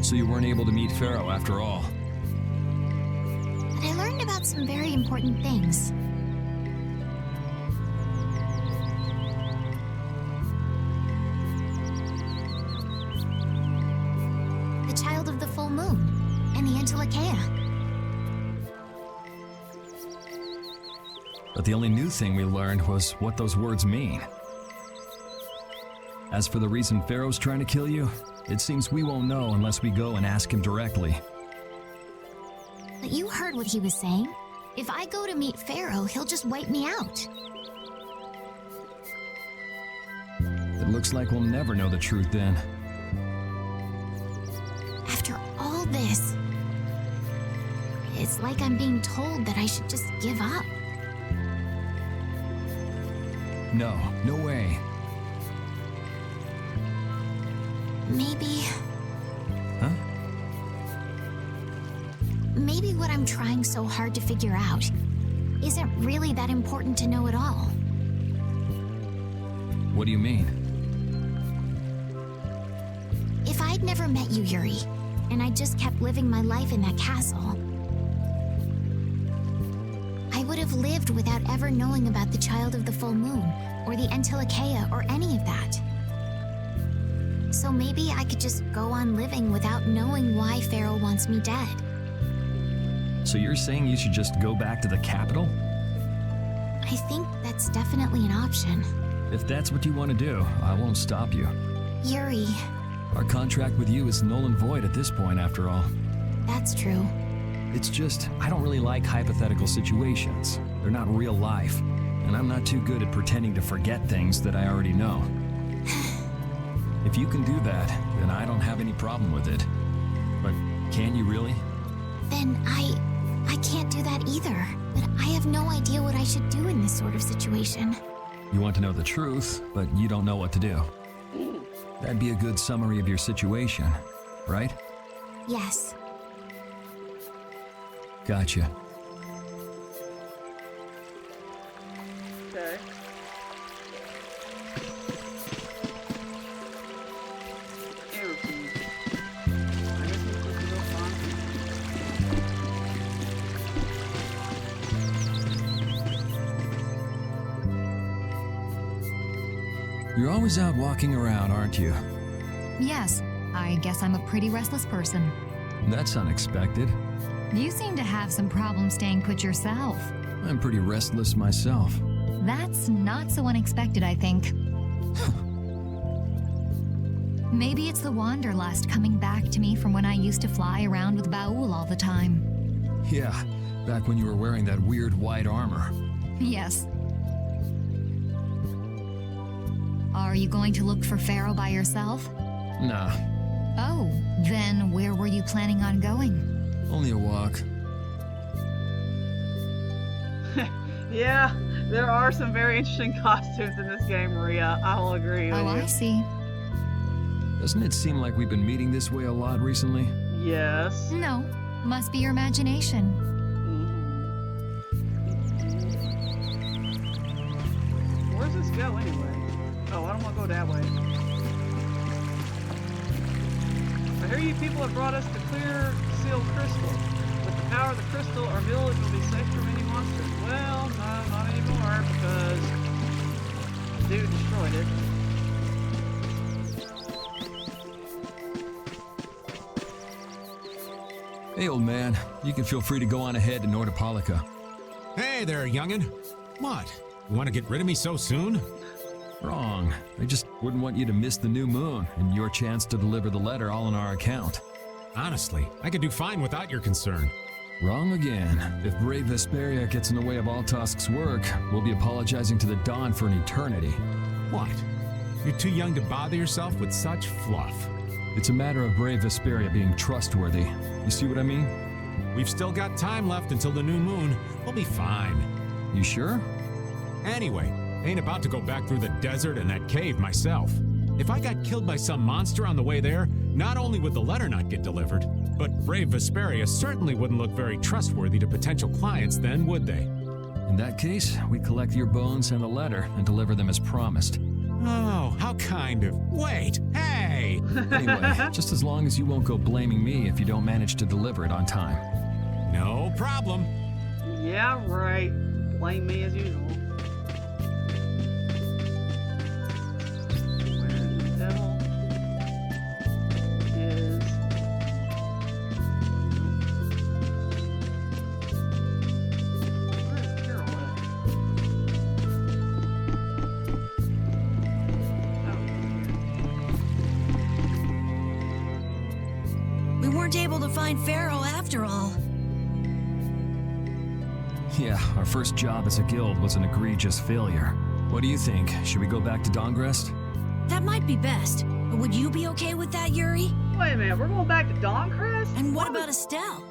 So you weren't able to meet Pharaoh after all. But I learned about some very important things. The child of the full moon and the Antilochaea. but the only new thing we learned was what those words mean. As for the reason Pharaoh's trying to kill you, it seems we won't know unless we go and ask him directly. But you heard what he was saying. If I go to meet Pharaoh, he'll just wipe me out. It looks like we'll never know the truth then. After all this, it's like I'm being told that I should just give up. No, no way. Maybe... Huh? Maybe what I'm trying so hard to figure out isn't really that important to know at all. What do you mean? If I'd never met you, Yuri, and I just kept living my life in that castle, I would have lived without ever knowing about the Child of the Full Moon, or the Antilocheia, or any of that. So maybe I could just go on living without knowing why Pharaoh wants me dead. So you're saying you should just go back to the capital? I think that's definitely an option. If that's what you want to do, I won't stop you. Yuri, Our contract with you is null and void at this point, after all. that's true. It's just, I don't really like hypothetical situations. They're not real life. And I'm not too good at pretending to forget things that I already know. If you can do that, then I don't have any problem with it. But can you really? Then I can't do that either. But I have no idea what I should do in this sort of situation. You want to know the truth, but you don't know what to do. That'd be a good summary of your situation, right? Yes. Gotcha. Okay. Error key. I guess we're supposed to go find You're always out walking around, aren't you? Yes, I guess I'm a pretty restless person. That's unexpected. You seem to have some problems staying put yourself. I'm pretty restless myself. That's not so unexpected, I think. Maybe it's the wanderlust coming back to me from when I used to fly around with Baul all the time. Yeah, back when you were wearing that weird white armor. Yes. Are you going to look for Pharaoh by yourself? Nah, Oh, then where were you planning on going? only a walk. Yeah, there are some very interesting costumes in this game, Maria. I will agree with Oh, you. I see. Doesn't it seem like we've been meeting this way a lot recently? Yes. No, must be your imagination. Where does this go anyway? Oh, I don't want to go that way. I hear you people have brought us the clear seal crystal. With the power of the crystal, our village will be safe from any monsters. Well, no, not anymore, because the dude destroyed it. Hey, old man, you can feel free to go on ahead to Nordopolica. Hey there, youngin'. What? You want to get rid of me so soon? Wrong. I just wouldn't want you to miss the new moon and your chance to deliver the letter all on our account. Honestly, I could do fine without your concern. Wrong again. If Brave Vesperia gets in the way of Altosk's work, we'll be apologizing to the Dawn for an eternity. What? You're too young to bother yourself with such fluff. It's a matter of Brave Vesperia being trustworthy. You see what I mean? We've still got time left until the new moon. We'll be fine. You sure? Anyway, ain't about to go back through the desert and that cave myself. If I got killed by some monster on the way there, not only would the letter not get delivered, but Brave Vesperia certainly wouldn't look very trustworthy to potential clients then, would they? In that case, we collect your bones and the letter and deliver them as promised. Oh, how kind of... Wait, hey! Anyway, just as long as you won't go blaming me if you don't manage to deliver it on time. No problem. Yeah, right. Blame me as usual. Where the devil is... Where is Carol at? find Pharaoh after all. Yeah, our first job as a guild was an egregious failure. What do you think? Should we go back to Dongrest? That might be best. But would you be okay with that, Yuri? Wait a minute, we're going back to Dawncrist? And what about Estelle?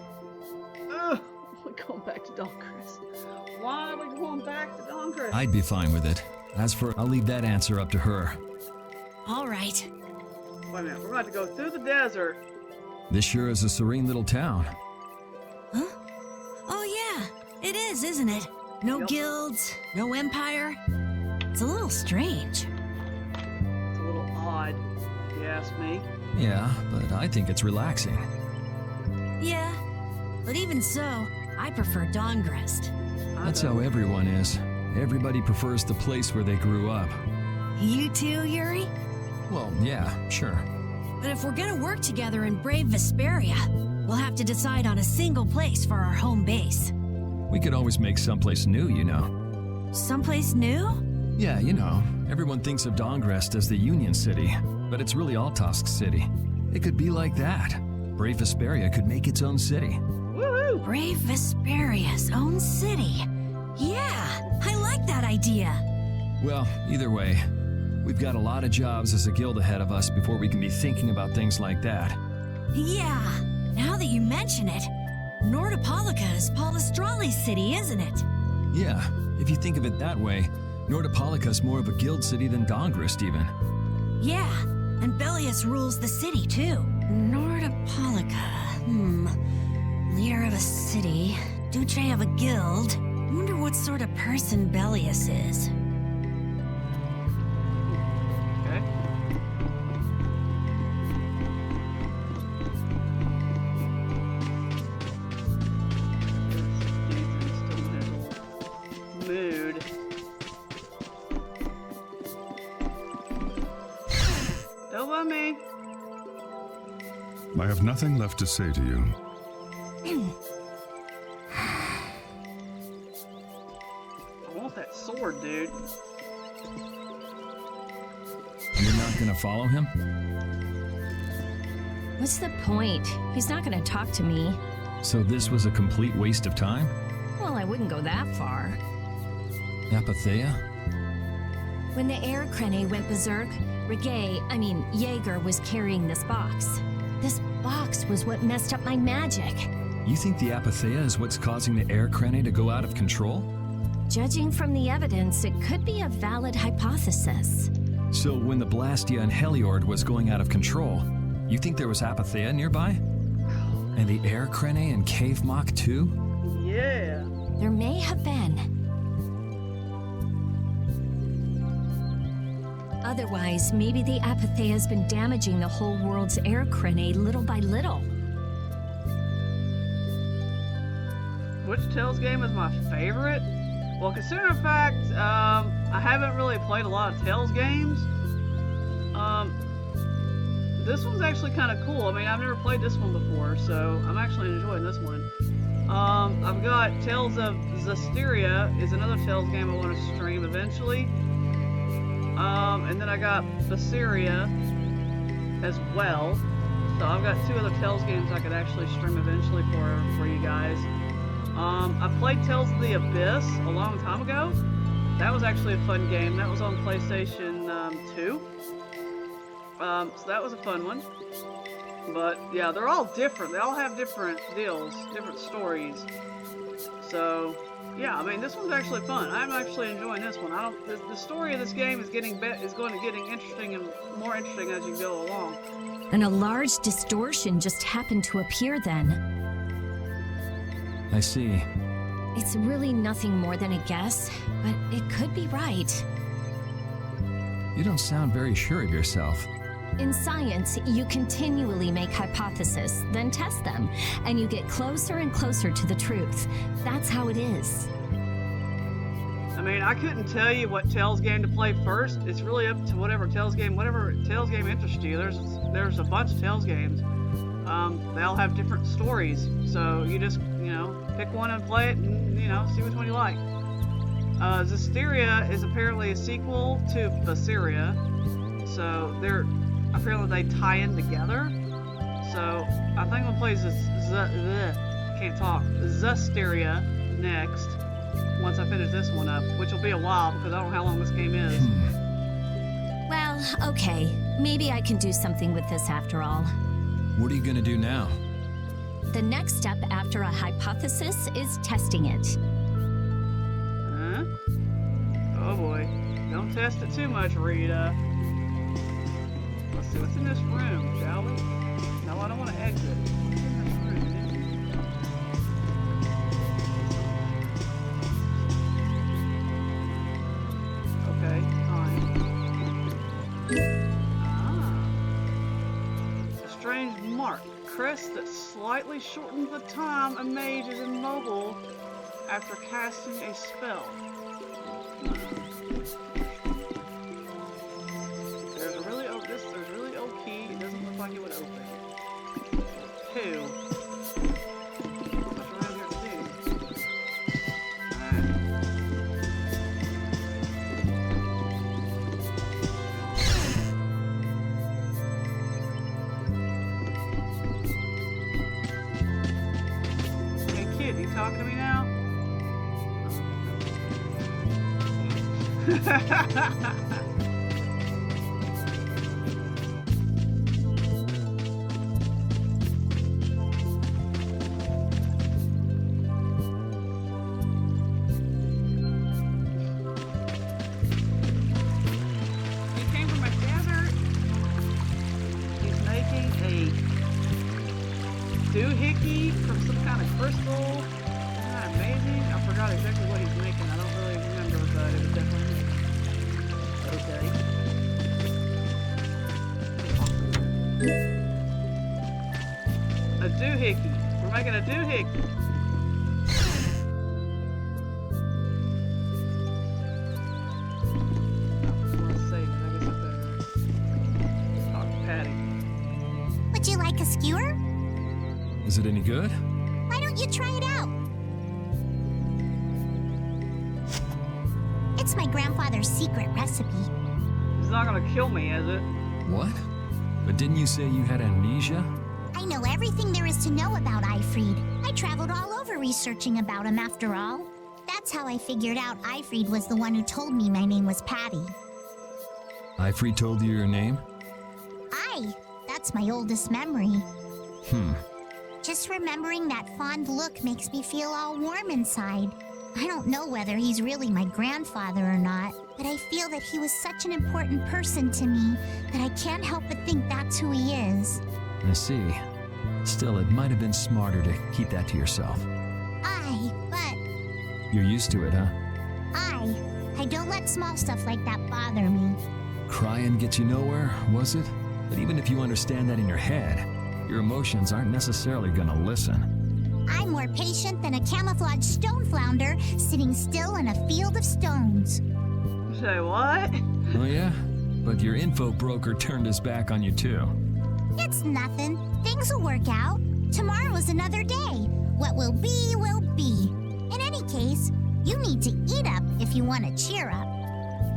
Ugh, we're going back to Dawncrist. Why are we going back to Dawncrist? I'd be fine with it. As for, I'll leave that answer up to her. All right. Wait a minute, we're about to go through the desert. This sure is a serene little town. Huh? Oh yeah, it is, isn't it? No guilds, no empire. It's a little strange. It's a little odd, if you ask me. Yeah, but I think it's relaxing. Yeah, but even so, I prefer Dawngrest. That's how everyone is. Everybody prefers the place where they grew up. You too, Yuri? Well, yeah, sure. But if we're gonna work together in Brave Vesperia, we'll have to decide on a single place for our home base. We could always make someplace new, you know. Someplace new? Yeah, you know, everyone thinks of Dongrest as the Union City, but it's really Altosk City. It could be like that. Brave Vesperia could make its own city. Woohoo! Brave Vesperia's own city. Yeah, I like that idea. Well, either way, we've got a lot of jobs as a guild ahead of us before we can be thinking about things like that. Yeah, now that you mention it, Nordopolica is Polistrali's city, isn't it? Yeah, if you think of it that way, Nordopolica's more of a guild city than Dongrest even. Yeah, and Bellius rules the city too. Nordopolica, Leader of a city, Duce of a guild. Wonder what sort of person Bellius is. Okay. Mood. Don't want me. I have nothing left to say to you. I want that sword, dude. You're not gonna follow him? What's the point? He's not gonna talk to me. So this was a complete waste of time? Well, I wouldn't go that far. Apatheia? When the air crane went berserk, Jaeger was carrying this box. This box was what messed up my magic. You think the Apatheia is what's causing the air crane to go out of control? Judging from the evidence, it could be a valid hypothesis. So when the Blastia and Heliord was going out of control, you think there was Apatheia nearby? And the air crane and Cave Mock too? Yeah. There may have been. Otherwise, maybe the Apatheia has been damaging the whole world's air crane little by little. Which Tales game is my favorite? Well, considering the fact, I haven't really played a lot of Tales games. This one's actually kind of cool. I mean, I've never played this one before, so I'm actually enjoying this one. I've got Tales of Vesperia is another Tales game I want to stream eventually. And then I got Vesperia as well. So I've got two other Tales games I could actually stream eventually for you guys. I played Tales of the Abyss a long time ago. That was actually a fun game. That was on PlayStation 2. So that was a fun one. But yeah, they're all different. They all have different deals, different stories. So yeah, I mean, this one's actually fun. I'm actually enjoying this one. The story of this game is going to getting interesting and more interesting as you go along. And a large distortion just happened to appear then. I see. It's really nothing more than a guess, but it could be right. You don't sound very sure of yourself. In science, you continually make hypotheses, then test them, and you get closer and closer to the truth. That's how it is. I mean, I couldn't tell you what Tales game to play first. It's really up to whatever Tales game interests you. There's a bunch of Tales games. They all have different stories, so you just, pick one and play it and, see which one you like. Vesperia is apparently a sequel to Vesperia, so apparently they tie in together. So I think we'll play can't talk. Zesteria next. Once I finish this one up, which will be a while because I don't know how long this game is. Well, okay. Maybe I can do something with this after all. What are you gonna do now? The next step after a hypothesis is testing it. Huh? Oh boy. Don't test it too much, Rita. Let's see what's in this room, shall we? No, I don't want to exit. What's in this room? Okay, fine. A strange mark. Crest that slightly shortens the time a mage is immobile after casting a spell. There's a really old key. It doesn't look like it would open. Two. What's around here to do? Hey kid, you talking to me now? He came from a desert. He's making a doohickey from some kind of crystal. Isn't that amazing? I forgot exactly what he's making. I don't really remember, but it was definitely okay. A doohickey. We're making a doohickey. Let's save it. I guess I better talk to Patty. Would you like a skewer? Is it any good? Why don't you try it out? It's my grandfather's secret recipe. It's not gonna kill me, is it? What? But didn't you say you had amnesia? I know everything there is to know about Eifried. I traveled all over researching about him after all. That's how I figured out Eifried was the one who told me my name was Patty. Eifried told you your name? That's my oldest memory. Hmm. Just remembering that fond look makes me feel all warm inside. I don't know whether he's really my grandfather or not, but I feel that he was such an important person to me that I can't help but think that's who he is. I see. Still, it might have been smarter to keep that to yourself. But You're used to it, huh? I don't let small stuff like that bother me. Crying gets you nowhere, was it? But even if you understand that in your head, your emotions aren't necessarily gonna listen. I'm more patient than a camouflaged stone flounder sitting still in a field of stones. Say what? Oh yeah? But your info broker turned his back on you too. It's nothing. Things will work out. Tomorrow's another day. What will be, will be. In any case, you need to eat up if you want to cheer up.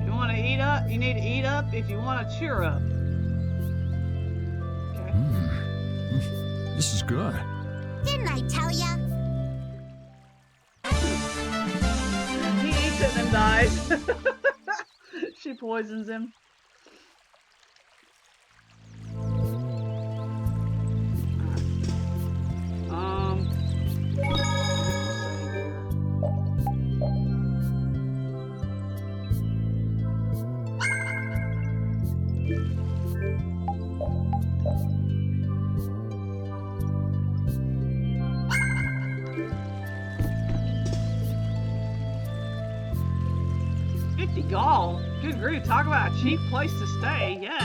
If you want to eat up, you need to eat up if you want to cheer up. Okay. This is good. Didn't I tell ya? He eats it and dies. She poisons him. Gall. Good grief, talk about a cheap place to stay, yes.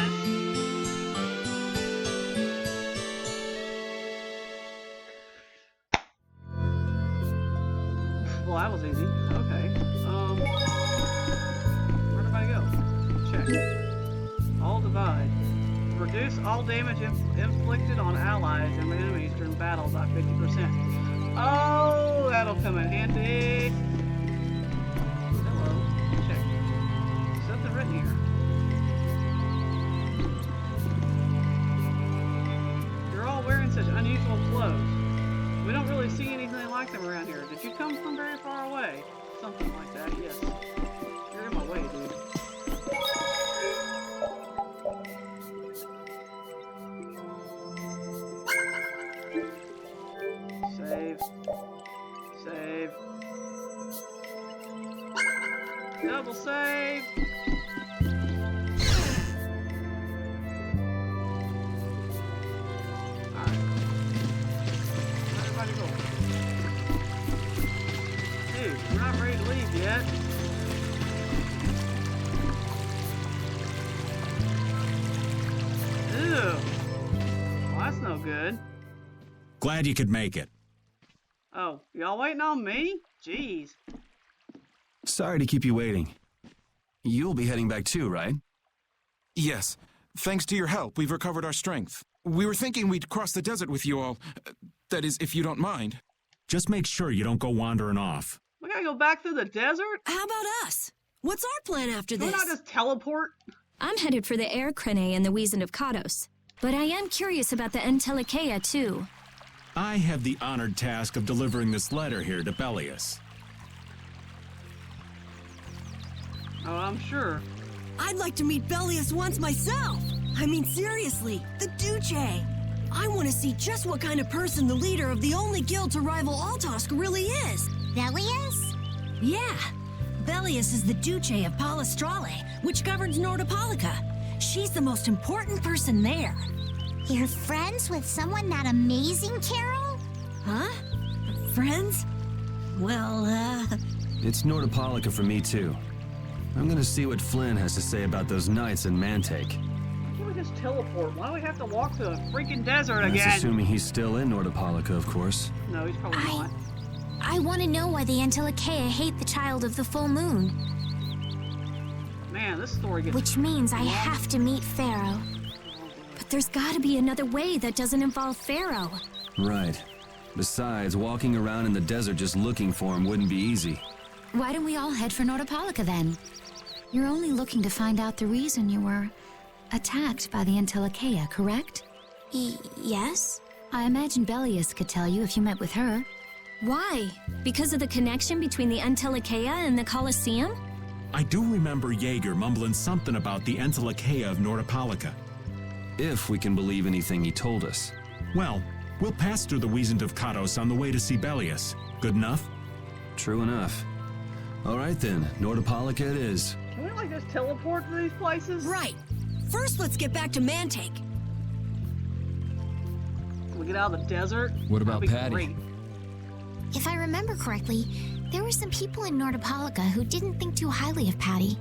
Well, that was easy. Okay. Where'd everybody go? Check. All divide. Reduce all damage inflicted on allies and enemies during battle by 50%. Oh, that'll come in handy. Written here. You're all wearing come from very far away. Something like that, yes. You're in my way, dude. Save. Save. Double save. Alright. Everybody go. Dude, we're not ready to leave yet. Ew. Well, that's no good. Glad you could make it. Oh, y'all waiting on me? Jeez. Sorry to keep you waiting. You'll be heading back too, right? Yes. Thanks to your help, we've recovered our strength. We were thinking we'd cross the desert with you all. That is, if you don't mind. Just make sure you don't go wandering off. We gotta go back through the desert? How about us? What's our plan after Can we this? not just teleport? I'm headed for the Air Crane and the Wizened of Kados. But I am curious about the Entelikeia, too. I have the honored task of delivering this letter here to Belius. Oh, I'm sure. I'd like to meet Belius once myself. I mean, seriously, the Duce. I want to see just what kind of person the leader of the only guild to rival Altosk really is. Belius? Yeah. Belius is the Duce of Palestrale, which governs Nordopolica. She's the most important person there. You're friends with someone that amazing, Carol? Huh? Friends? Well, It's Nordopolica for me too. I'm gonna see what Flynn has to say about those knights in Mantake. Why can't we just teleport? Why do we have to walk through the freaking desert again? That's assuming he's still in Nordopolica, of course. No, he's probably not. I want to know why the Entelikeia hate the child of the full moon. Man, this story gets... Which means I have to meet Pharaoh. But there's gotta be another way that doesn't involve Pharaoh. Right. Besides, walking around in the desert just looking for him wouldn't be easy. Why don't we all head for Nordopolica then? You're only looking to find out the reason you were attacked by the Entelikeia, correct? Yes? I imagine Belius could tell you if you met with her. Why? Because of the connection between the Entelikeia and the Colosseum? I do remember Jaeger mumbling something about the Entelikeia of Nordopolica. If we can believe anything he told us. Well, we'll pass through the Wizened of Kados on the way to see Belius. Good enough? True enough. All right then, Nordopolica it is. Can we, like, just teleport to these places? Right. First, let's get back to Mantake. Can we get out of the desert? What about That'd be Patty? great. If I remember correctly, there were some people in Nordopolica who didn't think too highly of Patty.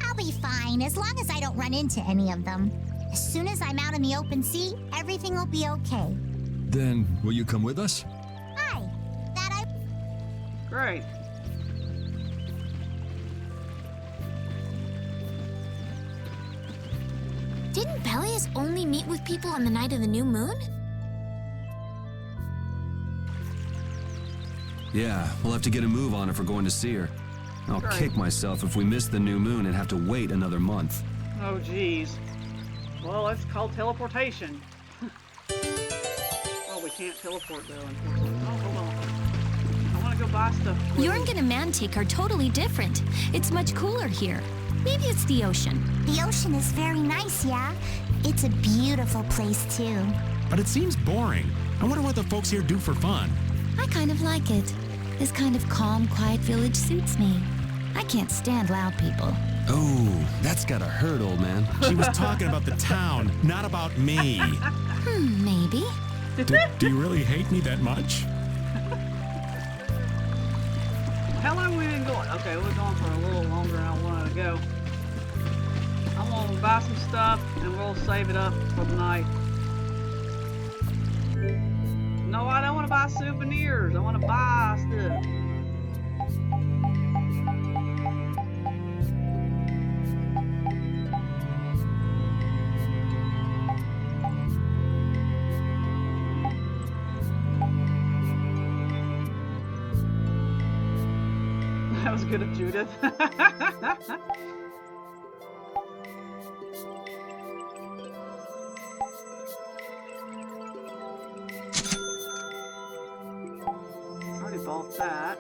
I'll be fine, as long as I don't run into any of them. As soon as I'm out in the open sea, everything will be okay. Then, will you come with us? Aye, that I... Great. Didn't Belius only meet with people on the night of the new moon? Yeah, we'll have to get a move on if we're going to see her. I'll Right. kick myself if we miss the new moon and have to wait another month. Oh, jeez. Well, that's called teleportation. Oh, we can't teleport, though, unfortunately. Oh, hold on. I want to go buy stuff. Yorn and Mantake are totally different. It's much cooler here. Maybe it's the ocean. The ocean is very nice, yeah? It's a beautiful place, too. But it seems boring. I wonder what the folks here do for fun. I kind of like it. This kind of calm, quiet village suits me. I can't stand loud people. Oh, that's gotta hurt, old man. She was talking about the town, not about me. Maybe. Do you really hate me that much? How long have we been going? Okay, we're going for a little longer than I wanted to go. I'm gonna buy some stuff and we'll save it up for the night. No, I don't want to buy souvenirs. I want to buy stuff. That was good of Judith. Already bought that.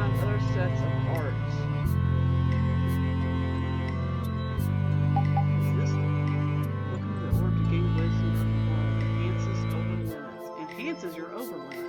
find other sets of parts. Is this? Looking at the orb to gain wisdom of the world. Enhances over limits. Enhances your over limit.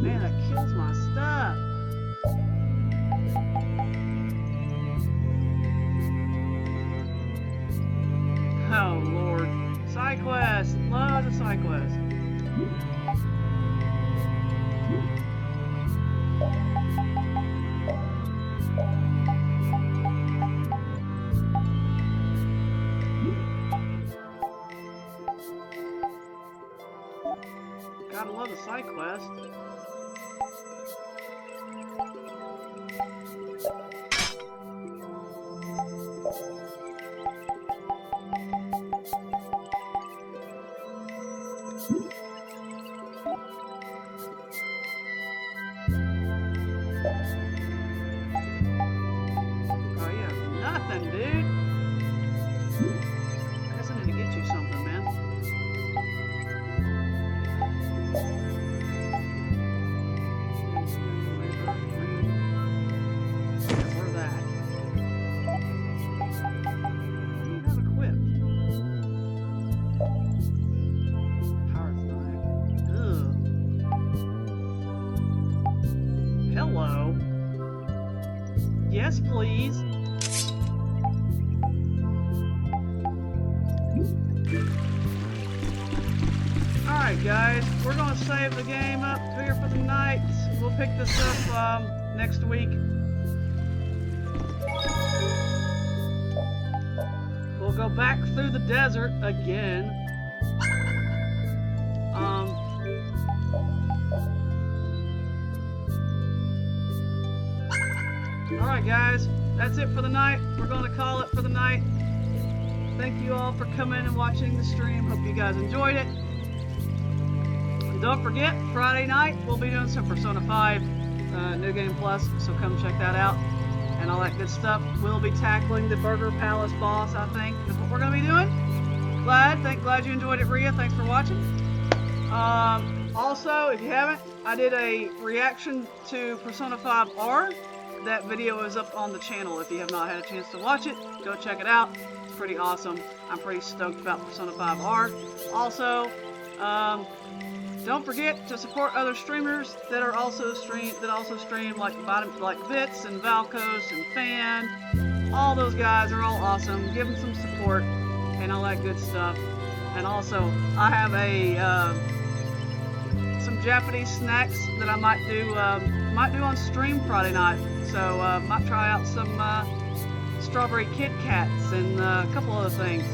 Man, that kills my stuff. Oh, Lord. Side quest. Loads of side quests. Gotta love a side quest. Oh, you have nothing, dude. I guess I need to get you something, man. Where's that? What do you have equipped? Power's knife. Ugh. Hello. Yes, please. Alright guys, we're going to save the game up here for the night. We'll pick this up next week. We'll go back through the desert again. Alright guys, that's it for the night. We're going to call it for the night. Thank you all for coming and watching the stream. Hope you guys enjoyed it. And don't forget, Friday night we'll be doing some Persona 5 New Game Plus, so come check that out. And all that good stuff. We'll be tackling the Burger Palace boss, I think, is what we're going to be doing. Glad you enjoyed it, Rhea. Thanks for watching. Also, if you haven't, I did a reaction to Persona 5 R. That video is up on the channel. If you have not had a chance to watch it, go check it out. It's pretty awesome. I'm pretty stoked about Persona 5 R. Also, don't forget to support other streamers that are also stream like Bits and Valkos and Fan. All those guys are all awesome. Give them some support and all that good stuff. And also, I have some Japanese snacks that I might do on stream Friday night. So might try out some strawberry Kit Kats and a couple other things.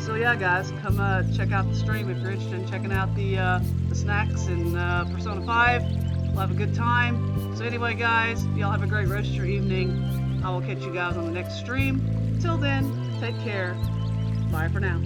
So yeah, guys, come check out the stream if you're interested in checking out the snacks and Persona 5. We'll have a good time. So anyway, guys, y'all have a great rest of your evening. I will catch you guys on the next stream. Till then, take care. Bye for now.